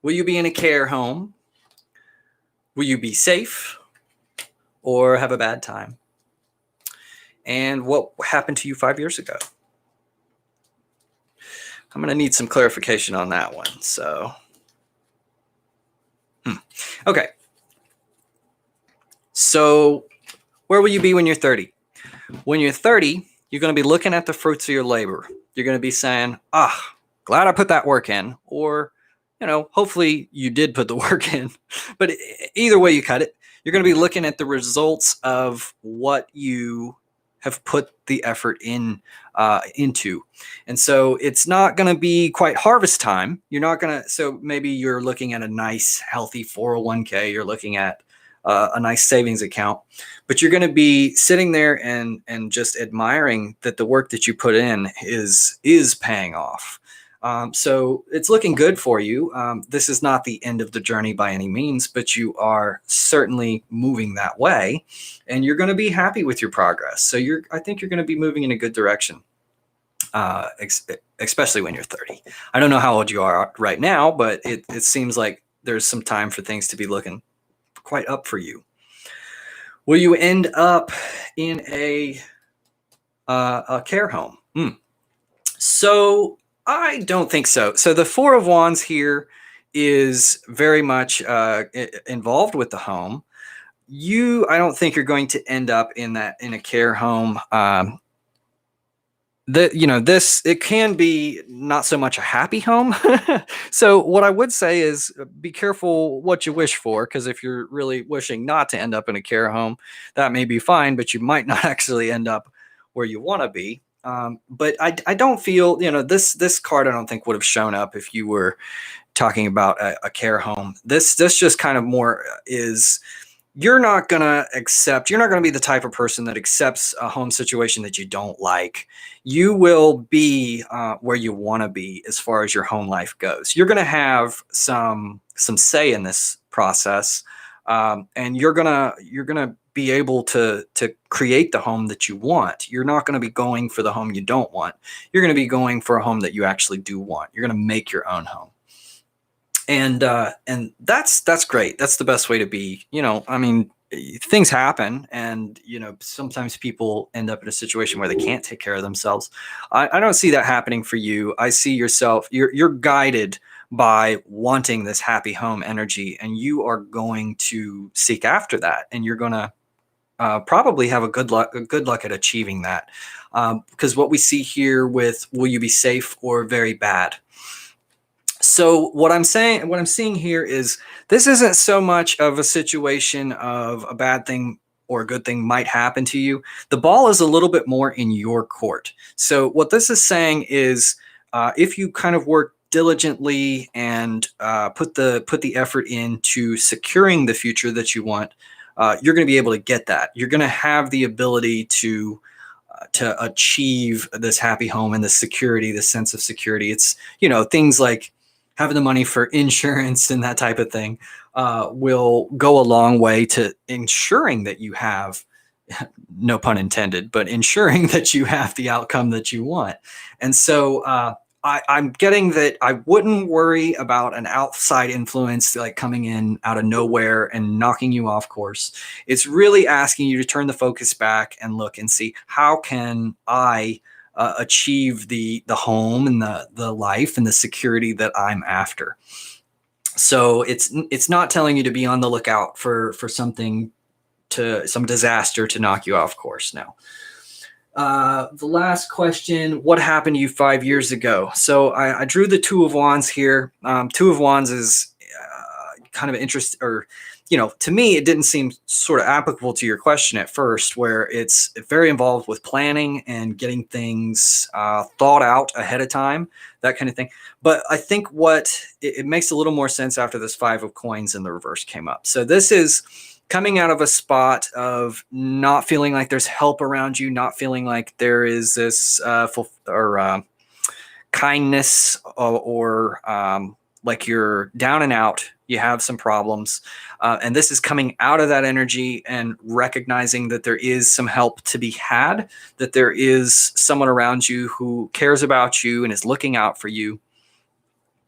Will you be in a care home? Will you be safe or have a bad time? And what happened to you 5 years ago? I'm going to need some clarification on that one. So, okay. So Where will you be when you're 30? When you're 30, you're going to be looking at the fruits of your labor. You're going to be saying, glad I put that work in. Or, hopefully you did put the work in. But either way you cut it, you're going to be looking at the results of what you have put the effort into. And so it's not going to be quite harvest time. You're not going to, so maybe you're looking at a nice, healthy 401k. You're looking at a nice savings account, but you're going to be sitting there and just admiring that the work that you put in is paying off. So it's looking good for you. This is not the end of the journey by any means, but you are certainly moving that way, and you're going to be happy with your progress. So I think you're going to be moving in a good direction, especially when you're 30. I don't know how old you are right now, but it seems like there's some time for things to be looking quite up for you. Will you end up in a care home? So I don't think so. So the Four of Wands here is very much involved with the home. I don't think you're going to end up in a care home. It can be not so much a happy home. So what I would say is be careful what you wish for, because if you're really wishing not to end up in a care home, that may be fine, but you might not actually end up where you want to be. But I don't feel, this card I don't think would have shown up if you were talking about a care home. This just kind of more is, you're not going to be the type of person that accepts a home situation that you don't like. You will be where you want to be as far as your home life goes. You're going to have some say in this process, and you're going to be able to create the home that you want. You're not going to be going for the home you don't want. You're going to be going for a home that you actually do want. You're going to make your own home. And that's great. That's the best way to be. Things happen, and sometimes people end up in a situation where they can't take care of themselves. I don't see that happening for you. I see you're guided by wanting this happy home energy, and you are going to seek after that, and you're going to probably have a good luck at achieving that. Because what we see here with, will you be safe or very bad? So what I'm seeing here is, this isn't so much of a situation of a bad thing or a good thing might happen to you. The ball is a little bit more in your court. So what this is saying is, if you kind of work diligently and put the effort into securing the future that you want, you're going to be able to get that. You're going to have the ability to achieve this happy home and the security, the sense of security. It's, things like having the money for insurance and that type of thing will go a long way to ensuring that you have, no pun intended, but ensuring that you have the outcome that you want. And so I'm getting that I wouldn't worry about an outside influence like coming in out of nowhere and knocking you off course. It's really asking you to turn the focus back and look and see, how can I achieve the home and the life and the security that I'm after. So it's not telling you to be on the lookout for some disaster to knock you off course. Now, the last question: what happened to you 5 years ago? So I drew the Two of Wands here. Two of Wands is kind of interest, or to me, it didn't seem sort of applicable to your question at first, where it's very involved with planning and getting things thought out ahead of time, that kind of thing. But I think it makes a little more sense after this Five of Coins in the reverse came up. So this is coming out of a spot of not feeling like there's help around you, not feeling like there is this kindness, or like you're down and out. You have some problems, and this is coming out of that energy and recognizing that there is some help to be had, that there is someone around you who cares about you and is looking out for you.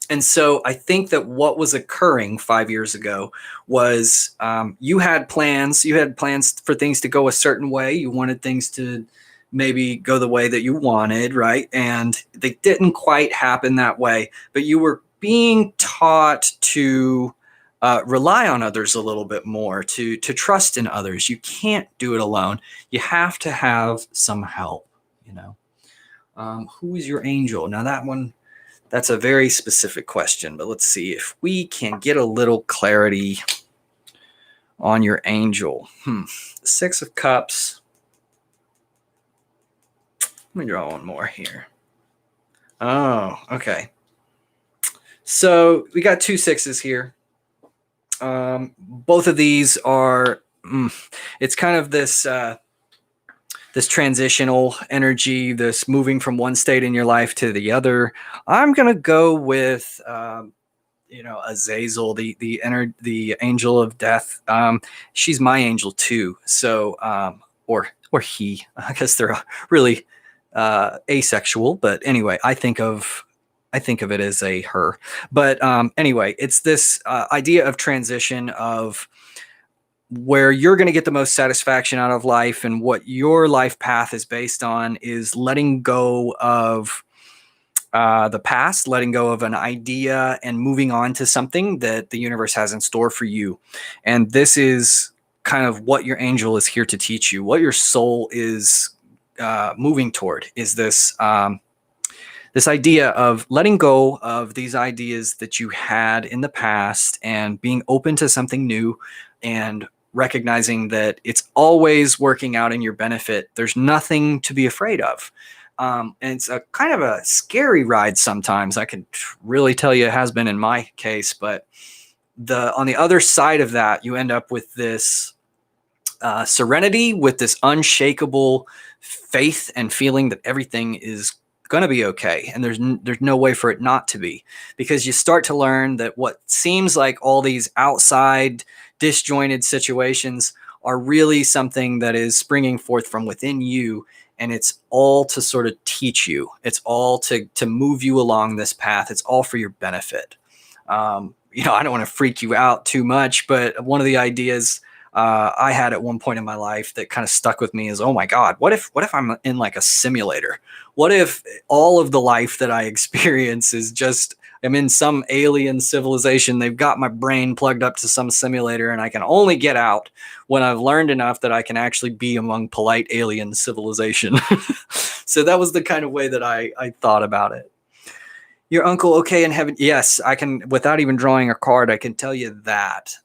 And so I think that what was occurring 5 years ago was you had plans for things to go a certain way. You wanted things to maybe go the way that you wanted, right? And they didn't quite happen that way, but you were being taught to rely on others a little bit more, to trust in others. You can't do it alone. You have to have some help. You know, who is your angel? Now that's a very specific question, but let's see if we can get a little clarity on your angel. Six of Cups. Let me draw one more here. Oh, okay. So we got 2 sixes here. Both of these are, it's kind of this this transitional energy, this moving from one state in your life to the other. I'm gonna go with Azazel, the angel of death. She's my angel too. So or he. I guess they're really asexual, but anyway, I think of it as a her. But anyway, it's this idea of transition, of where you're going to get the most satisfaction out of life, and what your life path is based on is letting go of the past, letting go of an idea, and moving on to something that the universe has in store for you. And this is kind of what your angel is here to teach you. What your soul is moving toward is this this idea of letting go of these ideas that you had in the past, and being open to something new, and recognizing that it's always working out in your benefit. There's nothing to be afraid of. And it's a kind of a scary ride sometimes. I can really tell you it has been in my case, but on the other side of that, you end up with this serenity, with this unshakable faith and feeling that everything is going to be okay, and there's no way for it not to be, because you start to learn that what seems like all these outside disjointed situations are really something that is springing forth from within you, and it's all to sort of teach you. It's all to move you along this path. It's all for your benefit. I don't want to freak you out too much, but one of the ideas I had at one point in my life that kind of stuck with me is, oh my God, what if I'm in like a simulator? What if all of the life that I experience is just, I'm in some alien civilization. They've got my brain plugged up to some simulator, and I can only get out when I've learned enough that I can actually be among polite alien civilization. So that was the kind of way that I thought about it. Your uncle okay in heaven? Yes, I can, without even drawing a card, I can tell you that.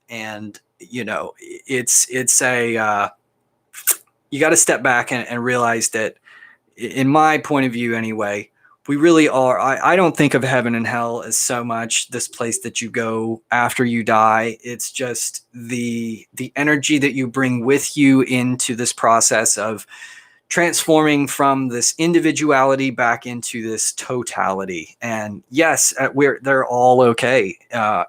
And it's a you got to step back and realize that, in my point of view anyway, we really are. I don't think of heaven and hell as so much this place that you go after you die. It's just the energy that you bring with you into this process of transforming from this individuality back into this totality. And yes, they're all okay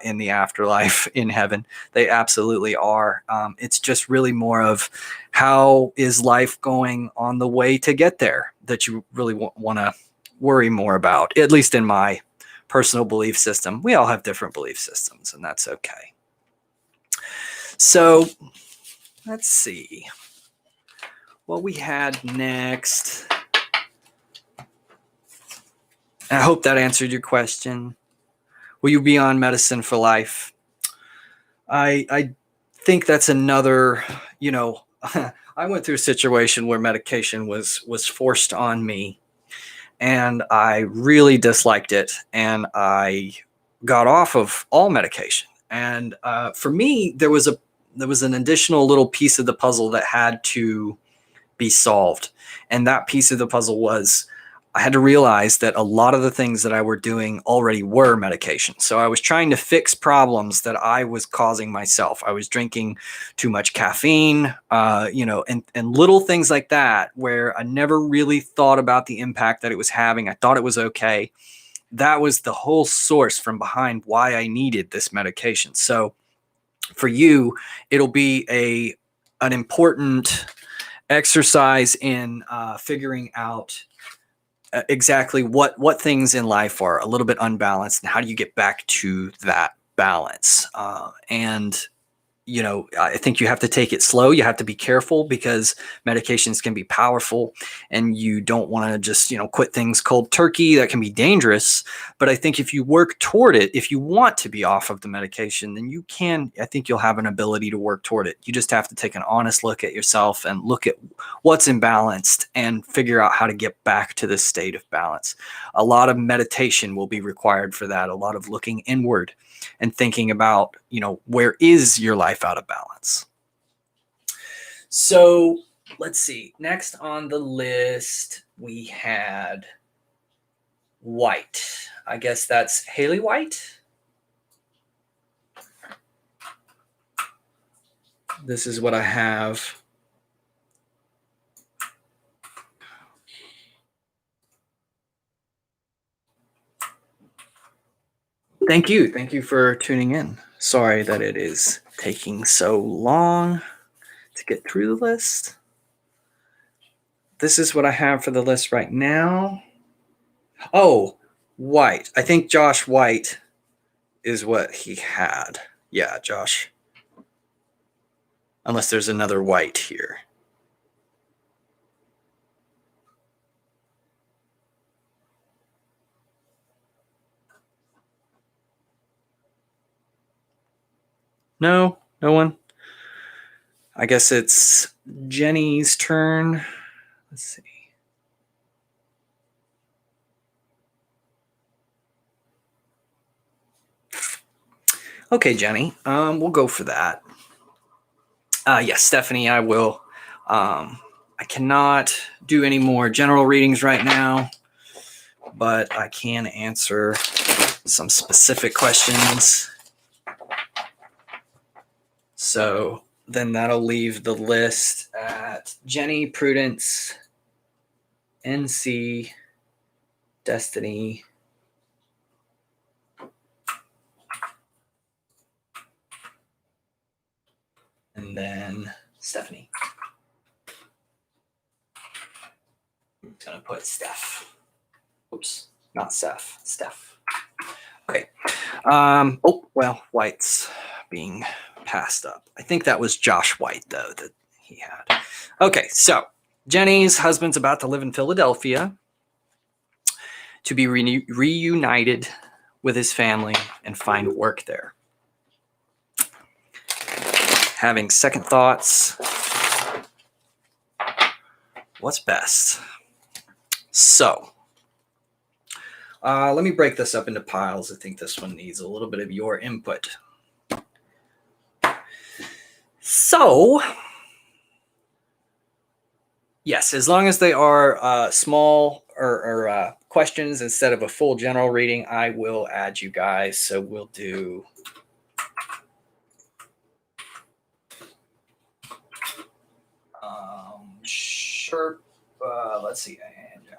in the afterlife, in heaven. They absolutely are. It's just really more of, how is life going on the way to get there, that you really want to worry more about, at least in my personal belief system. We all have different belief systems, and that's okay. So let's see what we had next. I hope that answered your question. Will you be on medicine for life? I think that's another, I went through a situation where medication was forced on me, and I really disliked it, and I got off of all medication. And for me, there was an additional little piece of the puzzle that had to be solved. And that piece of the puzzle was, I had to realize that a lot of the things that I were doing already were medication. So I was trying to fix problems that I was causing myself. I was drinking too much caffeine, and little things like that, where I never really thought about the impact that it was having. I thought it was okay. That was the whole source from behind why I needed this medication. So for you, it'll be an important exercise in figuring out exactly what things in life are a little bit unbalanced, and how do you get back to that balance. And I think you have to take it slow. You have to be careful because medications can be powerful and you don't want to just, quit things cold turkey. That can be dangerous. But I think if you work toward it, if you want to be off of the medication, then you can. I think you'll have an ability to work toward it. You just have to take an honest look at yourself and look at what's imbalanced and figure out how to get back to this state of balance. A lot of meditation will be required for that, a lot of looking inward and thinking about, where is your life out of balance? So let's see. Next on the list, we had White. I guess that's Haley White. This is what I have. Thank you. Thank you for tuning in. Sorry that it is taking so long to get through the list. This is what I have for the list right now. Oh, White. I think Josh White is what he had. Yeah, Josh. Unless there's another White here. No one. I guess it's Jenny's turn. Let's see. Okay, Jenny. We'll go for that. Yes, Stephanie, I will. I cannot do any more general readings right now, but I can answer some specific questions. So then that'll leave the list at Jenny, Prudence, NC, Destiny, and then Stephanie. I'm going to put Steph. Oops, not Steph. Steph. Okay. White's being passed up. I think that was Josh White, though, that he had. Okay, so Jenny's husband's about to live in Philadelphia to be reunited with his family and find work there. Having second thoughts. What's best? So, let me break this up into piles. I think this one needs a little bit of your input. So, yes, as long as they are small or questions instead of a full general reading, I will add you guys. So we'll do sure. Let's see.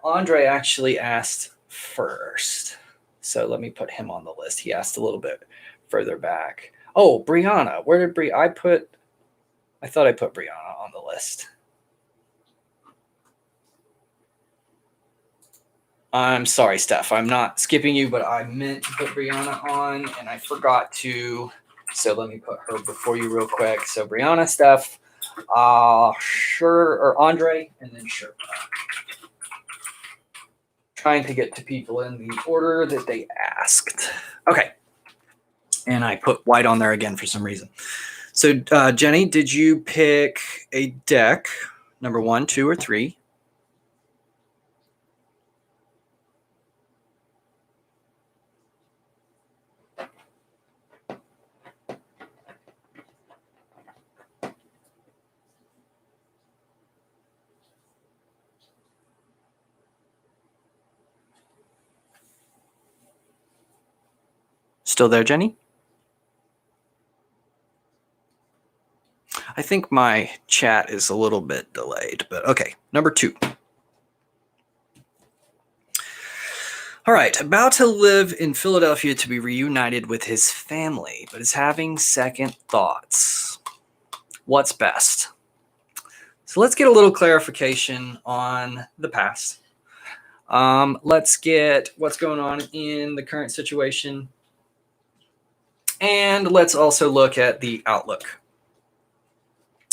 Andre actually asked first, so let me put him on the list. He asked a little bit further back. Oh, Brianna, where did I thought I put Brianna on the list. I'm sorry, Steph. I'm not skipping you, but I meant to put Brianna on, and I forgot to. So let me put her before you real quick. So Brianna, Steph, or Andre, and then Sherpa. Trying to get to people in the order that they asked. Okay. And I put White on there again for some reason. So, Jenny, did you pick a deck, number 1, 2, or 3? Still there, Jenny? I think my chat is a little bit delayed, but okay. Number 2. All right. About to live in Philadelphia to be reunited with his family, but is having second thoughts. What's best? So let's get a little clarification on the past. Let's get what's going on in the current situation. And let's also look at the outlook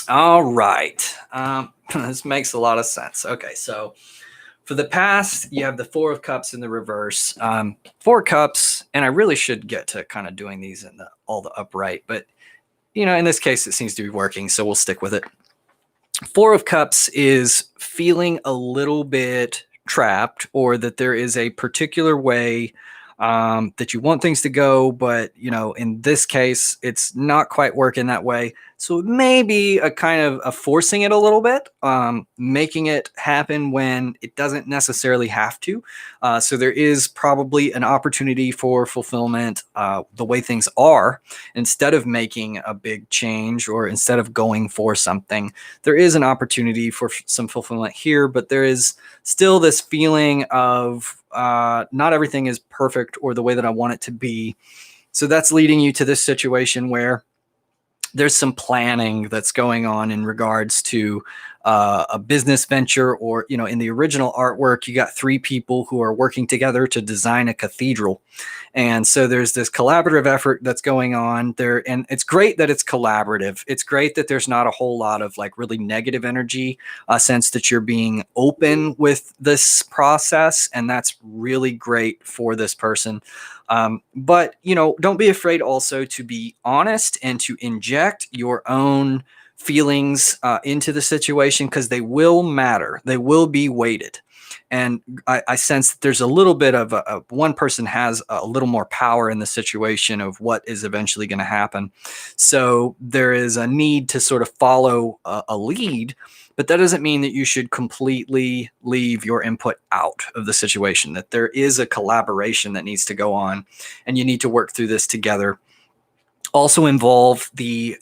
All right. This makes a lot of sense. Okay, so for the past, you have the Four of Cups in the reverse. Four Cups, and I really should get to kind of doing these in all the upright, but in this case, it seems to be working, so we'll stick with it. Four of Cups is feeling a little bit trapped, or that there is a particular way that you want things to go, but in this case, it's not quite working that way. So maybe a kind of a forcing it a little bit, making it happen when it doesn't necessarily have to. So there is probably an opportunity for fulfillment the way things are, instead of making a big change or instead of going for something. There is an opportunity for some fulfillment here, but there is still this feeling of not everything is perfect or the way that I want it to be. So that's leading you to this situation where there's some planning that's going on in regards to a business venture, or in the original artwork, you got three people who are working together to design a cathedral. And so there's this collaborative effort that's going on there, and it's great that it's collaborative. It's great that there's not a whole lot of like really negative energy, a sense that you're being open with this process, and that's really great for this person. But don't be afraid also to be honest and to inject your own feelings into the situation, because they will matter. They will be weighted. And I sense that there's a little bit of one person has a little more power in the situation of what is eventually going to happen. So there is a need to sort of follow a lead, but that doesn't mean that you should completely leave your input out of the situation, that there is a collaboration that needs to go on, and you need to work through this together. Also involve the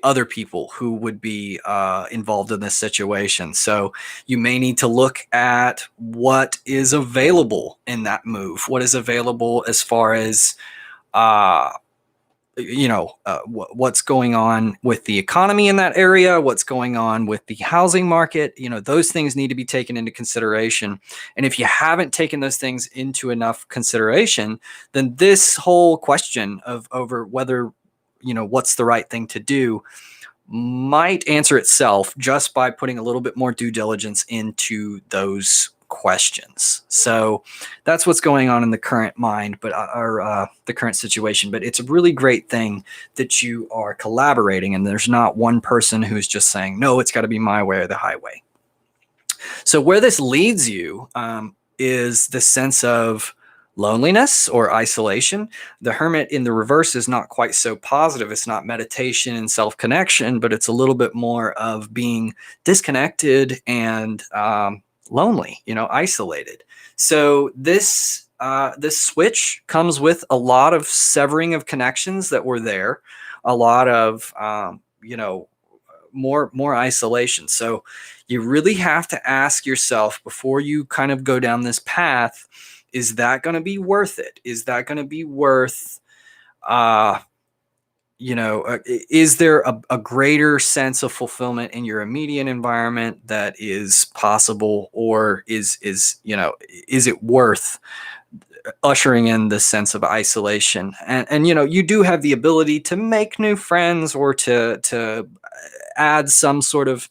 other people who would be involved in this situation. So you may need to look at what is available in that move, what is available as far as what's going on with the economy in that area, what's going on with the housing market. Those things need to be taken into consideration. And if you haven't taken those things into enough consideration, then this whole question of over whether what's the right thing to do might answer itself just by putting a little bit more due diligence into those questions. So that's what's going on in the current mind, but the current situation. But it's a really great thing that you are collaborating, and there's not one person who's just saying, no, it's got to be my way or the highway. So where this leads you is the sense of loneliness or isolation. The Hermit in the reverse is not quite so positive. It's not meditation and self-connection, but it's a little bit more of being disconnected and lonely, isolated. So this switch comes with a lot of severing of connections that were there, a lot of more isolation. So you really have to ask yourself before you kind of go down this path, is that going to be worth it? Is that going to be worth is there a greater sense of fulfillment in your immediate environment that is possible, or is it worth ushering in this sense of isolation? And you do have the ability to make new friends, or to add some sort of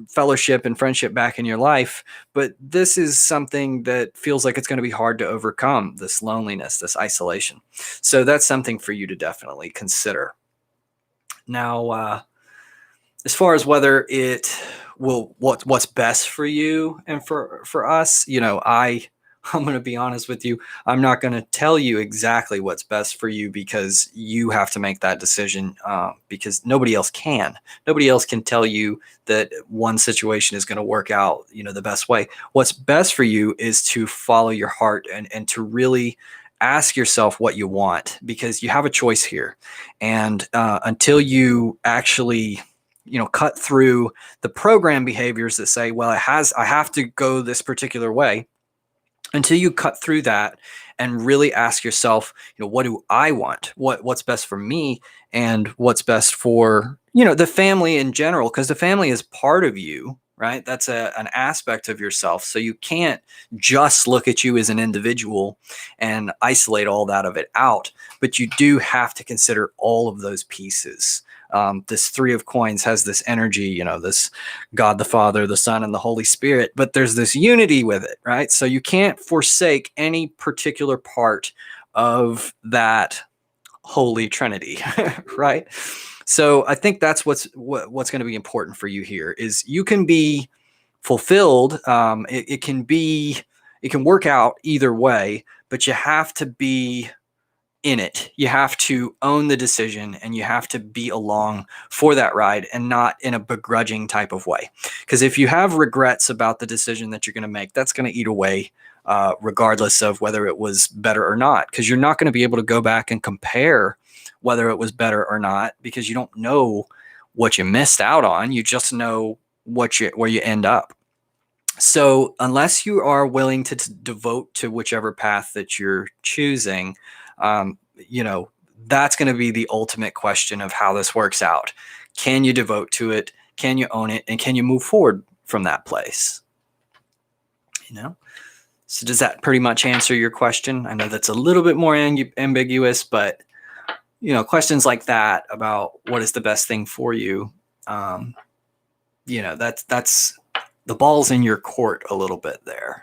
fellowship and friendship back in your life, but this is something that feels like it's going to be hard to overcome, this loneliness, this isolation. So that's something for you to definitely consider. Now, as far as whether it will, what's best for you and for us, I'm going to be honest with you. I'm not going to tell you exactly what's best for you, because you have to make that decision, because nobody else can. Nobody else can tell you that one situation is going to work out, the best way. What's best for you is to follow your heart and to really ask yourself what you want, because you have a choice here. And until you actually cut through the program behaviors that say, well, I have to go this particular way, until you cut through that and really ask yourself, what do I want? What's best for me, and what's best for, the family in general, because the family is part of you, right? That's an aspect of yourself. So you can't just look at you as an individual and isolate all that of it out, but you do have to consider all of those pieces this Three of Coins has this energy, this God the Father, the Son, and the Holy Spirit, but there's this unity with it, right? So you can't forsake any particular part of that Holy Trinity, right? So I think that's what's going to be important for you here is you can be fulfilled. It can work out either way, but you have to be in it. You have to own the decision and you have to be along for that ride and not in a begrudging type of way. Because if you have regrets about the decision that you're going to make, that's going to eat away regardless of whether it was better or not, because you're not going to be able to go back and compare whether it was better or not, because you don't know what you missed out on. You just know where you end up. So unless you are willing to devote to whichever path that you're choosing, that's going to be the ultimate question of how this works out. Can you devote to it? Can you own it? And can you move forward from that place? So does that pretty much answer your question? I know that's a little bit more ambiguous, but questions like that about what is the best thing for you, that's the ball's in your court a little bit there.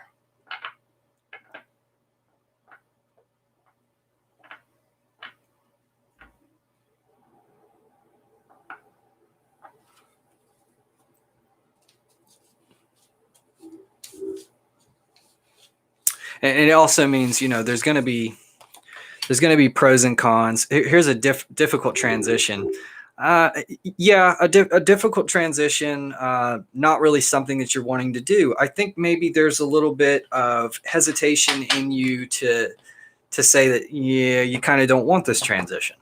And it also means, there's going to be pros and cons. Here's a difficult transition. A difficult transition, not really something that you're wanting to do. I think maybe there's a little bit of hesitation in you to say that, you kind of don't want this transition.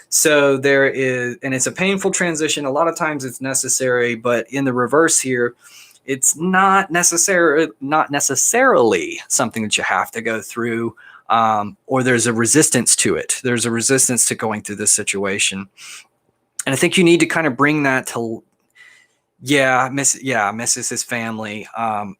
So there is, and it's a painful transition. A lot of times it's necessary, but in the reverse here, it's not necessarily something that you have to go through, or there's a resistance to it. There's a resistance to going through this situation. And I think you need to kind of bring that to, misses his family. That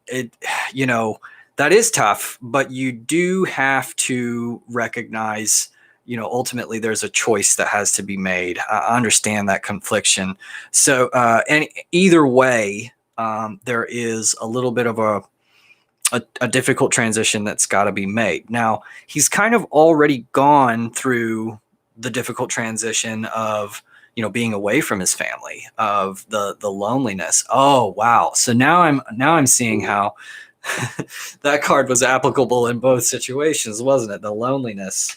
is tough, but you do have to recognize, ultimately there's a choice that has to be made. I understand that confliction. So, and either way, there is a little bit of a difficult transition that's got to be made. Now, he's kind of already gone through the difficult transition of, being away from his family, of the loneliness. Oh, wow. So now I'm seeing how that card was applicable in both situations, wasn't it? The loneliness,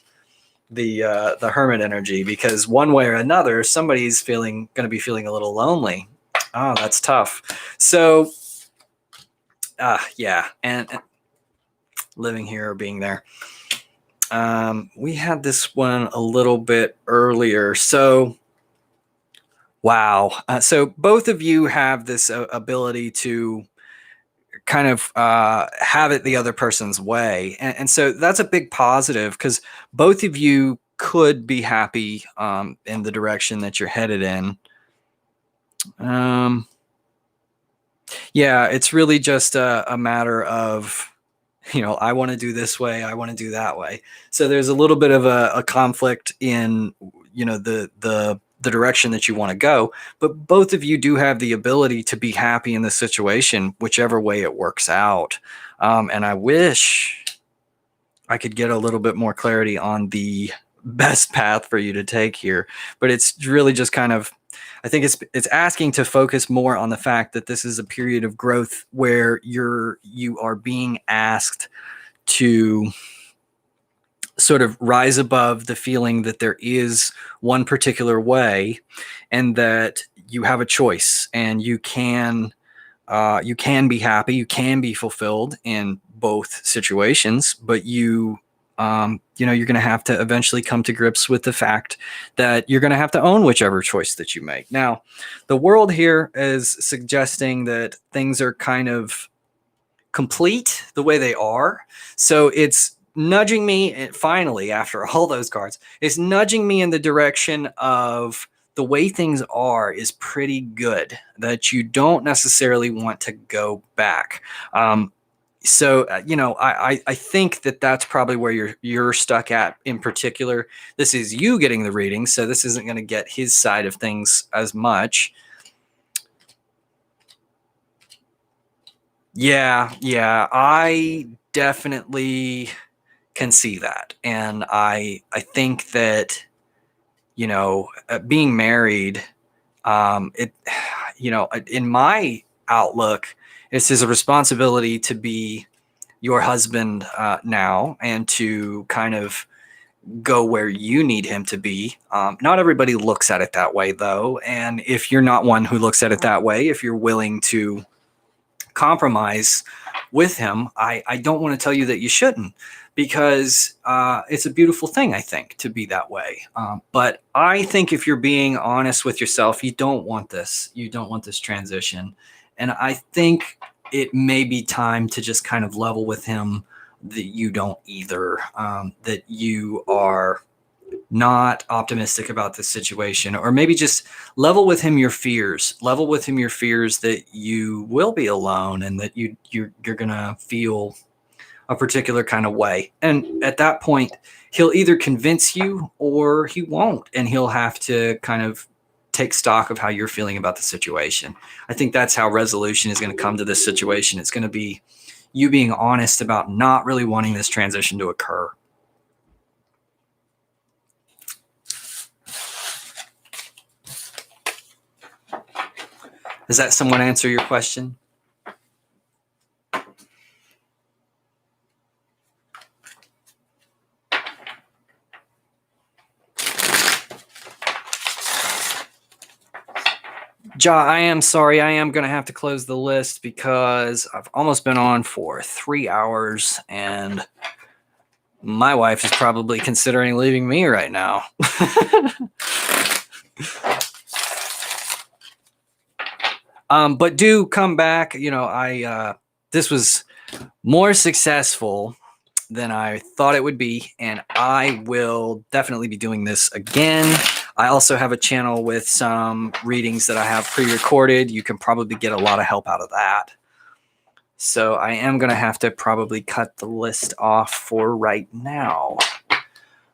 the hermit energy, because one way or another, somebody's going to be feeling a little lonely. Oh, that's tough. So, and living here or being there. We had this one a little bit earlier. So, wow. So both of you have this ability to kind of have it the other person's way. And so that's a big positive, because both of you could be happy in the direction that you're headed in. It's really just a matter of, I want to do this way, I want to do that way. So there's a little bit of a conflict in, the direction that you want to go, but both of you do have the ability to be happy in this situation, whichever way it works out. And I wish I could get a little bit more clarity on the best path for you to take here, but it's really just kind of, I think it's asking to focus more on the fact that this is a period of growth where you are being asked to sort of rise above the feeling that there is one particular way, and that you have a choice, and you can be happy, you can be fulfilled in both situations, but you're going to have to eventually come to grips with the fact that you're going to have to own whichever choice that you make. Now, the world here is suggesting that things are kind of complete the way they are. So it's nudging me, finally, after all those cards, it's nudging me in the direction of the way things are is pretty good, that you don't necessarily want to go back. So, I think that that's probably where you're stuck at in particular. This is you getting the reading, so this isn't going to get his side of things as much. Yeah, I definitely can see that. And I think that, being married, it, in my outlook, it's his responsibility to be your husband now and to kind of go where you need him to be. Not everybody looks at it that way, though. And if you're not one who looks at it that way, if you're willing to compromise with him, I don't want to tell you that you shouldn't, because it's a beautiful thing, I think, to be that way. But I think if you're being honest with yourself, you don't want this. You don't want this transition. And I think it may be time to just kind of level with him that you don't either, that you are not optimistic about this situation, or maybe just level with him your fears that you will be alone and that you're gonna feel a particular kind of way. And at that point, he'll either convince you or he won't, and he'll have to kind of take stock of how you're feeling about the situation. I think that's how resolution is going to come to this situation. It's going to be you being honest about not really wanting this transition to occur. Does that somewhat answer your question? Ja, I am sorry. I am going to have to close the list because I've almost been on for 3 hours and my wife is probably considering leaving me right now. But do come back. This was more successful than I thought it would be, and I will definitely be doing this again. I also have a channel with some readings that I have pre-recorded. You can probably get a lot of help out of that. So I am going to have to probably cut the list off for right now.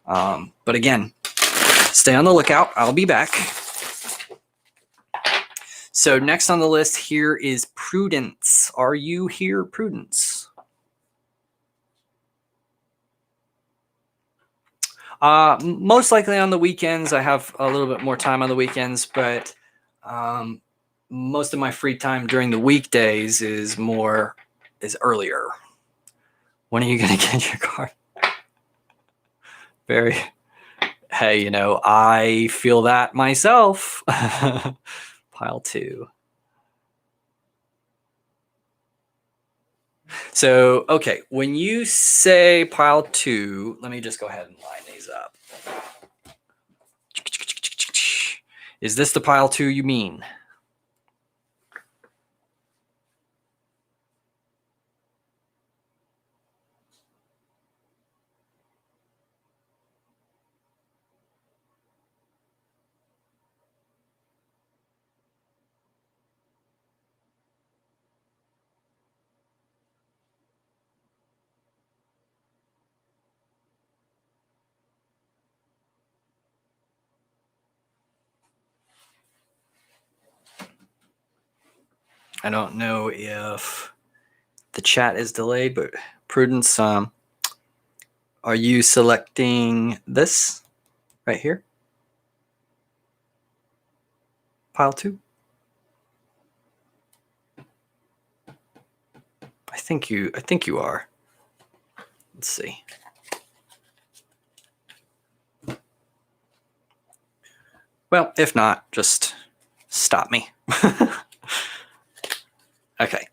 But again, stay on the lookout. I'll be back. So next on the list here is Prudence. Are you here, Prudence? Most likely on the weekends. I have a little bit more time on the weekends, but most of my free time during the weekdays is earlier. When are you going to get your card? Hey, I feel that myself. Pile 2. So, okay, when you say pile 2, let me just go ahead and line these up. Is this the pile 2 you mean? I don't know if the chat is delayed, but Prudence, are you selecting this right here? Pile 2? I think you are. Let's see. Well, if not, just stop me. Okay.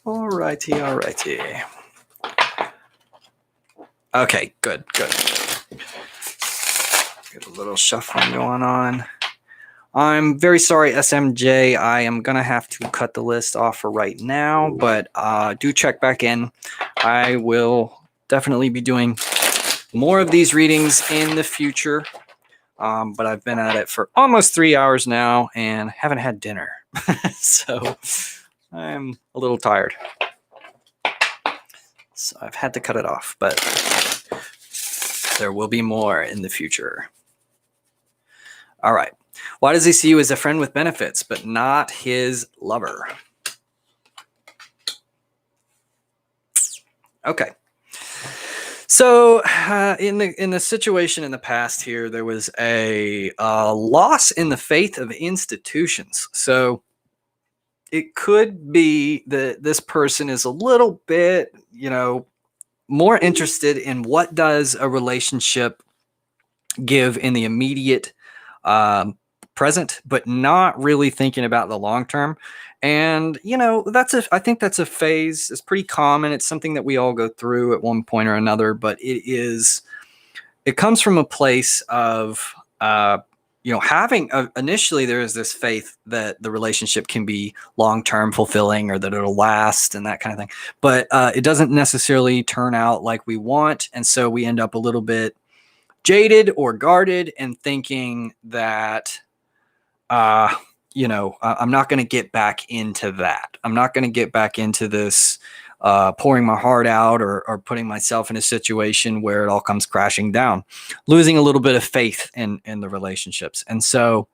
Alrighty. Okay, good. Get a little shuffling going on. I'm very sorry, SMJ. I am going to have to cut the list off for right now, but do check back in. I will definitely be doing more of these readings in the future. but I've been at it for almost 3 hours now and haven't had dinner. So I'm a little tired. So I've had to cut it off, but there will be more in the future. All right. Why does he see you as a friend with benefits, but not his lover? Okay. So in the situation in the past here, there was a loss in the faith of institutions. So it could be that this person is a little bit, more interested in what does a relationship give in the immediate present, but not really thinking about the long term. And I think that's a phase. It's pretty common. It's something that we all go through at one point or another. But it comes from a place of having initially there is this faith that the relationship can be long term fulfilling or that it'll last and that kind of thing. But it doesn't necessarily turn out like we want, and so we end up a little bit jaded or guarded and thinking that I'm not going to get back into that. I'm not going to get back into this pouring my heart out or putting myself in a situation where it all comes crashing down, losing a little bit of faith in the relationships. And so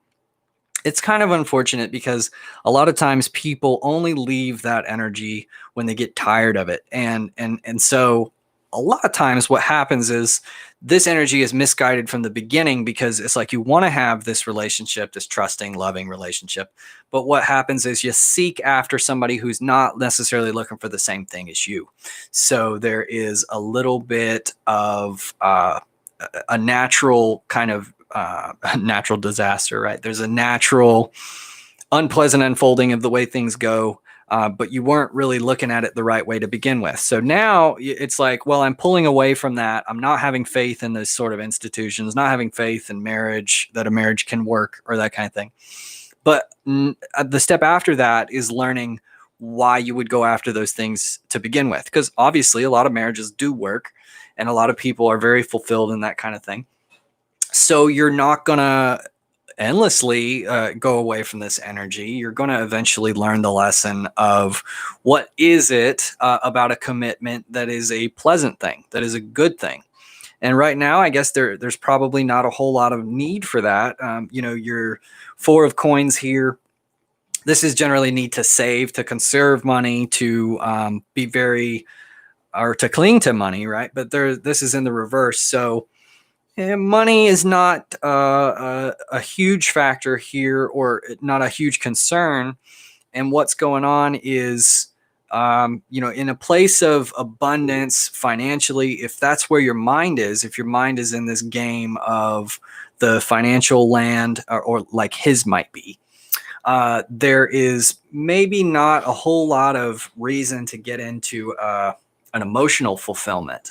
it's kind of unfortunate because a lot of times people only leave that energy when they get tired of it. And so a lot of times what happens is this energy is misguided from the beginning because it's like you want to have this relationship, this trusting, loving relationship. But what happens is you seek after somebody who's not necessarily looking for the same thing as you. So there is a little bit of a natural kind of natural disaster, right? There's a natural unpleasant unfolding of the way things go. But you weren't really looking at it the right way to begin with. So now it's like, well, I'm pulling away from that. I'm not having faith in those sort of institutions, not having faith in marriage, that a marriage can work or that kind of thing. But the step after that is learning why you would go after those things to begin with. Because obviously a lot of marriages do work and a lot of people are very fulfilled in that kind of thing. So you're not going to endlessly go away from this energy. You're going to eventually learn the lesson of what is it about a commitment that is a pleasant thing, that is a good thing. And right now, I guess there's probably not a whole lot of need for that. Your 4 of coins here. This is generally need to save, to conserve money, to be very, or to cling to money, right? But this is in the reverse. So money is not a huge factor here, or not a huge concern. And what's going on is, in a place of abundance financially, if that's where your mind is, if your mind is in this game of the financial land, or like his might be, there is maybe not a whole lot of reason to get into an emotional fulfillment,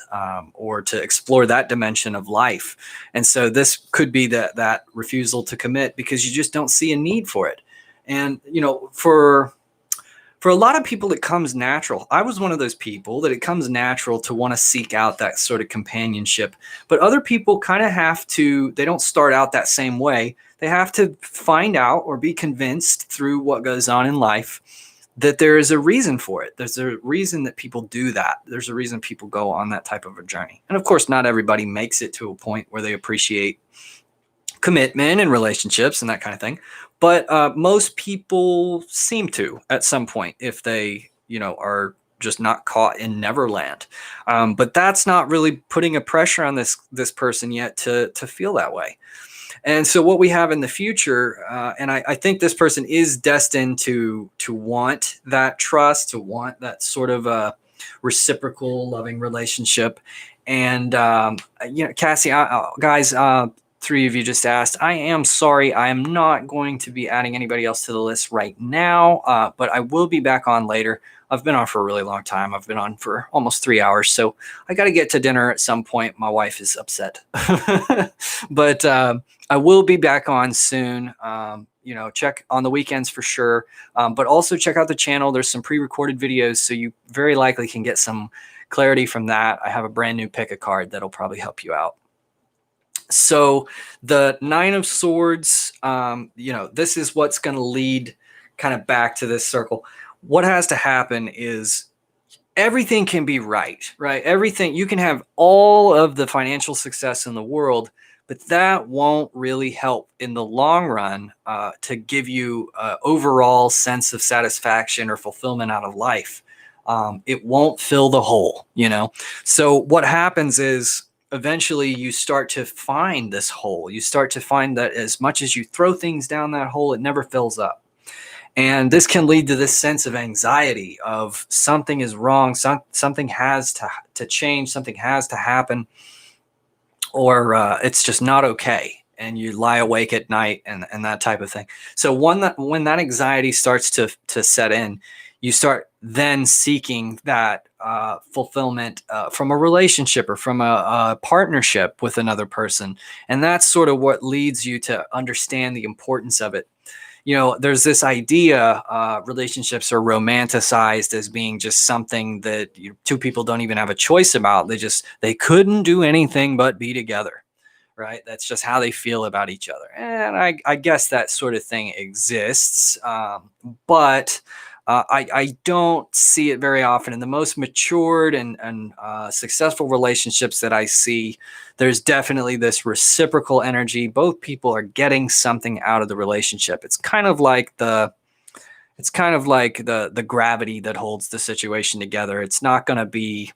or to explore that dimension of life. And so this could be that refusal to commit because you just don't see a need for it. And, for a lot of people, it comes natural. I was one of those people that it comes natural to want to seek out that sort of companionship. But other people kind of they don't start out that same way. They have to find out or be convinced through what goes on in life that there is a reason for it. There's a reason that people do that. There's a reason people go on that type of a journey. And of course, not everybody makes it to a point where they appreciate commitment and relationships and that kind of thing. But most people seem to at some point, if they, are just not caught in Neverland. But that's not really putting a pressure on this person yet to feel that way. And so what we have in the future, and I think this person is destined to want that trust, to want that sort of a reciprocal, loving relationship. And, Cassie, guys, 3 of you just asked, I am sorry. I am not going to be adding anybody else to the list right now, but I will be back on later. I've been on for a really long time. I've been on for almost 3 hours. So I got to get to dinner at some point. My wife is upset. But I will be back on soon. Check on the weekends for sure. But also check out the channel. There's some pre-recorded videos, so you very likely can get some clarity from that. I have a brand new pick a card that'll probably help you out. So the Nine of Swords, this is what's going to lead kind of back to this circle. What has to happen is everything can be right? Everything, you can have all of the financial success in the world, but that won't really help in the long run to give you an overall sense of satisfaction or fulfillment out of life. It won't fill the hole, So what happens is eventually you start to find this hole. You start to find that as much as you throw things down that hole, it never fills up. And this can lead to this sense of anxiety of something is wrong, something has to change, something has to happen, or it's just not okay. And you lie awake at night and that type of thing. So when that anxiety starts to set in, you start then seeking that fulfillment from a relationship or from a partnership with another person. And that's sort of what leads you to understand the importance of it. There's this idea relationships are romanticized as being just something that two people don't even have a choice about. They couldn't do anything but be together, right? That's just how they feel about each other. And I guess that sort of thing exists, but I don't see it very often. In the most matured and successful relationships that I see, there's definitely this reciprocal energy. Both people are getting something out of the relationship. It's kind of like the gravity that holds the situation together. It's not going to be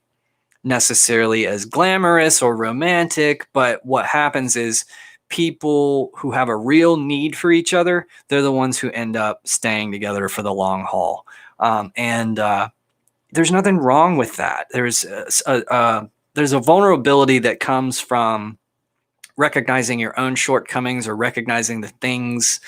necessarily as glamorous or romantic, but what happens is people who have a real need for each other, they're the ones who end up staying together for the long haul. And there's nothing wrong with that. There's a vulnerability that comes from recognizing your own shortcomings or recognizing the things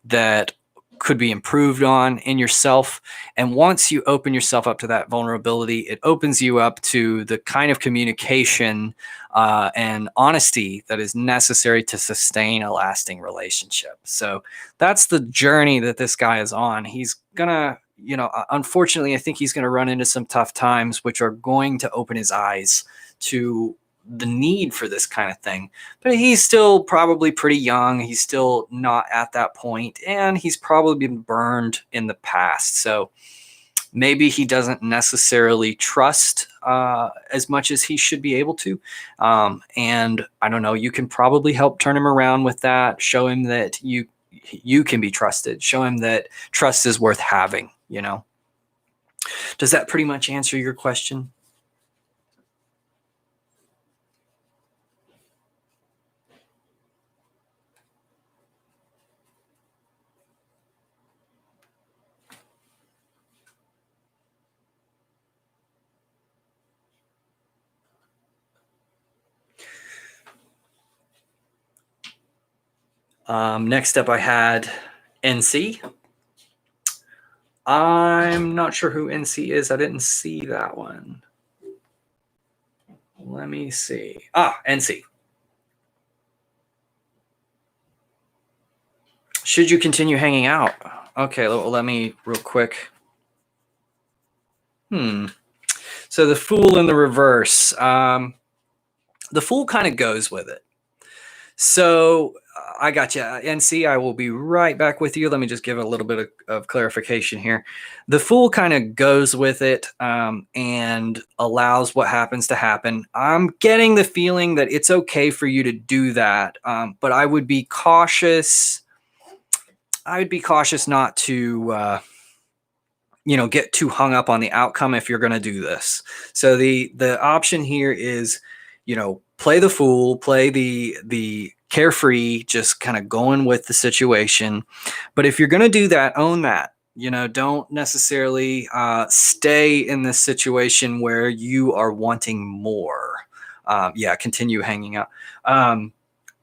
that could be improved on in yourself. And once you open yourself up to that vulnerability, it opens you up to the kind of communication and honesty that is necessary to sustain a lasting relationship. So that's the journey that this guy is on. He's gonna, unfortunately, I think he's going to run into some tough times, which are going to open his eyes to the need for this kind of thing. But he's still probably pretty young. He's still not at that point, and he's probably been burned in the past. So maybe he doesn't necessarily trust as much as he should be able to. And I don't know, you can probably help turn him around with that. Show him that you can be trusted. Show him that trust is worth having, Does that pretty much answer your question? Next up, I had NC. I'm not sure who NC is. I didn't see that one. Let me see. NC. Should you continue hanging out? Okay, let me real quick. So the Fool in the reverse. The Fool kind of goes with it. So I got you. NC, I will be right back with you. Let me just give a little bit of clarification here. The Fool kind of goes with it and allows what happens to happen. I'm getting the feeling that it's okay for you to do that, but I would be cautious. I would be cautious not to, get too hung up on the outcome if you're going to do this. So the option here is, play the fool, play the carefree, just kind of going with the situation. But if you're going to do that, own that. Don't necessarily stay in this situation where you are wanting more. Continue hanging out.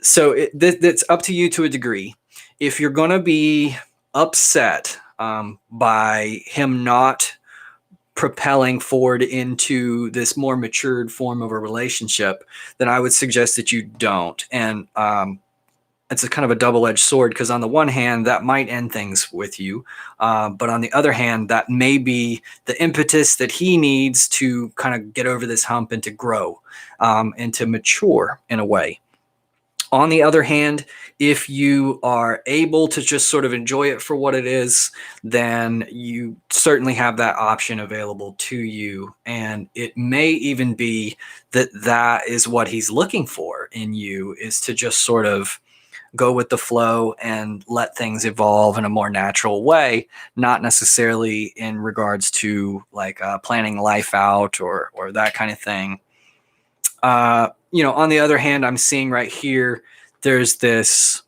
So it's up to you to a degree. If you're going to be upset by him not propelling forward into this more matured form of a relationship, then I would suggest that you don't. And it's a kind of a double-edged sword, because on the one hand, that might end things with you. But on the other hand, that may be the impetus that he needs to kind of get over this hump and to grow and to mature in a way. On the other hand, if you are able to just sort of enjoy it for what it is, then you certainly have that option available to you. And it may even be that that is what he's looking for in you, is to just sort of go with the flow and let things evolve in a more natural way, not necessarily in regards to like planning life out or that kind of thing. On the other hand, I'm seeing right here, there's this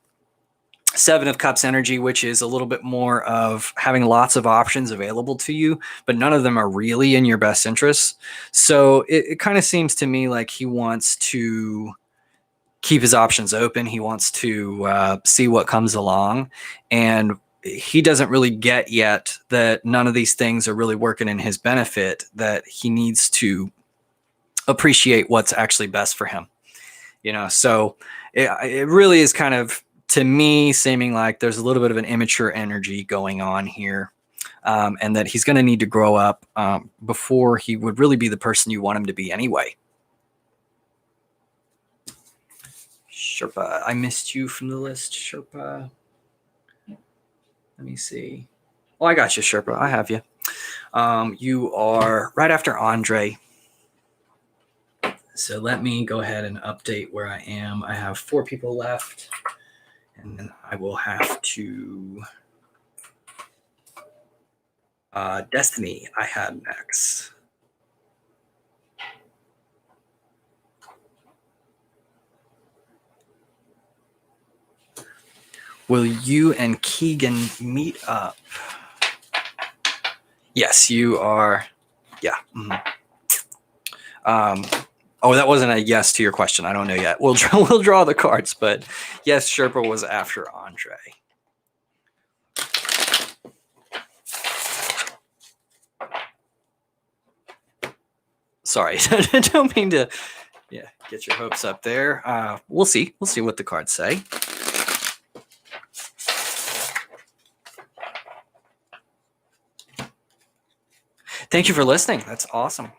Seven of Cups energy, which is a little bit more of having lots of options available to you, but none of them are really in your best interest. So it kind of seems to me like he wants to keep his options open. He wants to see what comes along. And he doesn't really get yet that none of these things are really working in his benefit, that he needs to appreciate what's actually best for him. So it really is kind of, to me, seeming like there's a little bit of an immature energy going on here, and that he's going to need to grow up before he would really be the person you want him to be anyway. Sherpa, I missed you from the list, Sherpa. Let me see. Oh, I got you, Sherpa. I have you. You are right after Andre. So let me go ahead and update where I am. I have 4 people left, and then I will have to Destiny I had next. Will you and Keegan meet up? Yes, you are. Yeah. Mm-hmm. Oh, that wasn't a yes to your question. I don't know yet. We'll draw the cards, but yes, Sherpa was after Andre. Sorry, don't mean to get your hopes up there. We'll see. We'll see what the cards say. Thank you for listening. That's awesome.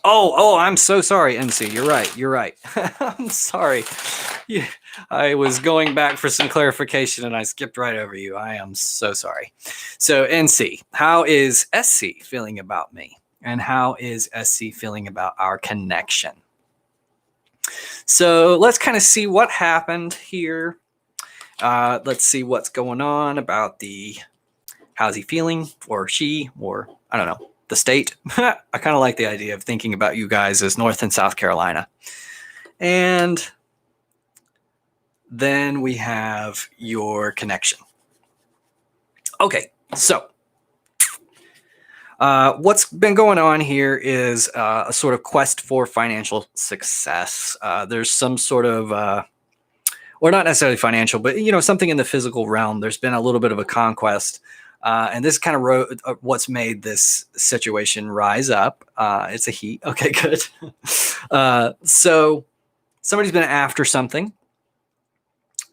Oh, I'm so sorry, MC. You're right. I'm sorry. Yeah, I was going back for some clarification and I skipped right over you. I am so sorry. So, NC, how is SC feeling about me? And how is SC feeling about our connection? So, let's kind of see what happened here. Let's see what's going on about how's he feeling, or she, or I don't know, the state. I kind of like the idea of thinking about you guys as North and South Carolina. And then we have your connection. Okay, so what's been going on here is a sort of quest for financial success. There's some sort of, or not necessarily financial, but something in the physical realm. There's been a little bit of a conquest. And this kind of what's made this situation rise up. It's a he. Okay, good. So somebody's been after something.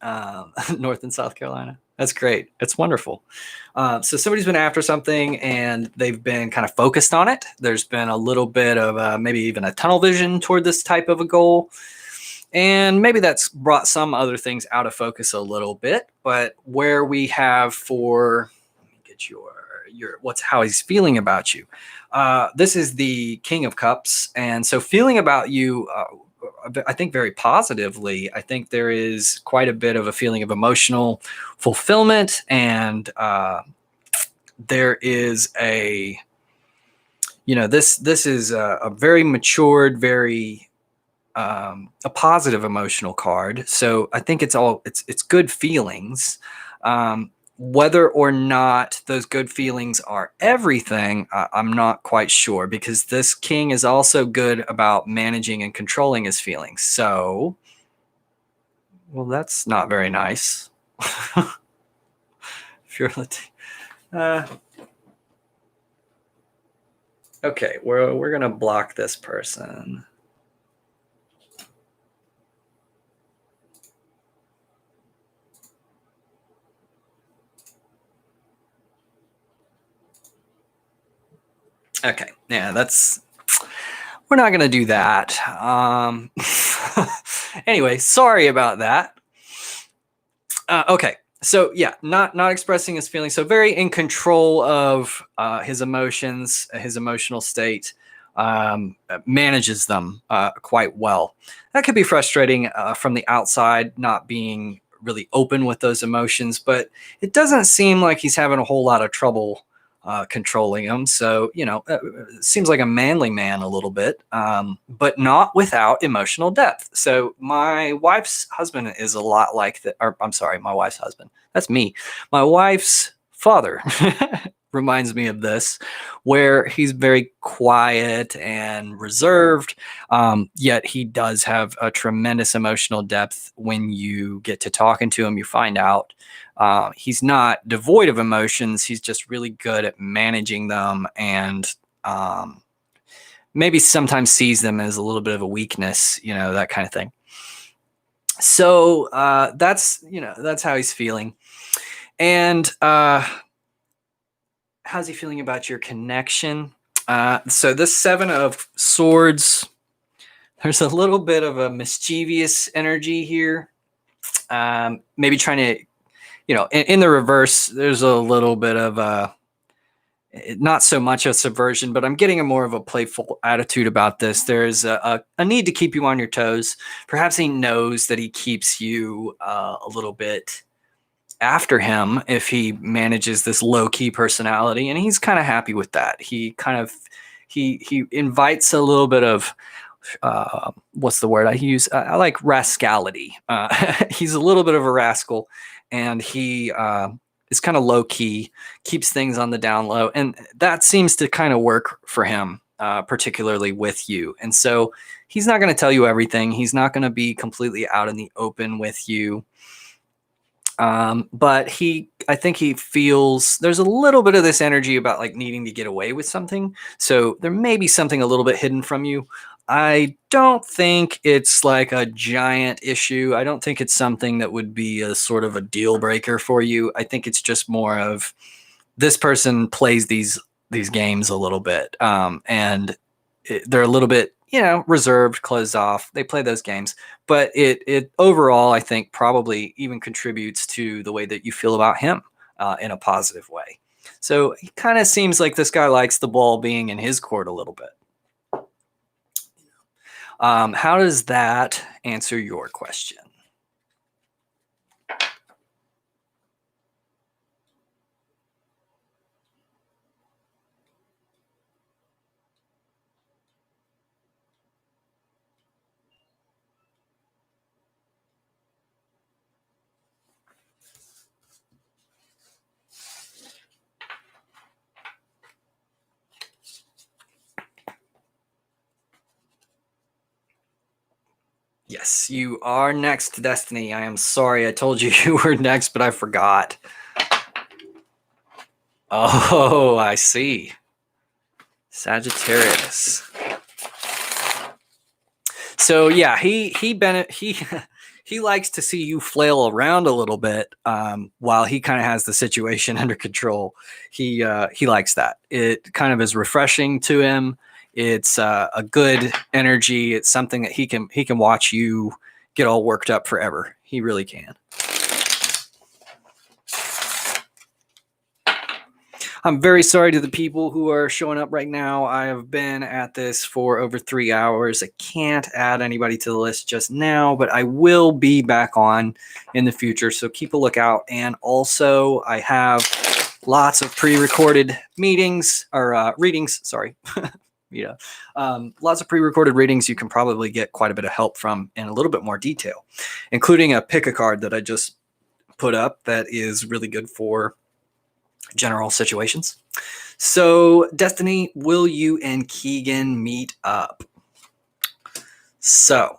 North and South Carolina. That's great. It's wonderful. So somebody's been after something and they've been kind of focused on it. There's been a little bit of maybe even a tunnel vision toward this type of a goal. And maybe that's brought some other things out of focus a little bit. But where we have for... how he's feeling about you. This is the King of Cups. And so feeling about you, I think very positively. I think there is quite a bit of a feeling of emotional fulfillment. And there is this is a very matured, very a positive emotional card. So I think it's good feelings. Whether or not those good feelings are everything, I'm not quite sure, because this king is also good about managing and controlling his feelings. So, well, that's not very nice. Okay, we're gonna block this person. Okay, yeah, that's... we're not going to do that. Anyway, sorry about that. Okay. So yeah, not expressing his feelings. So very in control of his emotions, his emotional state, manages them quite well. That could be frustrating from the outside, not being really open with those emotions, but it doesn't seem like he's having a whole lot of trouble controlling them. So, seems like a manly man a little bit, but not without emotional depth. So my wife's husband is a lot like that. Or I'm sorry, my wife's husband. That's me. My wife's father reminds me of this, where he's very quiet and reserved, yet he does have a tremendous emotional depth. When you get to talking to him, you find out he's not devoid of emotions. He's just really good at managing them, and maybe sometimes sees them as a little bit of a weakness, that kind of thing. So that's how he's feeling. And how's he feeling about your connection? So this Seven of Swords, there's a little bit of a mischievous energy here. Maybe trying to, in the reverse, there's a little bit of not so much a subversion, but I'm getting a more of a playful attitude about this. There's a need to keep you on your toes. Perhaps he knows that he keeps you a little bit after him if he manages this low-key personality, and he's kind of happy with that. He invites a little bit of what's the word I use? I like rascality. He's a little bit of a rascal, and he is kind of low-key, keeps things on the down low, and that seems to kind of work for him, particularly with you. And so he's not going to tell you everything. He's not going to be completely out in the open with you. But I think he feels there's a little bit of this energy about like needing to get away with something. So there may be something a little bit hidden from you. I don't think it's like a giant issue. I don't think it's something that would be a sort of a deal breaker for you. I think it's just more of this person plays these games a little bit, and they're a little bit reserved, closed off. They play those games, but it overall, I think, probably even contributes to the way that you feel about him in a positive way. So it kind of seems like this guy likes the ball being in his court a little bit. How does that answer your question? Yes, you are next, Destiny. I am sorry I told you you were next, but I forgot. Oh, I see. Sagittarius. So yeah, he likes to see you flail around a little bit while he kind of has the situation under control. He likes that. It kind of is refreshing to him. It's a good energy. It's something that he can watch you get all worked up forever. He really can. I'm very sorry to the people who are showing up right now. I have been at this for over 3 hours. I can't add anybody to the list just now, but I will be back on in the future. So keep a lookout. And also I have lots of pre-recorded meetings or readings. Sorry. Yeah. Lots of pre-recorded readings you can probably get quite a bit of help from in a little bit more detail, including a pick a card that I just put up that is really good for general situations. So Destiny, will you and Keegan meet up? So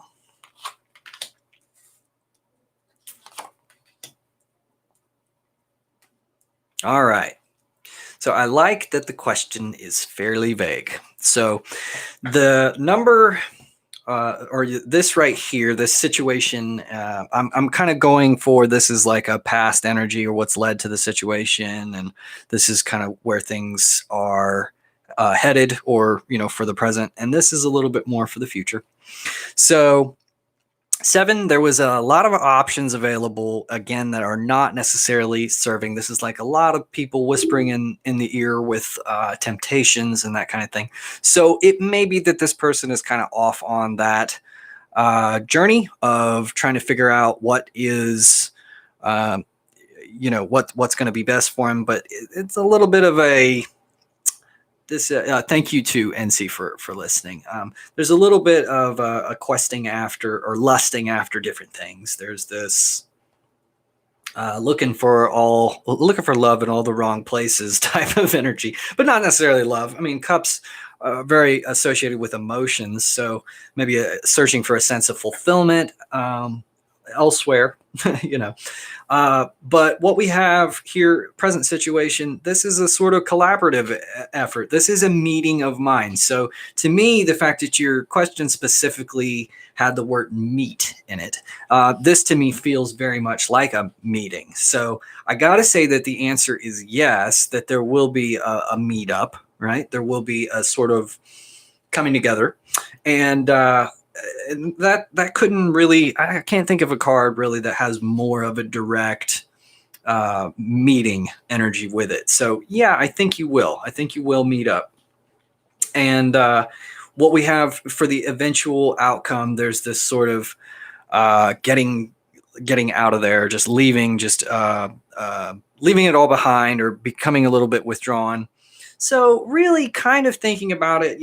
all right. So I like that the question is fairly vague. So the number or this right here, this situation, I'm kind of going for this is like a past energy or what's led to the situation. And this is kind of where things are headed, or for the present, and this is a little bit more for the future. So 7, there was a lot of options available, again, that are not necessarily serving. This is like a lot of people whispering in the ear with temptations and that kind of thing. So it may be that this person is kind of off on that journey of trying to figure out what is what's going to be best for him. But it's a little bit of a thank you to NC for listening. There's a little bit of a questing after, or lusting after, different things. There's this looking for love in all the wrong places type of energy, but not necessarily love. I mean, cups are very associated with emotions, so maybe searching for a sense of fulfillment elsewhere. But what we have here, present situation, this is a sort of collaborative effort. This is a meeting of minds. So to me, the fact that your question specifically had the word meet in it, this to me feels very much like a meeting. So I got to say that the answer is yes, that there will be a meetup, right? There will be a sort of coming together. And that couldn't really, I can't think of a card really that has more of a direct meeting energy with it. So yeah, I think you will meet up. And what we have for the eventual outcome, there's this sort of getting out of there, just leaving leaving it all behind, or becoming a little bit withdrawn. So really kind of thinking about it,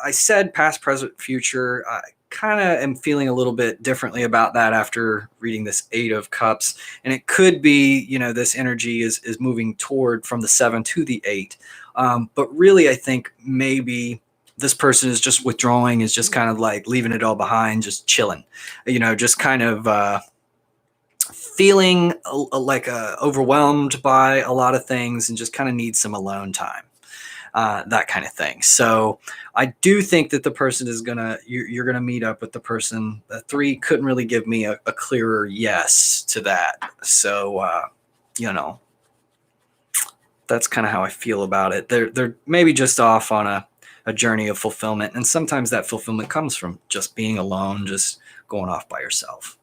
I said past, present, future. I kind of am feeling a little bit differently about that after reading this 8 of Cups. And it could be, this energy is moving toward from the 7 to the 8. But really, I think maybe this person is just withdrawing, is just kind of like leaving it all behind, just chilling, just kind of feeling like overwhelmed by a lot of things and just kind of needs some alone time. That kind of thing. So I do think that the person is you're gonna meet up with the person. The 3 couldn't really give me a clearer yes to that. So that's kind of how I feel about it. They're maybe just off on a journey of fulfillment, and sometimes that fulfillment comes from just being alone, just going off by yourself.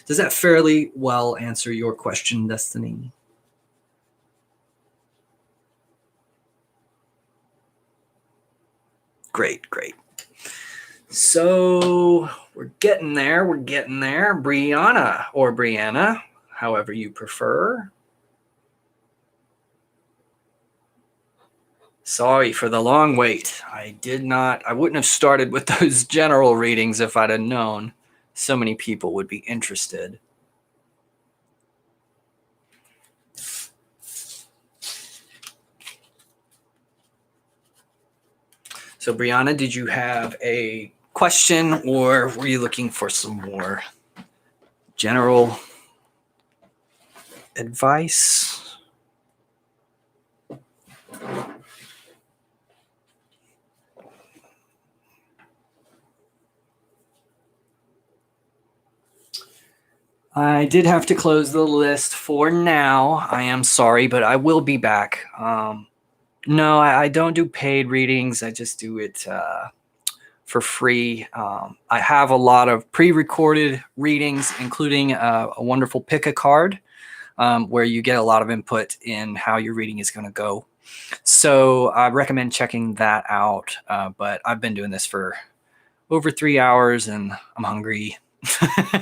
Does that fairly well answer your question, Destiny? Great. So we're getting there. Brianna, or Brianna, however you prefer. Sorry for the long wait. I wouldn't have started with those general readings if I'd have known so many people would be interested. So Brianna, did you have a question, or were you looking for some more general advice? I did have to close the list for now. I am sorry, but I will be back. No, I don't do paid readings. I just do it for free. I have a lot of pre-recorded readings, including a wonderful pick a card, where you get a lot of input in how your reading is going to go. So I recommend checking that out. But I've been doing this for over 3 hours and I'm hungry.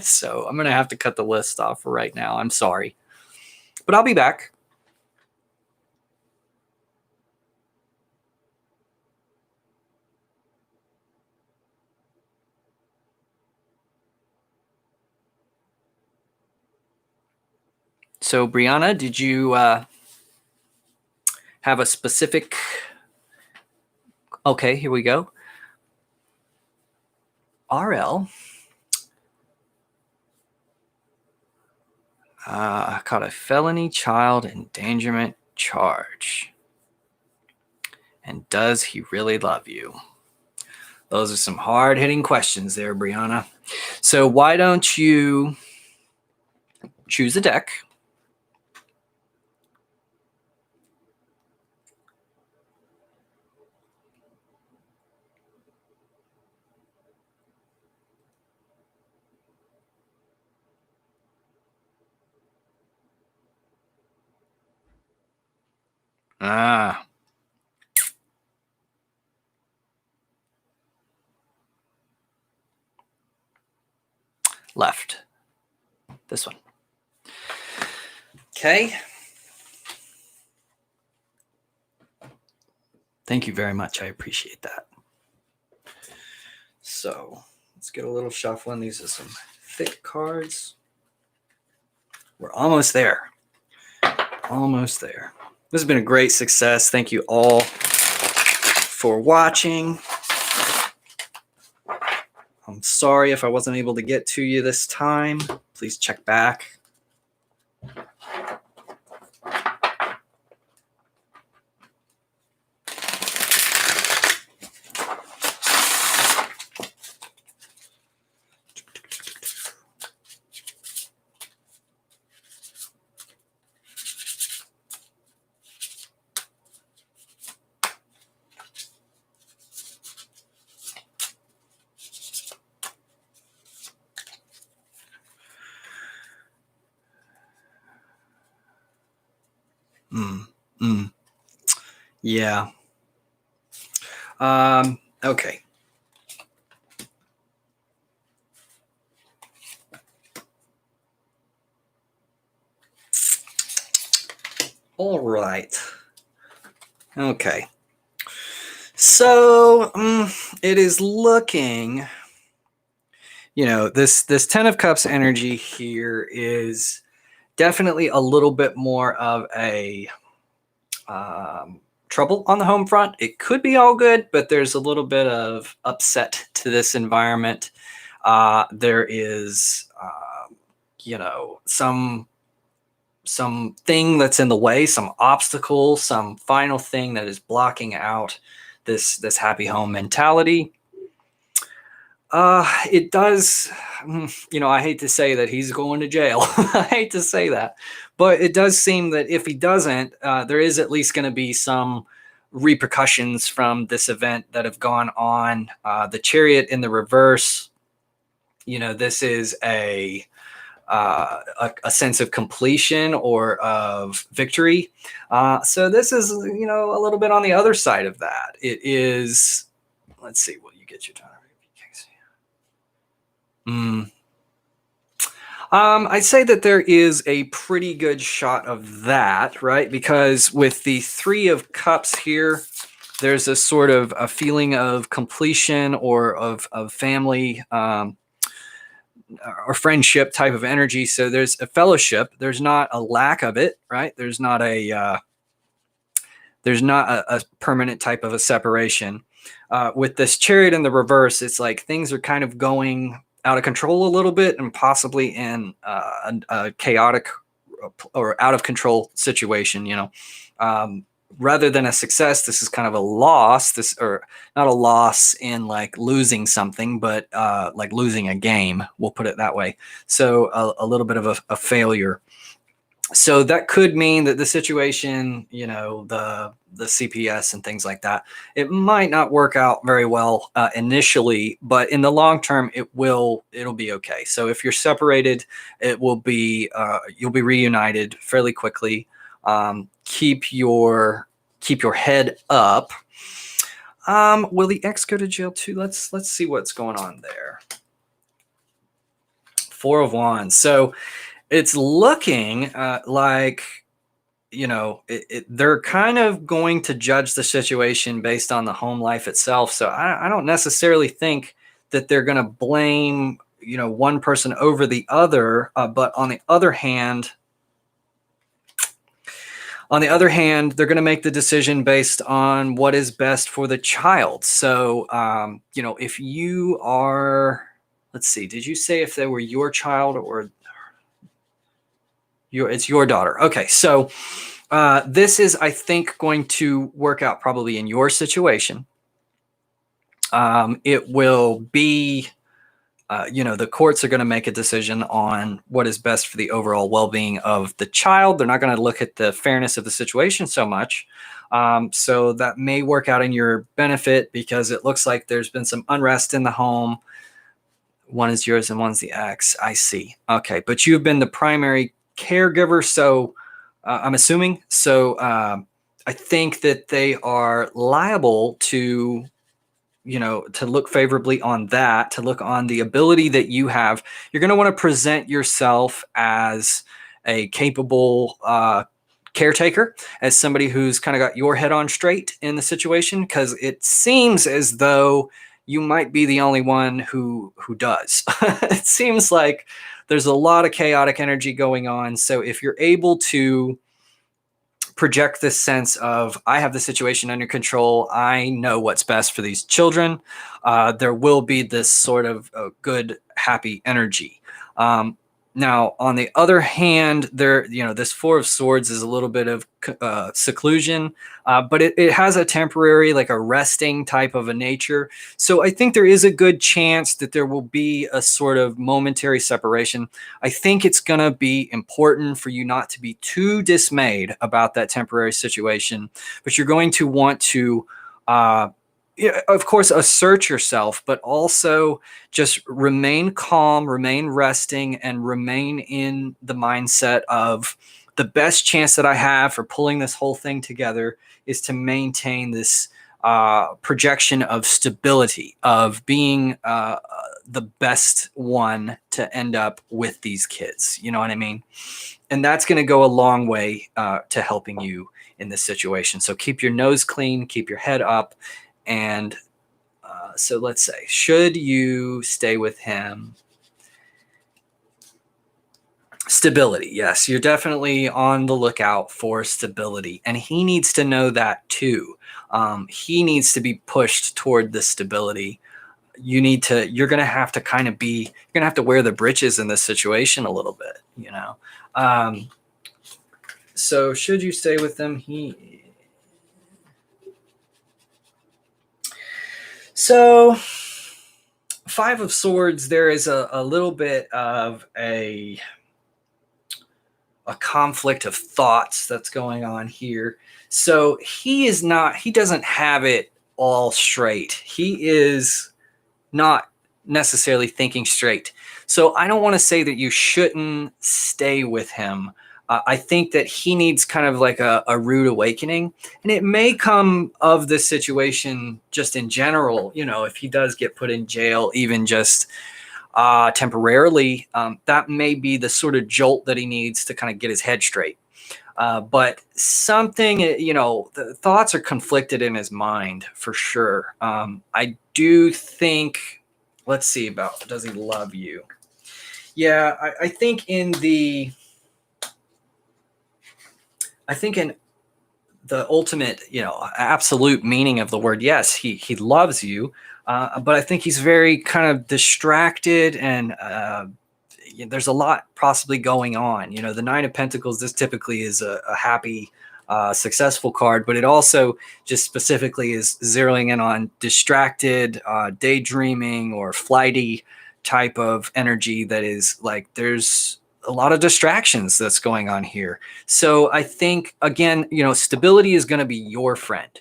So I'm going to have to cut the list off for right now. I'm sorry, but I'll be back. So Brianna, did you have a specific? Okay, here we go. RL. Caught a felony child endangerment charge. And does he really love you? Those are some hard-hitting questions there, Brianna. So why don't you choose a deck? Ah. Left. This one. Okay. Thank you very much. I appreciate that. So let's get a little shuffling. These are some thick cards. We're almost there. Almost there. This has been a great success. Thank you all for watching. I'm sorry if I wasn't able to get to you this time. Please check back. Yeah. Okay. All right. Okay. So it is looking, this 10 of Cups energy here is definitely a little bit more of a trouble on the home front. It could be all good, but there's a little bit of upset to this environment. There is, some thing that's in the way, some obstacle, some final thing that is blocking out this happy home mentality. It does, I hate to say that he's going to jail. I hate to say that, but it does seem that if he doesn't, there is at least going to be some repercussions from this event that have gone on. The Chariot in the reverse, this is a sense of completion or of victory. So this is, a little bit on the other side of that. It is, let's see, will you get your time? I'd say that there is a pretty good shot of that, right? Because with the 3 of Cups here, there's a sort of a feeling of completion or of family or friendship type of energy. So there's a fellowship. There's not a lack of it, right? There's not a permanent type of a separation. With this Chariot in the reverse, it's like things are kind of going out of control a little bit and possibly in a chaotic or out of control situation, rather than a success. This is kind of a loss, or not a loss in like losing something, but like losing a game, we'll put it that way. So a little bit of a failure. So that could mean that the situation, the CPS and things like that, it might not work out very well initially, but in the long term, it'll be okay. So if you're separated, it will be, you'll be reunited fairly quickly. Keep your head up. Will the ex go to jail too? Let's see what's going on there. 4 of Wands. So it's looking like, they're kind of going to judge the situation based on the home life itself. So I don't necessarily think that they're going to blame, one person over the other. But on the other hand, they're going to make the decision based on what is best for the child. So, if you are, let's see, did you say if they were your child or it's your daughter? Okay. So, this is, I think, going to work out probably in your situation. It will be, the courts are going to make a decision on what is best for the overall well-being of the child. They're not going to look at the fairness of the situation so much. So that may work out in your benefit because it looks like there's been some unrest in the home. One is yours and one's the ex. I see. Okay. But you've been the primary caregiver. So I'm assuming. So I think that they are liable to, to look favorably on that, to look on the ability that you have. You're going to want to present yourself as a capable caretaker, as somebody who's kind of got your head on straight in the situation, because it seems as though you might be the only one who does. It seems like there's a lot of chaotic energy going on. So if you're able to project this sense of, I have the situation under control, I know what's best for these children, there will be this sort of good, happy energy. Now, on the other hand, this Four of Swords is a little bit of seclusion, but it has a temporary, like a resting type of a nature. So I think there is a good chance that there will be a sort of momentary separation. I think it's going to be important for you not to be too dismayed about that temporary situation, but you're going to want to, of course, assert yourself, but also just remain calm, remain resting, and remain in the mindset of, the best chance that I have for pulling this whole thing together is to maintain this projection of stability, of being the best one to end up with these kids. You know what I mean? And that's going to go a long way to helping you in this situation. So keep your nose clean, keep your head up. And so let's say, should you stay with him? Stability. Yes, you're definitely on the lookout for stability. And he needs to know that too. He needs to be pushed toward the stability. You're going to have to you're going to have to wear the britches in this situation a little bit, So should you stay with them? So, Five of Swords, there is a little bit of a conflict of thoughts that's going on here. So he doesn't have it all straight. He is not necessarily thinking straight. So I don't want to say that you shouldn't stay with him. I think that he needs kind of like a rude awakening, and it may come of this situation just in general. If he does get put in jail, even just temporarily, that may be the sort of jolt that he needs to kind of get his head straight. But something, the thoughts are conflicted in his mind for sure. I do think, let's see about, does he love you? Yeah, I think in the ultimate, absolute meaning of the word, yes, he loves you. But I think he's very kind of distracted, and there's a lot possibly going on. The Nine of Pentacles, this typically is a happy, successful card, but it also just specifically is zeroing in on distracted, daydreaming, or flighty type of energy that is like, there's a lot of distractions that's going on here. So I think, again, stability is going to be your friend.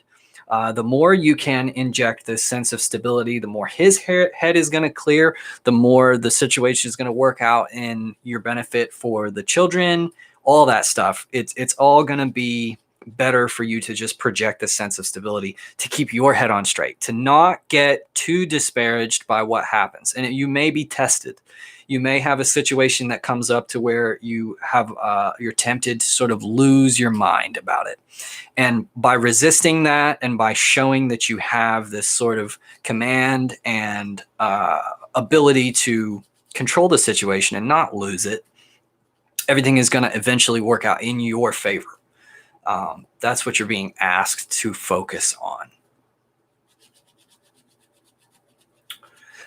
The more you can inject this sense of stability, the more his head is going to clear, the more the situation is going to work out in your benefit for the children, all that stuff. It's all going to be better for you to just project the sense of stability, to keep your head on straight, to not get too disparaged by what happens. And you may be tested. You may have a situation that comes up to where you're tempted to sort of lose your mind about it. And by resisting that, and by showing that you have this sort of command and ability to control the situation and not lose it, everything is going to eventually work out in your favor. That's what you're being asked to focus on.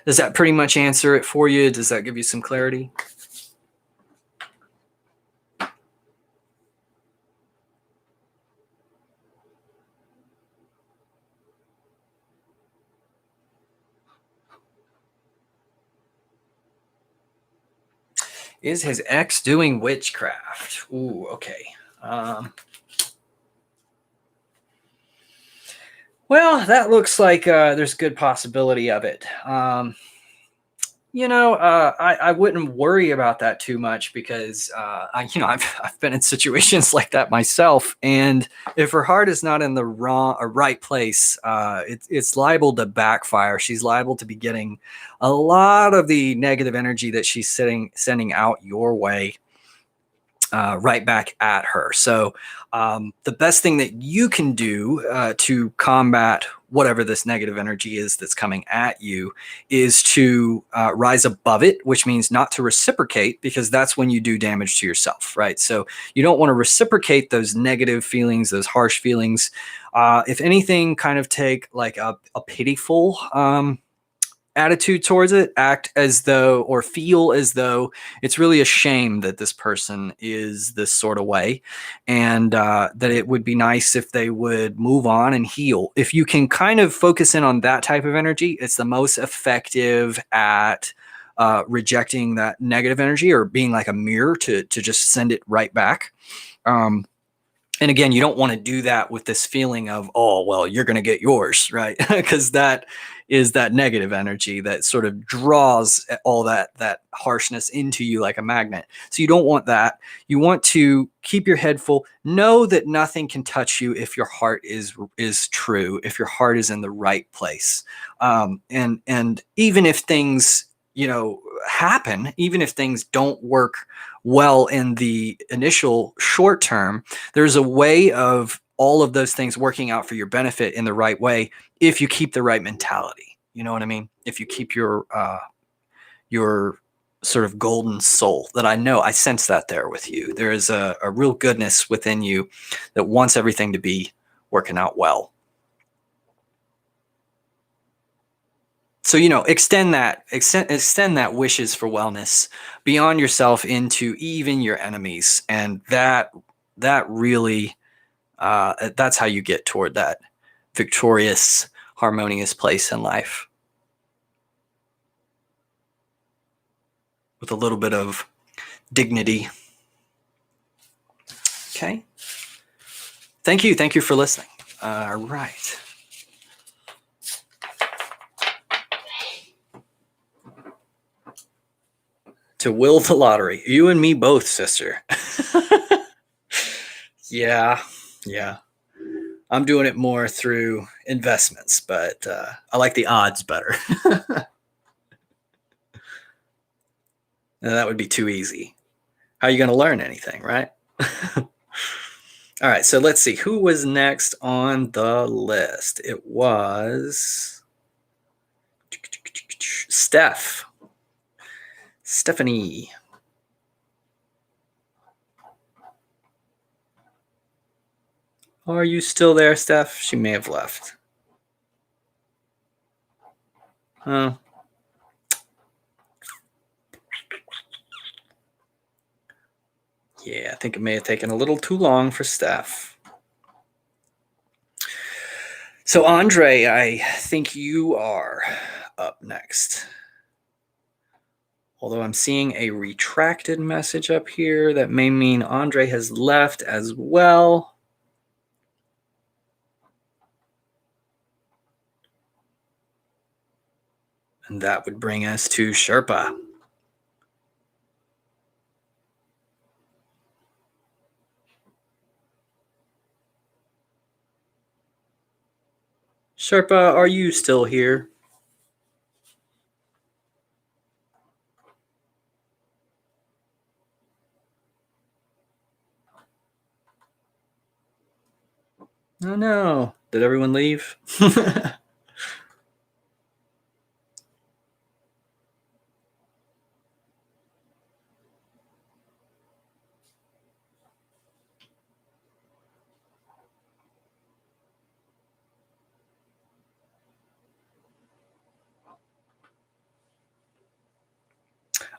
Does that pretty much answer it for you? Does that give you some clarity? Is his ex doing witchcraft? Ooh, okay. Well, that looks like there's good possibility of it. I wouldn't worry about that too much because I've been in situations like that myself, and if her heart is not in the wrong or right place, it's liable to backfire. She's liable to be getting a lot of the negative energy that she's sending out your way right back at her. So the best thing that you can do to combat whatever this negative energy is that's coming at you is to rise above it, which means not to reciprocate, because that's when you do damage to yourself, right? So you don't want to reciprocate those negative feelings, those harsh feelings. If anything, kind of take like a pitiful attitude towards it, act as though or feel as though it's really a shame that this person is this sort of way, and that it would be nice if they would move on and heal. If you can kind of focus in on that type of energy, it's the most effective at rejecting that negative energy, or being like a mirror to just send it right back. And again, you don't want to do that with this feeling of, oh, well, you're going to get yours, right? Because that is that negative energy that sort of draws all that harshness into you like a magnet. So you don't want that. You want to keep your head full. Know that nothing can touch you if your heart is true, if your heart is in the right place. And even if things, happen, even if things don't work well in the initial short term, there's a way of all of those things working out for your benefit in the right way if you keep the right mentality. You know what I mean? If you keep your sort of golden soul, that I sense that there with you. There is a real goodness within you that wants everything to be working out well. So, extend that wishes for wellness beyond yourself into even your enemies. And that really, that's how you get toward that victorious, harmonious place in life, with a little bit of dignity. Okay. Thank you for listening. All right. To will the lottery. You and me both, sister. Yeah. I'm doing it more through investments, but I like the odds better. That would be too easy. How are you going to learn anything, right? All right, so let's see. Who was next on the list? It was Stephanie. Are you still there, Steph? She may have left. Oh. Yeah, I think it may have taken a little too long for Steph. So, Andre, I think you are up next. Although I'm seeing a retracted message up here, that may mean Andre has left as well. And that would bring us to Sherpa. Sherpa, are you still here? Oh no. Did everyone leave?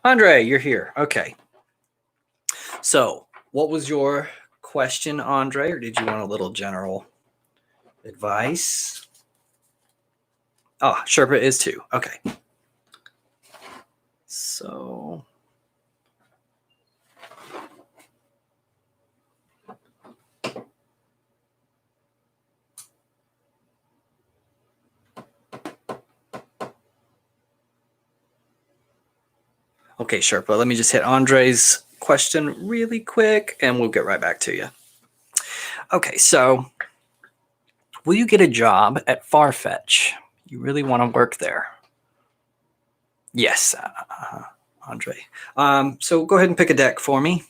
Andre, you're here. Okay. So, what was your question, Andre, or did you want a little general advice? Oh, Sherpa is too. Okay. So, Okay, Sherpa, let me just hit Andre's question really quick and we'll get right back to you. Okay, so will you get a job at Farfetch? You really want to work there? Yes, Andre. So go ahead and pick a deck for me.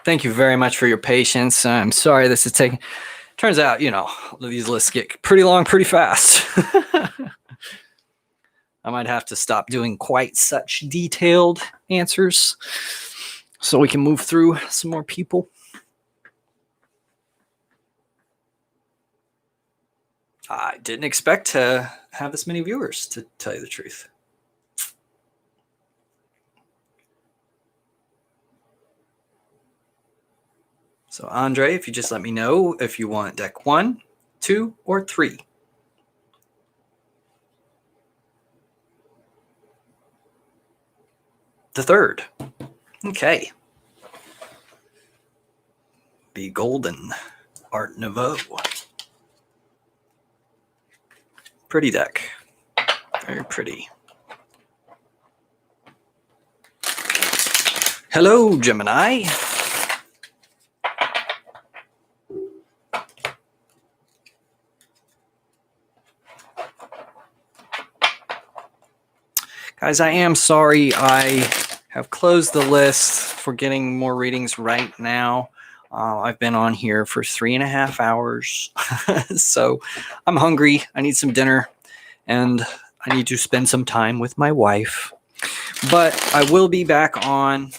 Thank you very much for your patience. I'm sorry this is taking. Turns out, these lists get pretty long pretty fast. I might have to stop doing quite such detailed answers so we can move through some more people. I didn't expect to have this many viewers, to tell you the truth. So Andre, if you just let me know if you want deck 1, 2, or 3. The third. Okay. Be golden. Art Nouveau. Pretty deck. Very pretty. Hello, Gemini. Guys, I am sorry I have closed the list for getting more readings right now. I've been on here for 3.5 hours, so I'm hungry. I need some dinner, and I need to spend some time with my wife. But I will be back on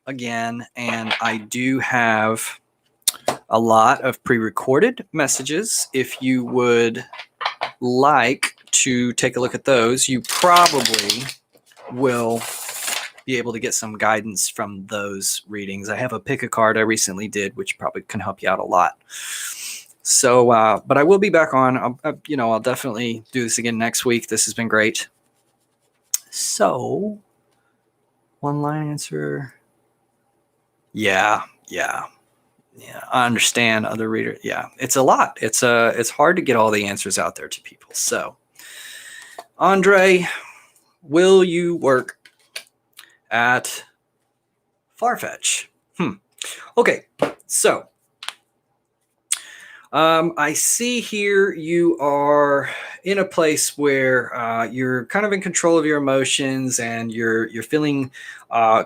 again, and I do have a lot of pre-recorded messages. If you would like to take a look at those, you probably will be able to get some guidance from those readings. I have a pick a card I recently did, which probably can help you out a lot. So, but I will be back on. I'll definitely do this again next week. This has been great. So, one line answer. Yeah. I understand other readers. Yeah, it's a lot. It's hard to get all the answers out there to people. So, Andre, will you work at Farfetch? Okay, so I see here you are in a place where you're kind of in control of your emotions and you're feeling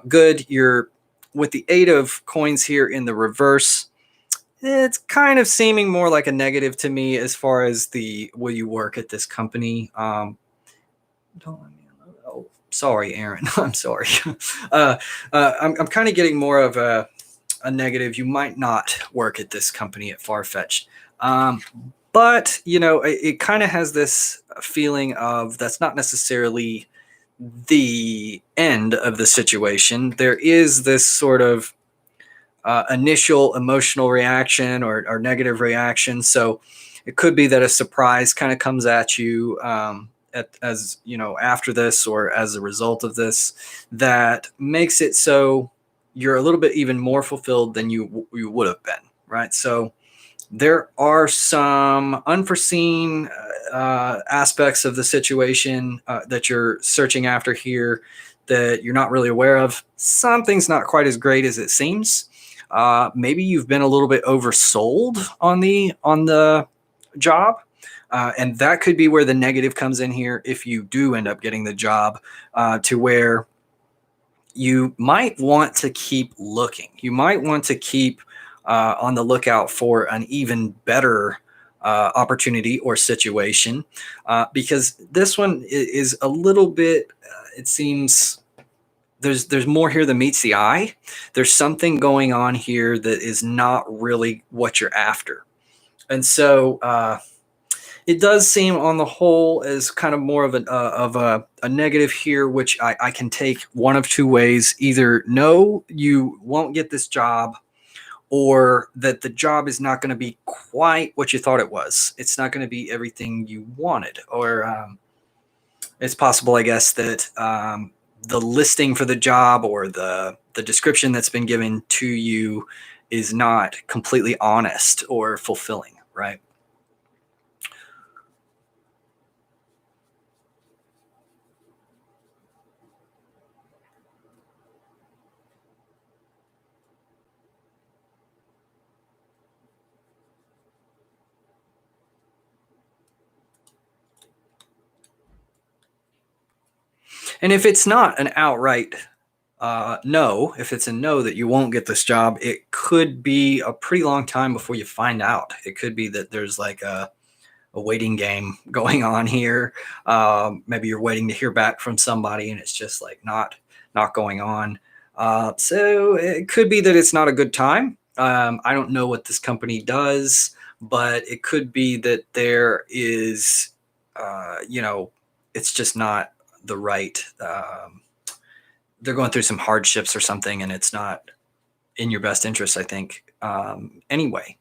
good. You're with the 8 of coins here in the reverse. It's kind of seeming more like a negative to me as far as the will you work at this company. Don't let me. Oh, sorry, Aaron. I'm sorry. I'm kind of getting more of a negative. You might not work at this company at Farfetch. But, it kind of has this feeling of that's not necessarily the end of the situation. There is this sort of initial emotional reaction or negative reaction. So it could be that a surprise kind of comes at you after this or as a result of this that makes it so you're a little bit even more fulfilled than you would have been, right? So there are some unforeseen aspects of the situation that you're searching after here that you're not really aware of. Something's not quite as great as it seems. Maybe you've been a little bit oversold on the job. And that could be where the negative comes in here if you do end up getting the job, to where you might want to keep looking. You might want to keep on the lookout for an even better opportunity or situation, because this one is a little bit, it seems there's more here than meets the eye. There's something going on here that is not really what you're after. And so it does seem on the whole as kind of more of a negative here, which I can take one of two ways. Either no, you won't get this job, or that the job is not going to be quite what you thought it was. It's not going to be everything you wanted, or it's possible, I guess, that the listing for the job or the description that's been given to you is not completely honest or fulfilling, right? And if it's not an outright no, if it's a no that you won't get this job, it could be a pretty long time before you find out. It could be that there's like a waiting game going on here. Maybe you're waiting to hear back from somebody, and it's just like not going on. So it could be that it's not a good time. I don't know what this company does, but it could be that there is, it's just not the right. They're going through some hardships or something, and it's not in your best interest, I think. Anyway,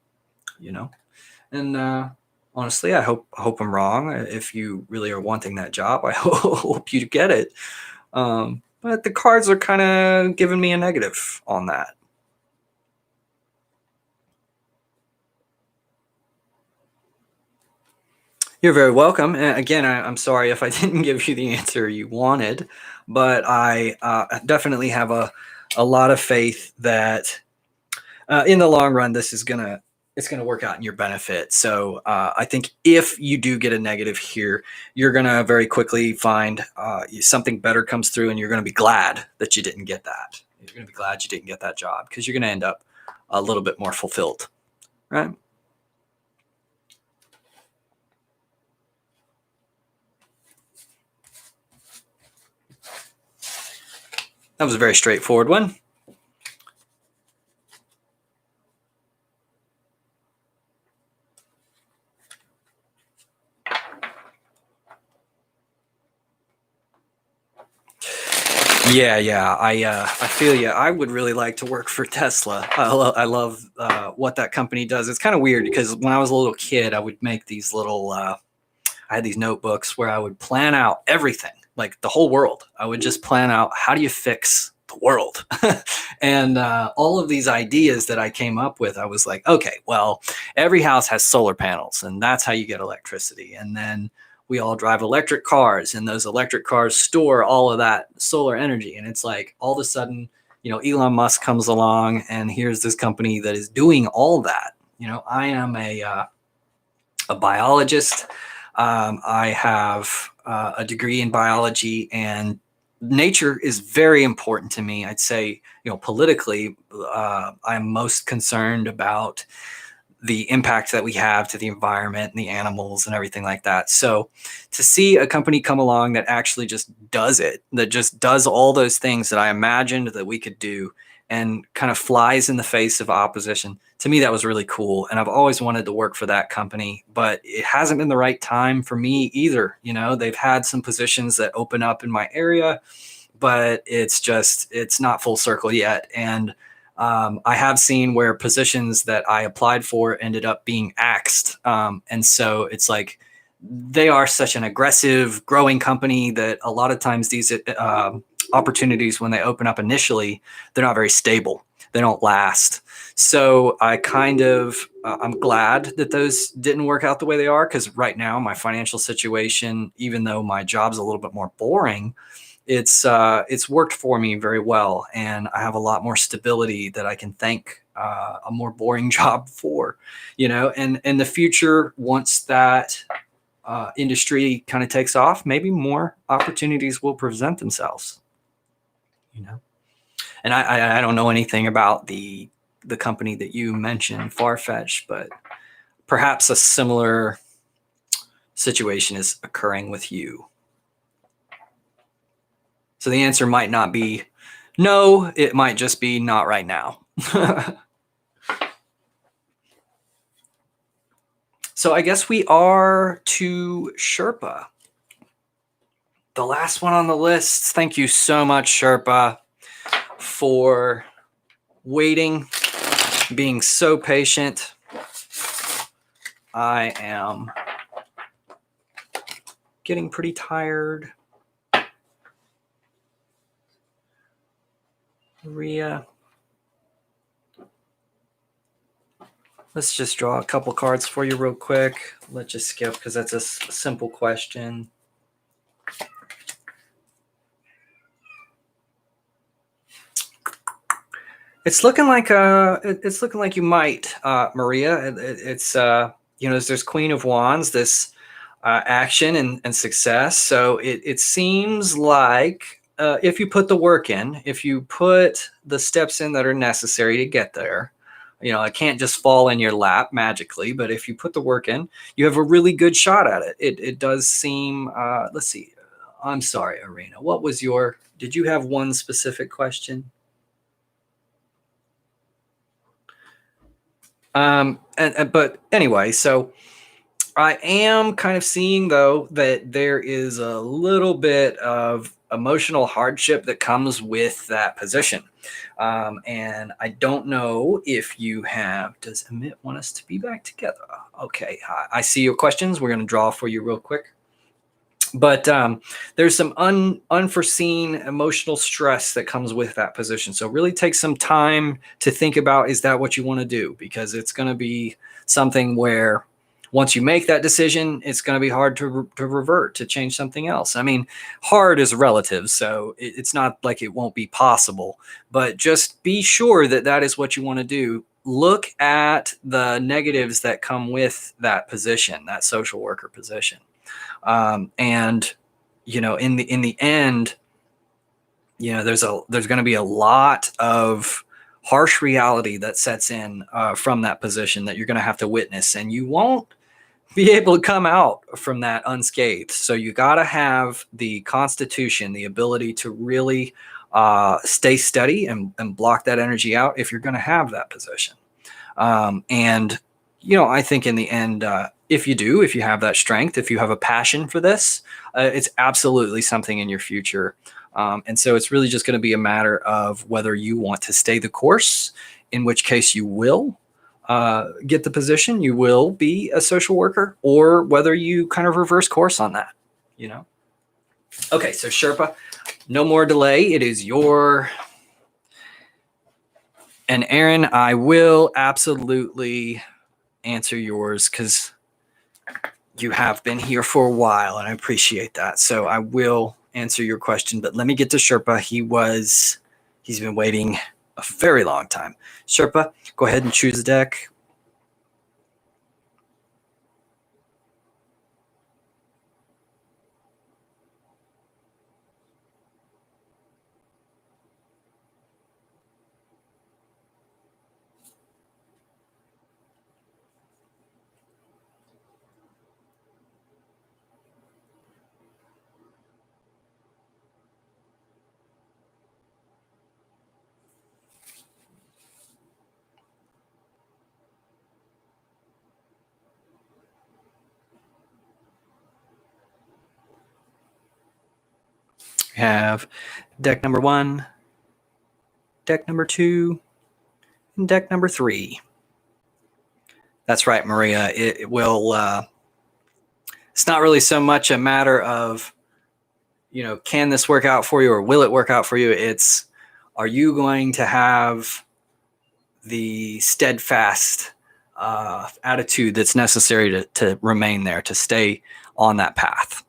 and honestly, I hope I'm wrong. If you really are wanting that job, I hope you get it. But the cards are kind of giving me a negative on that. You're very welcome. And again, I'm sorry if I didn't give you the answer you wanted, but I definitely have a lot of faith that in the long run, it's gonna work out in your benefit. So I think if you do get a negative here, you're gonna very quickly find something better comes through, and you're gonna be glad that you didn't get that. You're gonna be glad you didn't get that job because you're gonna end up a little bit more fulfilled, right? That was a very straightforward one. Yeah. I feel you. I would really like to work for Tesla. I love what that company does. It's kind of weird because when I was a little kid, I would make these little. I had these notebooks where I would plan out everything, like the whole world. I would just plan out how do you fix the world, and all of these ideas that I came up with. I was like, okay, well, every house has solar panels, and that's how you get electricity, and then we all drive electric cars, and those electric cars store all of that solar energy. And it's like all of a sudden, Elon Musk comes along, and here's this company that is doing all that. I am a biologist. I have a degree in biology, and nature is very important to me. I'd say, politically, I'm most concerned about the impact that we have to the environment and the animals and everything like that. So to see a company come along that actually just does it, that just does all those things that I imagined that we could do and kind of flies in the face of opposition, to me, that was really cool. And I've always wanted to work for that company, but it hasn't been the right time for me either. They've had some positions that open up in my area, but it's not full circle yet. And I have seen where positions that I applied for ended up being axed. And so it's like they are such an aggressive, growing company that a lot of times these opportunities, when they open up initially, they're not very stable. They don't last. So I I'm glad that those didn't work out the way they are, because right now my financial situation, even though my job's a little bit more boring, it's worked for me very well, and I have a lot more stability that I can thank a more boring job for, and in the future, once that industry kind of takes off, maybe more opportunities will present themselves, and I don't know anything about the company that you mentioned, Farfetch, but perhaps a similar situation is occurring with you. So the answer might not be no, it might just be not right now. So I guess we are to Sherpa, the last one on the list. Thank you so much, Sherpa, for waiting. being so patient. I am getting pretty tired. Maria. Let's just draw a couple cards for you real quick. Let's just skip because that's a simple question. It's looking like you might, Maria. It's there's Queen of Wands, this action and success. So it seems like if you put the work in, if you put the steps in that are necessary to get there, it can't just fall in your lap magically. But if you put the work in, you have a really good shot at it. It does seem. Let's see. I'm sorry, Arena. What was your? Did you have one specific question? But anyway, so I am kind of seeing though that there is a little bit of emotional hardship that comes with that position. And I don't know if you have, does Amit want us to be back together? Okay. I see your questions. We're going to draw for you real quick. But there's some unforeseen emotional stress that comes with that position. So really take some time to think about, is that what you want to do? Because it's going to be something where once you make that decision, it's going to be hard to revert, to change something else. I mean, hard is relative, so it's not like it won't be possible. But just be sure that that is what you want to do. Look at the negatives that come with that position, that social worker position. And in the end, there's going to be a lot of harsh reality that sets in from that position that you're going to have to witness, and you won't be able to come out from that unscathed. So you got to have the constitution, the ability to really stay steady and block that energy out if you're going to have that position. And I think in the end, if you have that strength, if you have a passion for this, it's absolutely something in your future. And so it's really just going to be a matter of whether you want to stay the course, in which case you will get the position, you will be a social worker, or whether you kind of reverse course on that, Okay, so Sherpa, no more delay. It is your... And Aaron, I will absolutely answer yours because you have been here for a while and I appreciate that. So I will answer your question, but let me get to Sherpa. He's been waiting a very long time. Sherpa, go ahead and choose a deck. We have deck number 1, deck number 2, and deck number 3. That's right, Maria. It will... it's not really so much a matter of, can this work out for you or will it work out for you? It's, are you going to have the steadfast attitude that's necessary to remain there, to stay on that path?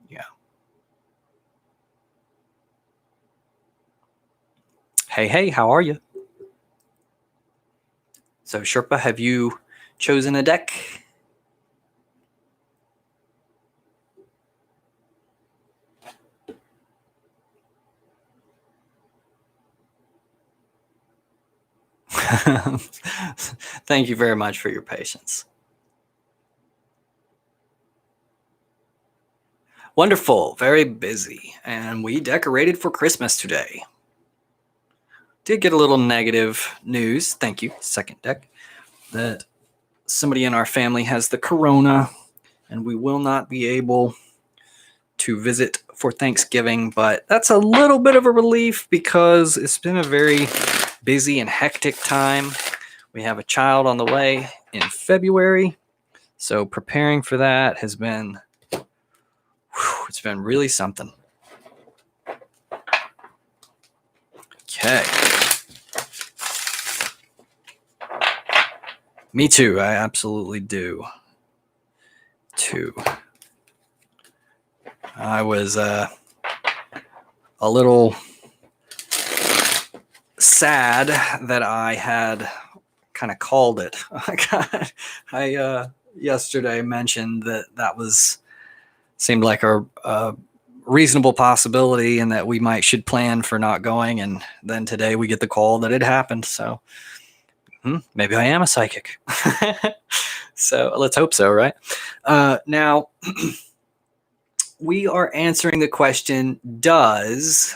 Yeah. Hey, how are you? So Sherpa, have you chosen a deck? Thank you very much for your patience. Wonderful, very busy, and we decorated for Christmas today. Did get a little negative news, thank you, second deck, that somebody in our family has the corona and we will not be able to visit for Thanksgiving, but that's a little bit of a relief because it's been a very busy and hectic time We have a child on the way in February. So preparing for that has been, it's been really something. Okay. Me too. I absolutely do. Too. I was a little sad that I had kind of called it. I yesterday mentioned that was seemed like a reasonable possibility and that we should plan for not going. And then today we get the call that it happened. So maybe I am a psychic. So let's hope so, right? Now, we are answering the question, does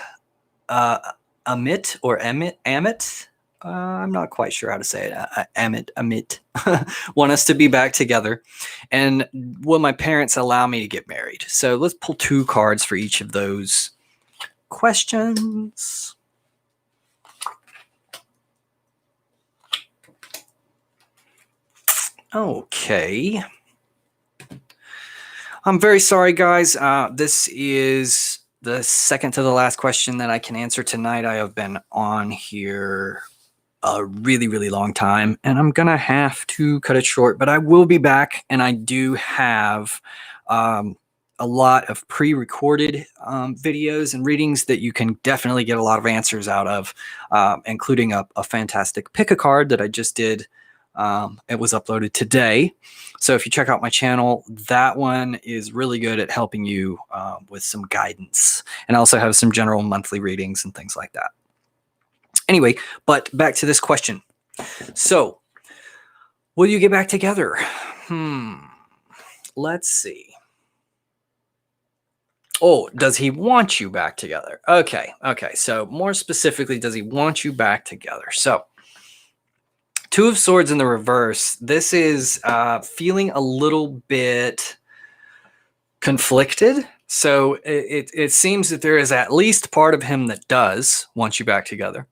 Amit or Amit, I'm not quite sure how to say it, Amit, want us to be back together? And will my parents allow me to get married? So let's pull 2 cards for each of those questions. Okay. I'm very sorry, guys. This is the second to the last question that I can answer tonight. I have been on here a really, really long time, and I'm going to have to cut it short, but I will be back, and I do have a lot of pre-recorded videos and readings that you can definitely get a lot of answers out of, including a fantastic pick a card that I just did. It was uploaded today. So if you check out my channel, that one is really good at helping you with some guidance. And I also have some general monthly readings and things like that. Anyway, but back to this question. So, will you get back together? Let's see. Oh, does he want you back together? Okay. So more specifically, does he want you back together? So, 2 of Swords in the reverse. This is feeling a little bit conflicted. So it seems that there is at least part of him that does want you back together.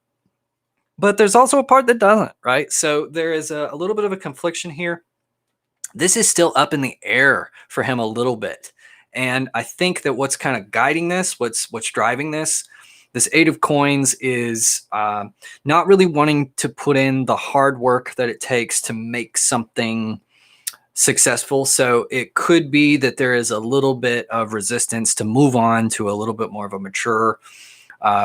But there's also a part that doesn't, right? So there is a little bit of a confliction here. This is still up in the air for him a little bit. And I think that what's kind of guiding this, what's driving this 8 of coins is not really wanting to put in the hard work that it takes to make something successful. So it could be that there is a little bit of resistance to move on to a little bit more of a mature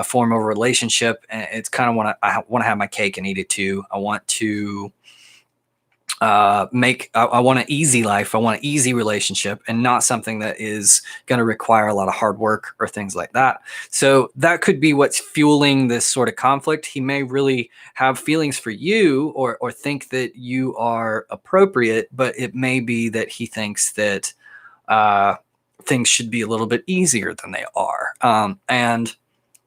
form of relationship. And it's kind of I want to have my cake and eat it too. I want to I want an easy life. I want an easy relationship and not something that is going to require a lot of hard work or things like that. So that could be what's fueling this sort of conflict. He may really have feelings for you or think that you are appropriate, but it may be that he thinks that things should be a little bit easier than they are. And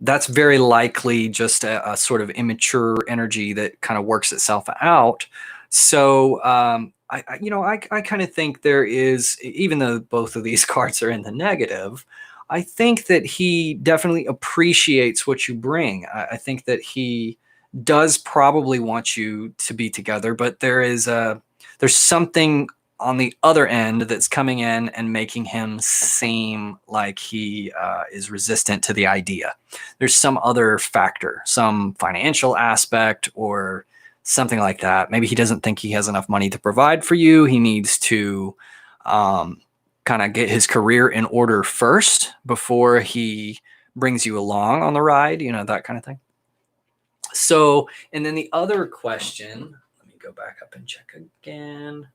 that's very likely just a sort of immature energy that kind of works itself out. So I kind of think there is, even though both of these cards are in the negative, I think that he definitely appreciates what you bring. I think that he does probably want you to be together, but there's something on the other end that's coming in and making him seem like he is resistant to the idea. There's some other factor, some financial aspect or something like that. Maybe he doesn't think he has enough money to provide for you. He needs to kind of get his career in order first before he brings you along on the ride, that kind of thing. So, and then the other question, let me go back up and check again.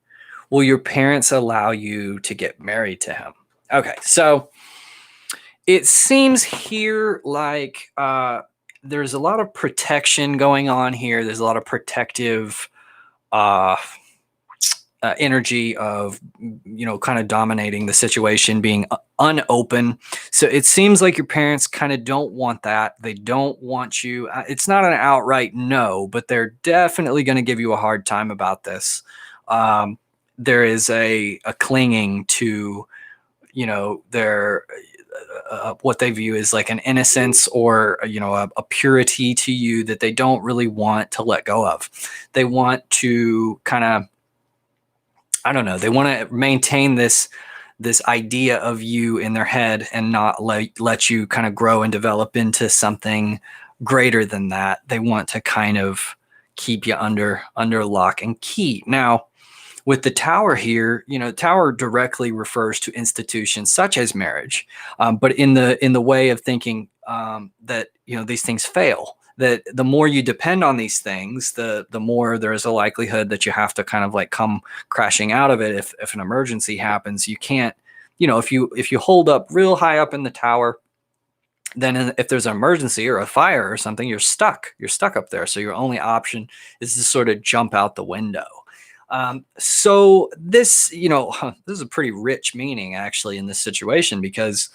Will your parents allow you to get married to him? Okay, so it seems here like there's a lot of protection going on here. There's a lot of protective energy of, kind of dominating the situation, being unopen. So it seems like your parents kind of don't want that. They don't want you. It's not an outright no, but they're definitely going to give you a hard time about this. There is a clinging to, their what they view as like an innocence or a purity to you that they don't really want to let go of. They want to kind of, I don't know, they want to maintain this idea of you in their head and not let you kind of grow and develop into something greater than that. They want to kind of keep you under lock and key. Now, with the tower here, tower directly refers to institutions such as marriage, but in the way of thinking that these things fail. That the more you depend on these things, the more there is a likelihood that you have to kind of like come crashing out of it if an emergency happens. You can't, if you hold up real high up in the tower, then if there's an emergency or a fire or something, you're stuck up there. So your only option is to sort of jump out the window. So this, this is a pretty rich meaning actually in this situation, because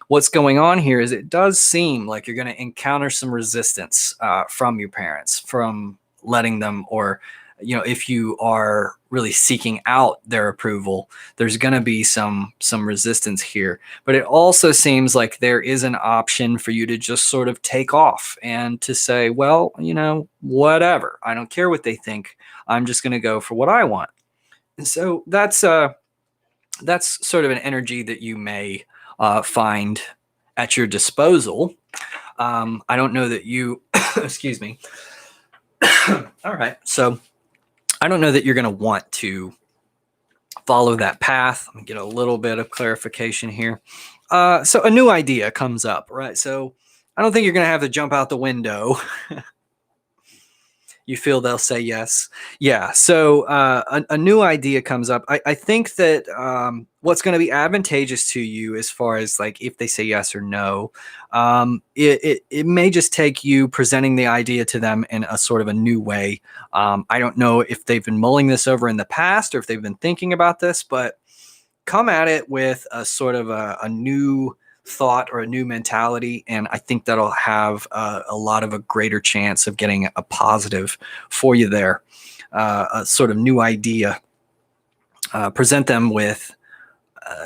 what's going on here is it does seem like you're going to encounter some resistance from your parents, from letting them, or if you are really seeking out their approval, there's going to be some resistance here. But it also seems like there is an option for you to just sort of take off and to say, well, whatever, I don't care what they think, I'm just going to go for what I want. And so that's sort of an energy that you may find at your disposal. I don't know that you, excuse me. All right. So I don't know that you're going to want to follow that path. Let me get a little bit of clarification here. So a new idea comes up, right? So I don't think you're going to have to jump out the window. You feel they'll say yes. Yeah. So a new idea comes up. I think that what's going to be advantageous to you as far as like if they say yes or no, it may just take you presenting the idea to them in a sort of a new way. I don't know if they've been mulling this over in the past or if they've been thinking about this, but come at it with a sort of a new thought or a new mentality, and I think that'll have a lot of a greater chance of getting a positive for you there. A sort of new idea. Present them with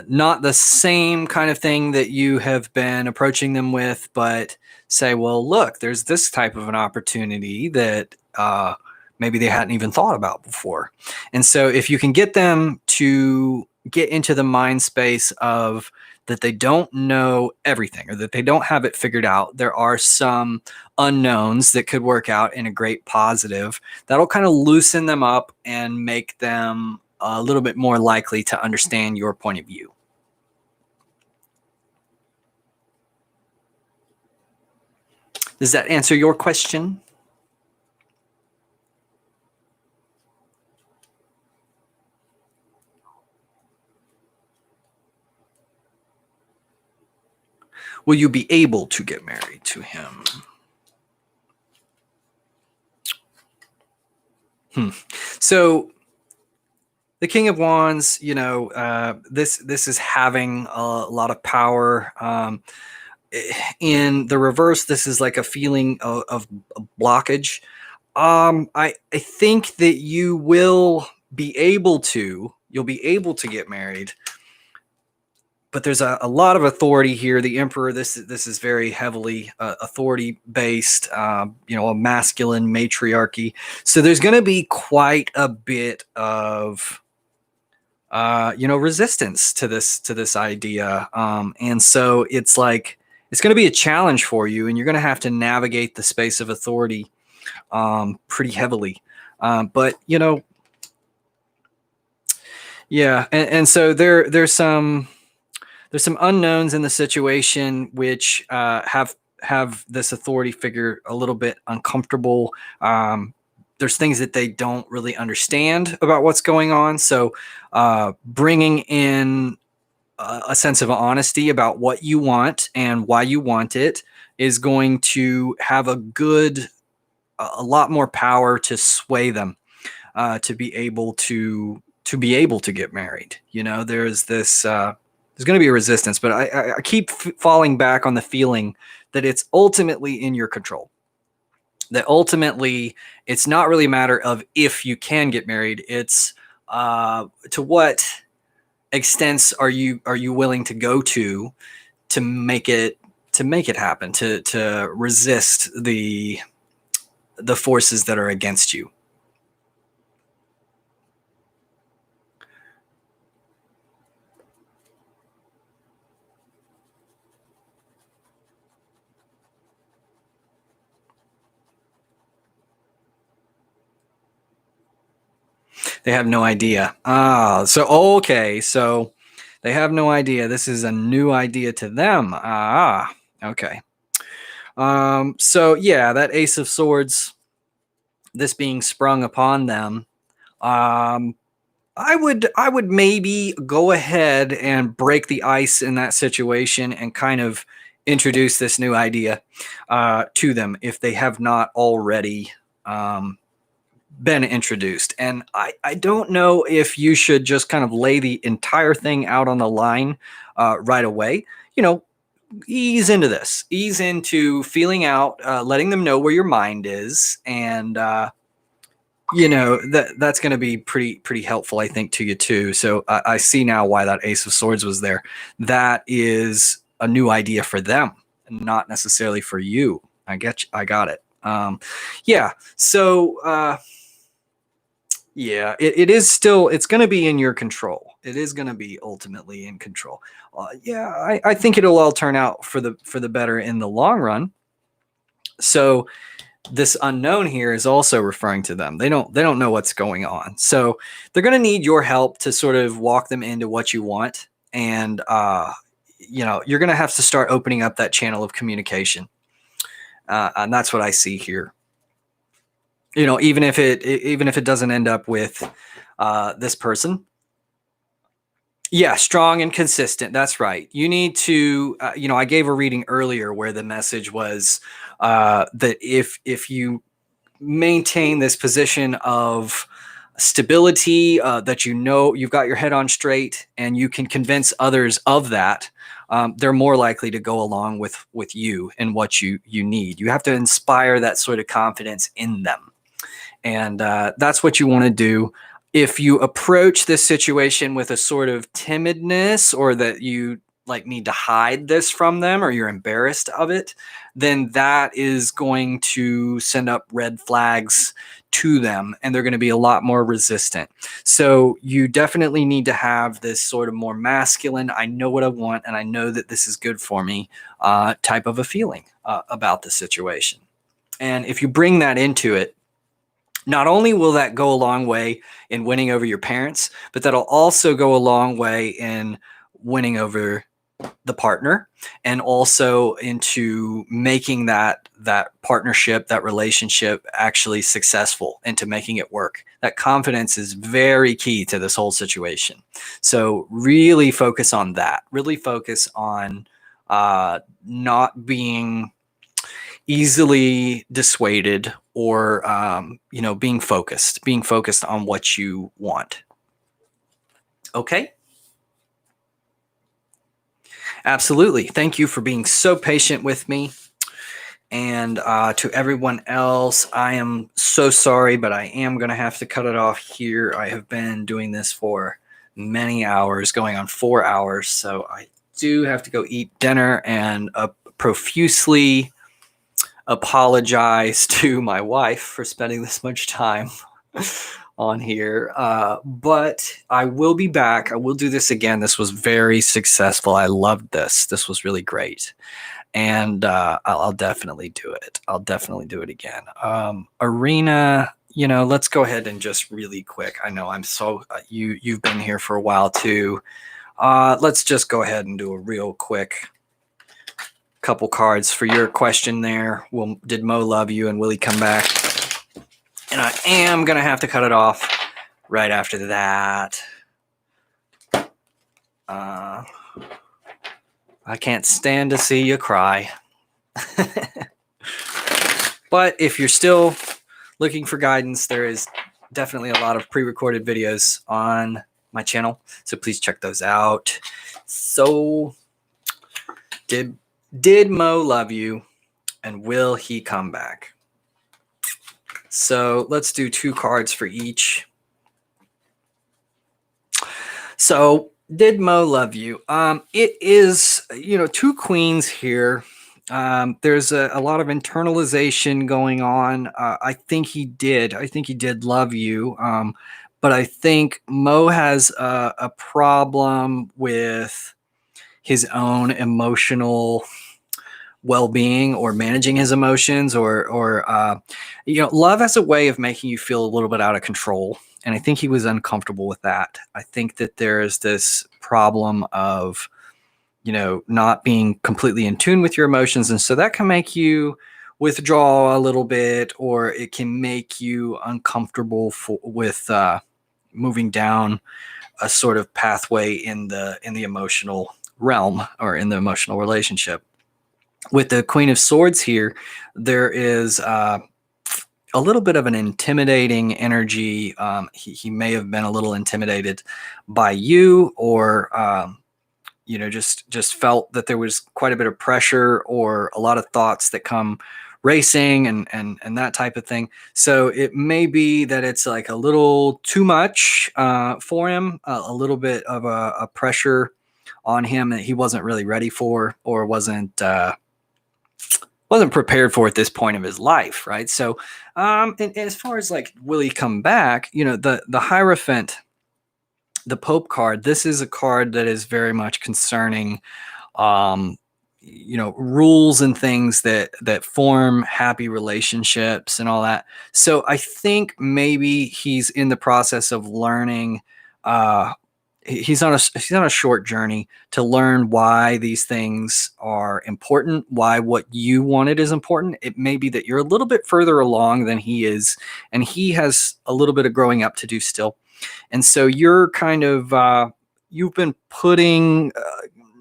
not the same kind of thing that you have been approaching them with, but say, well, look, there's this type of an opportunity that maybe they hadn't even thought about before. And so if you can get them to get into the mind space of that they don't know everything or that they don't have it figured out, there are some unknowns that could work out in a great positive, that'll kind of loosen them up and make them a little bit more likely to understand your point of view. Does that answer your question? Will you be able to get married to him? So the King of Wands, this is having a lot of power. In the reverse, this is like a feeling of blockage. I think that you'll be able to get married. But there's a lot of authority here. The Emperor, this is very heavily authority based, a masculine matriarchy. So there's going to be quite a bit of, resistance to this idea. And so it's like, it's going to be a challenge for you, and you're going to have to navigate the space of authority pretty heavily. But, yeah. And so there's some unknowns in the situation which have this authority figure a little bit uncomfortable. There's things that they don't really understand about what's going on. So bringing in a sense of honesty about what you want and why you want it is going to have a lot more power to sway them to be able to get married. There's this. There's going to be a resistance, but I keep falling back on the feeling that it's ultimately in your control. That ultimately, it's not really a matter of if you can get married. It's to what extents are you willing to go to make it happen, to resist the forces that are against you. They have no idea. So okay, so they have no idea. This is a new idea to them. Okay. So yeah, that Ace of Swords, this being sprung upon them, I would maybe go ahead and break the ice in that situation and kind of introduce this new idea to them if they have not already been introduced. And I don't know if you should just kind of lay the entire thing out on the line right away. Ease into this, ease into feeling out, letting them know where your mind is, and that's going to be pretty helpful, I think, to you too. So I see now why that Ace of Swords was there. That is a new idea for them, not necessarily for you. I got it. Yeah. So yeah, it is still, it's going to be in your control. It is going to be ultimately in control. Yeah, I think it'll all turn out for the better in the long run. So this unknown here is also referring to them. They don't know what's going on. So they're going to need your help to sort of walk them into what you want. And, you're going to have to start opening up that channel of communication. And that's what I see here. Even if it doesn't end up with this person. Yeah, strong and consistent. That's right. You need to, I gave a reading earlier where the message was that if you maintain this position of stability, that you've got your head on straight and you can convince others of that, they're more likely to go along with you and what you need. You have to inspire that sort of confidence in them. And that's what you want to do. If you approach this situation with a sort of timidness, or that you need to hide this from them, or you're embarrassed of it, then that is going to send up red flags to them, and they're going to be a lot more resistant. So you definitely need to have this sort of more masculine, I know what I want and I know that this is good for me type of a feeling about the situation. And if you bring that into it, not only will that go a long way in winning over your parents, but that'll also go a long way in winning over the partner, and also into making that partnership, that relationship actually successful, into making it work. That confidence is very key to this whole situation. So really focus on that. Really focus on not being easily dissuaded, or being focused on what you want. Okay. Absolutely. Thank you for being so patient with me. And to everyone else, I am so sorry, but I am going to have to cut it off here. I have been doing this for many hours, going on 4 hours. So I do have to go eat dinner, and profusely apologize to my wife for spending this much time on here. But I will be back. I will do this again. This was very successful. I loved this. This was really great. And I'll definitely do it. I'll definitely do it again. Arena, let's go ahead and just really quick. I know I'm so, you've been here for a while too. Let's just go ahead and do a real quick couple cards for your question there. Did Mo love you, and will he come back? And I am going to have to cut it off right after that. I can't stand to see you cry. But if you're still looking for guidance, there is definitely a lot of pre-recorded videos on my channel, so please check those out. So, did Mo love you, and will he come back? So let's do 2 cards for each. So Did Mo love you? It is, two queens here. There's a lot of internalization going on. I think he did. I think he did love you. But I think Mo has a problem with his own emotional well-being or managing his emotions or love has a way of making you feel a little bit out of control, and I think he was uncomfortable with that. I think that there is this problem of not being completely in tune with your emotions, and so that can make you withdraw a little bit, or it can make you uncomfortable with moving down a sort of pathway in the emotional realm or in the emotional relationship. With the Queen of Swords here, there is a little bit of an intimidating energy. He may have been a little intimidated by you, or just felt that there was quite a bit of pressure or a lot of thoughts that come racing and that type of thing. So it may be that it's like a little too much for him, a little bit of a pressure on him that he wasn't really ready for, or wasn't prepared for at this point of his life, right? So, and as far as like, will he come back? The Hierophant, the Pope card. This is a card that is very much concerning, rules and things that form happy relationships and all that. So I think maybe he's in the process of learning. He's on a short journey to learn why these things are important, why what you wanted is important. It may be that you're a little bit further along than he is, and he has a little bit of growing up to do still. And so you're kind of you've been putting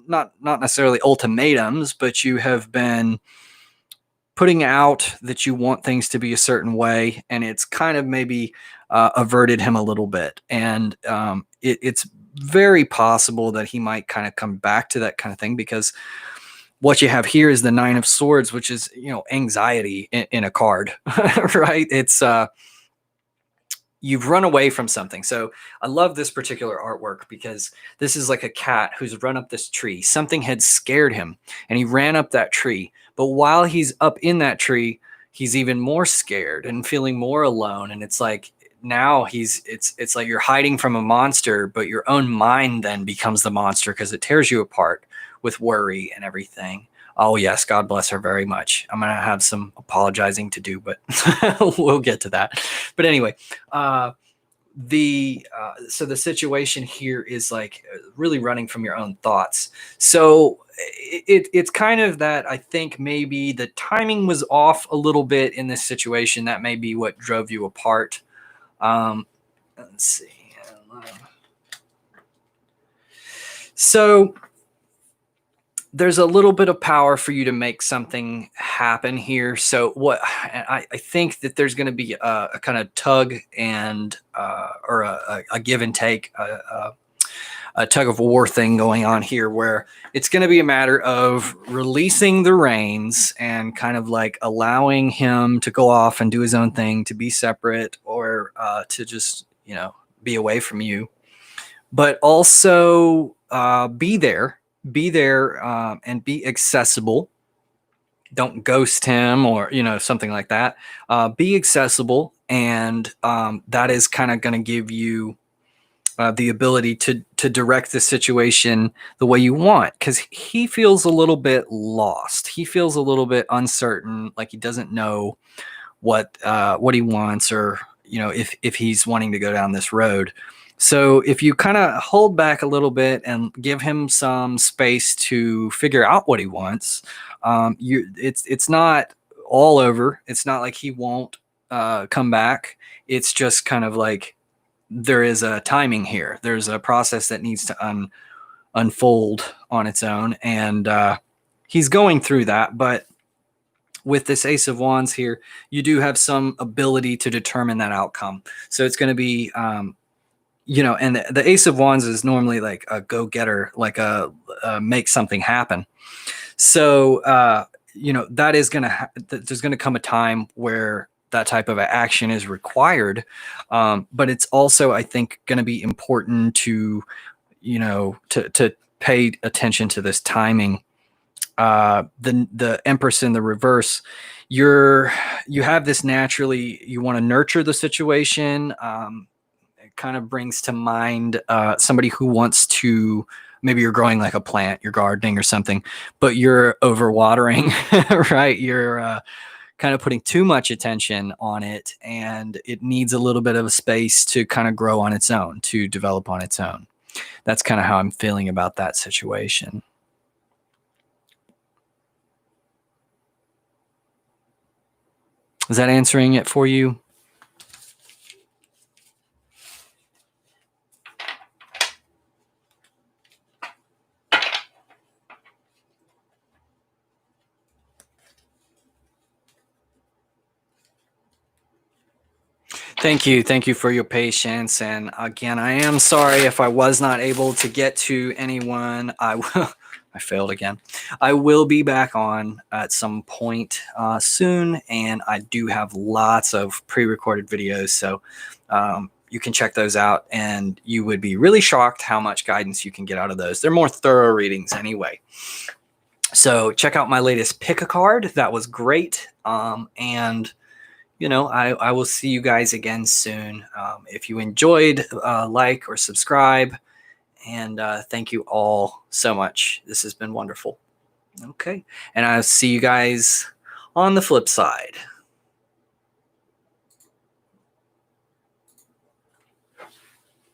not necessarily ultimatums, but you have been putting out that you want things to be a certain way, and it's kind of maybe averted him a little bit. And it's very possible that he might kind of come back to that kind of thing, because what you have here is the Nine of Swords, which is anxiety in a card, right? It's you've run away from something. So I love this particular artwork because this is like a cat who's run up this tree. Something had scared him and he ran up that tree. But while he's up in that tree, he's even more scared and feeling more alone. And it's like now it's like you're hiding from a monster, but your own mind then becomes the monster because it tears you apart with worry and everything. Oh, yes. God bless her very much. I'm going to have some apologizing to do, but we'll get to that. But anyway, so the situation here is like really running from your own thoughts. So it's kind of that I think maybe the timing was off a little bit in this situation. That may be what drove you apart. Let's see. So there's a little bit of power for you to make something happen here. So what I think that there's going to be a kind of tug and or a give and take, a tug of war thing going on here, where it's going to be a matter of releasing the reins and kind of like allowing him to go off and do his own thing, to be separate, or to just be away from you, but also be there and be accessible. Don't ghost him or something like that. Be accessible, and that is kind of going to give you the ability to direct the situation the way you want, because he feels a little bit lost. He feels a little bit uncertain, like he doesn't know what he wants, or if he's wanting to go down this road. So if you kind of hold back a little bit and give him some space to figure out what he wants, it's not all over. It's not like he won't come back. It's just kind of like there is a timing here. There's a process that needs to unfold on its own, and he's going through that. But with this Ace of Wands here, you do have some ability to determine that outcome. So it's going to be and the Ace of Wands is normally like a go-getter, like a make something happen. So that is going to there's going to come a time where that type of action is required, but it's also, I think, going to be important to to pay attention to this timing. The Empress in the reverse, you have this naturally, you want to nurture the situation. It kind of brings to mind somebody who wants to, maybe you're growing like a plant, you're gardening or something, but you're overwatering, right? You're kind of putting too much attention on it, and it needs a little bit of a space to kind of grow on its own, to develop on its own. That's kind of how I'm feeling about that situation. Is that answering it for you? Thank you. Thank you for your patience. And again, I am sorry if I was not able to get to anyone. I failed again. I will be back on at some point soon, and I do have lots of pre-recorded videos, so you can check those out, and you would be really shocked how much guidance you can get out of those. They're more thorough readings anyway. So check out my latest pick a card. That was great. And I will see you guys again soon. If you enjoyed, like or subscribe. And thank you all so much. This has been wonderful. Okay. And I'll see you guys on the flip side.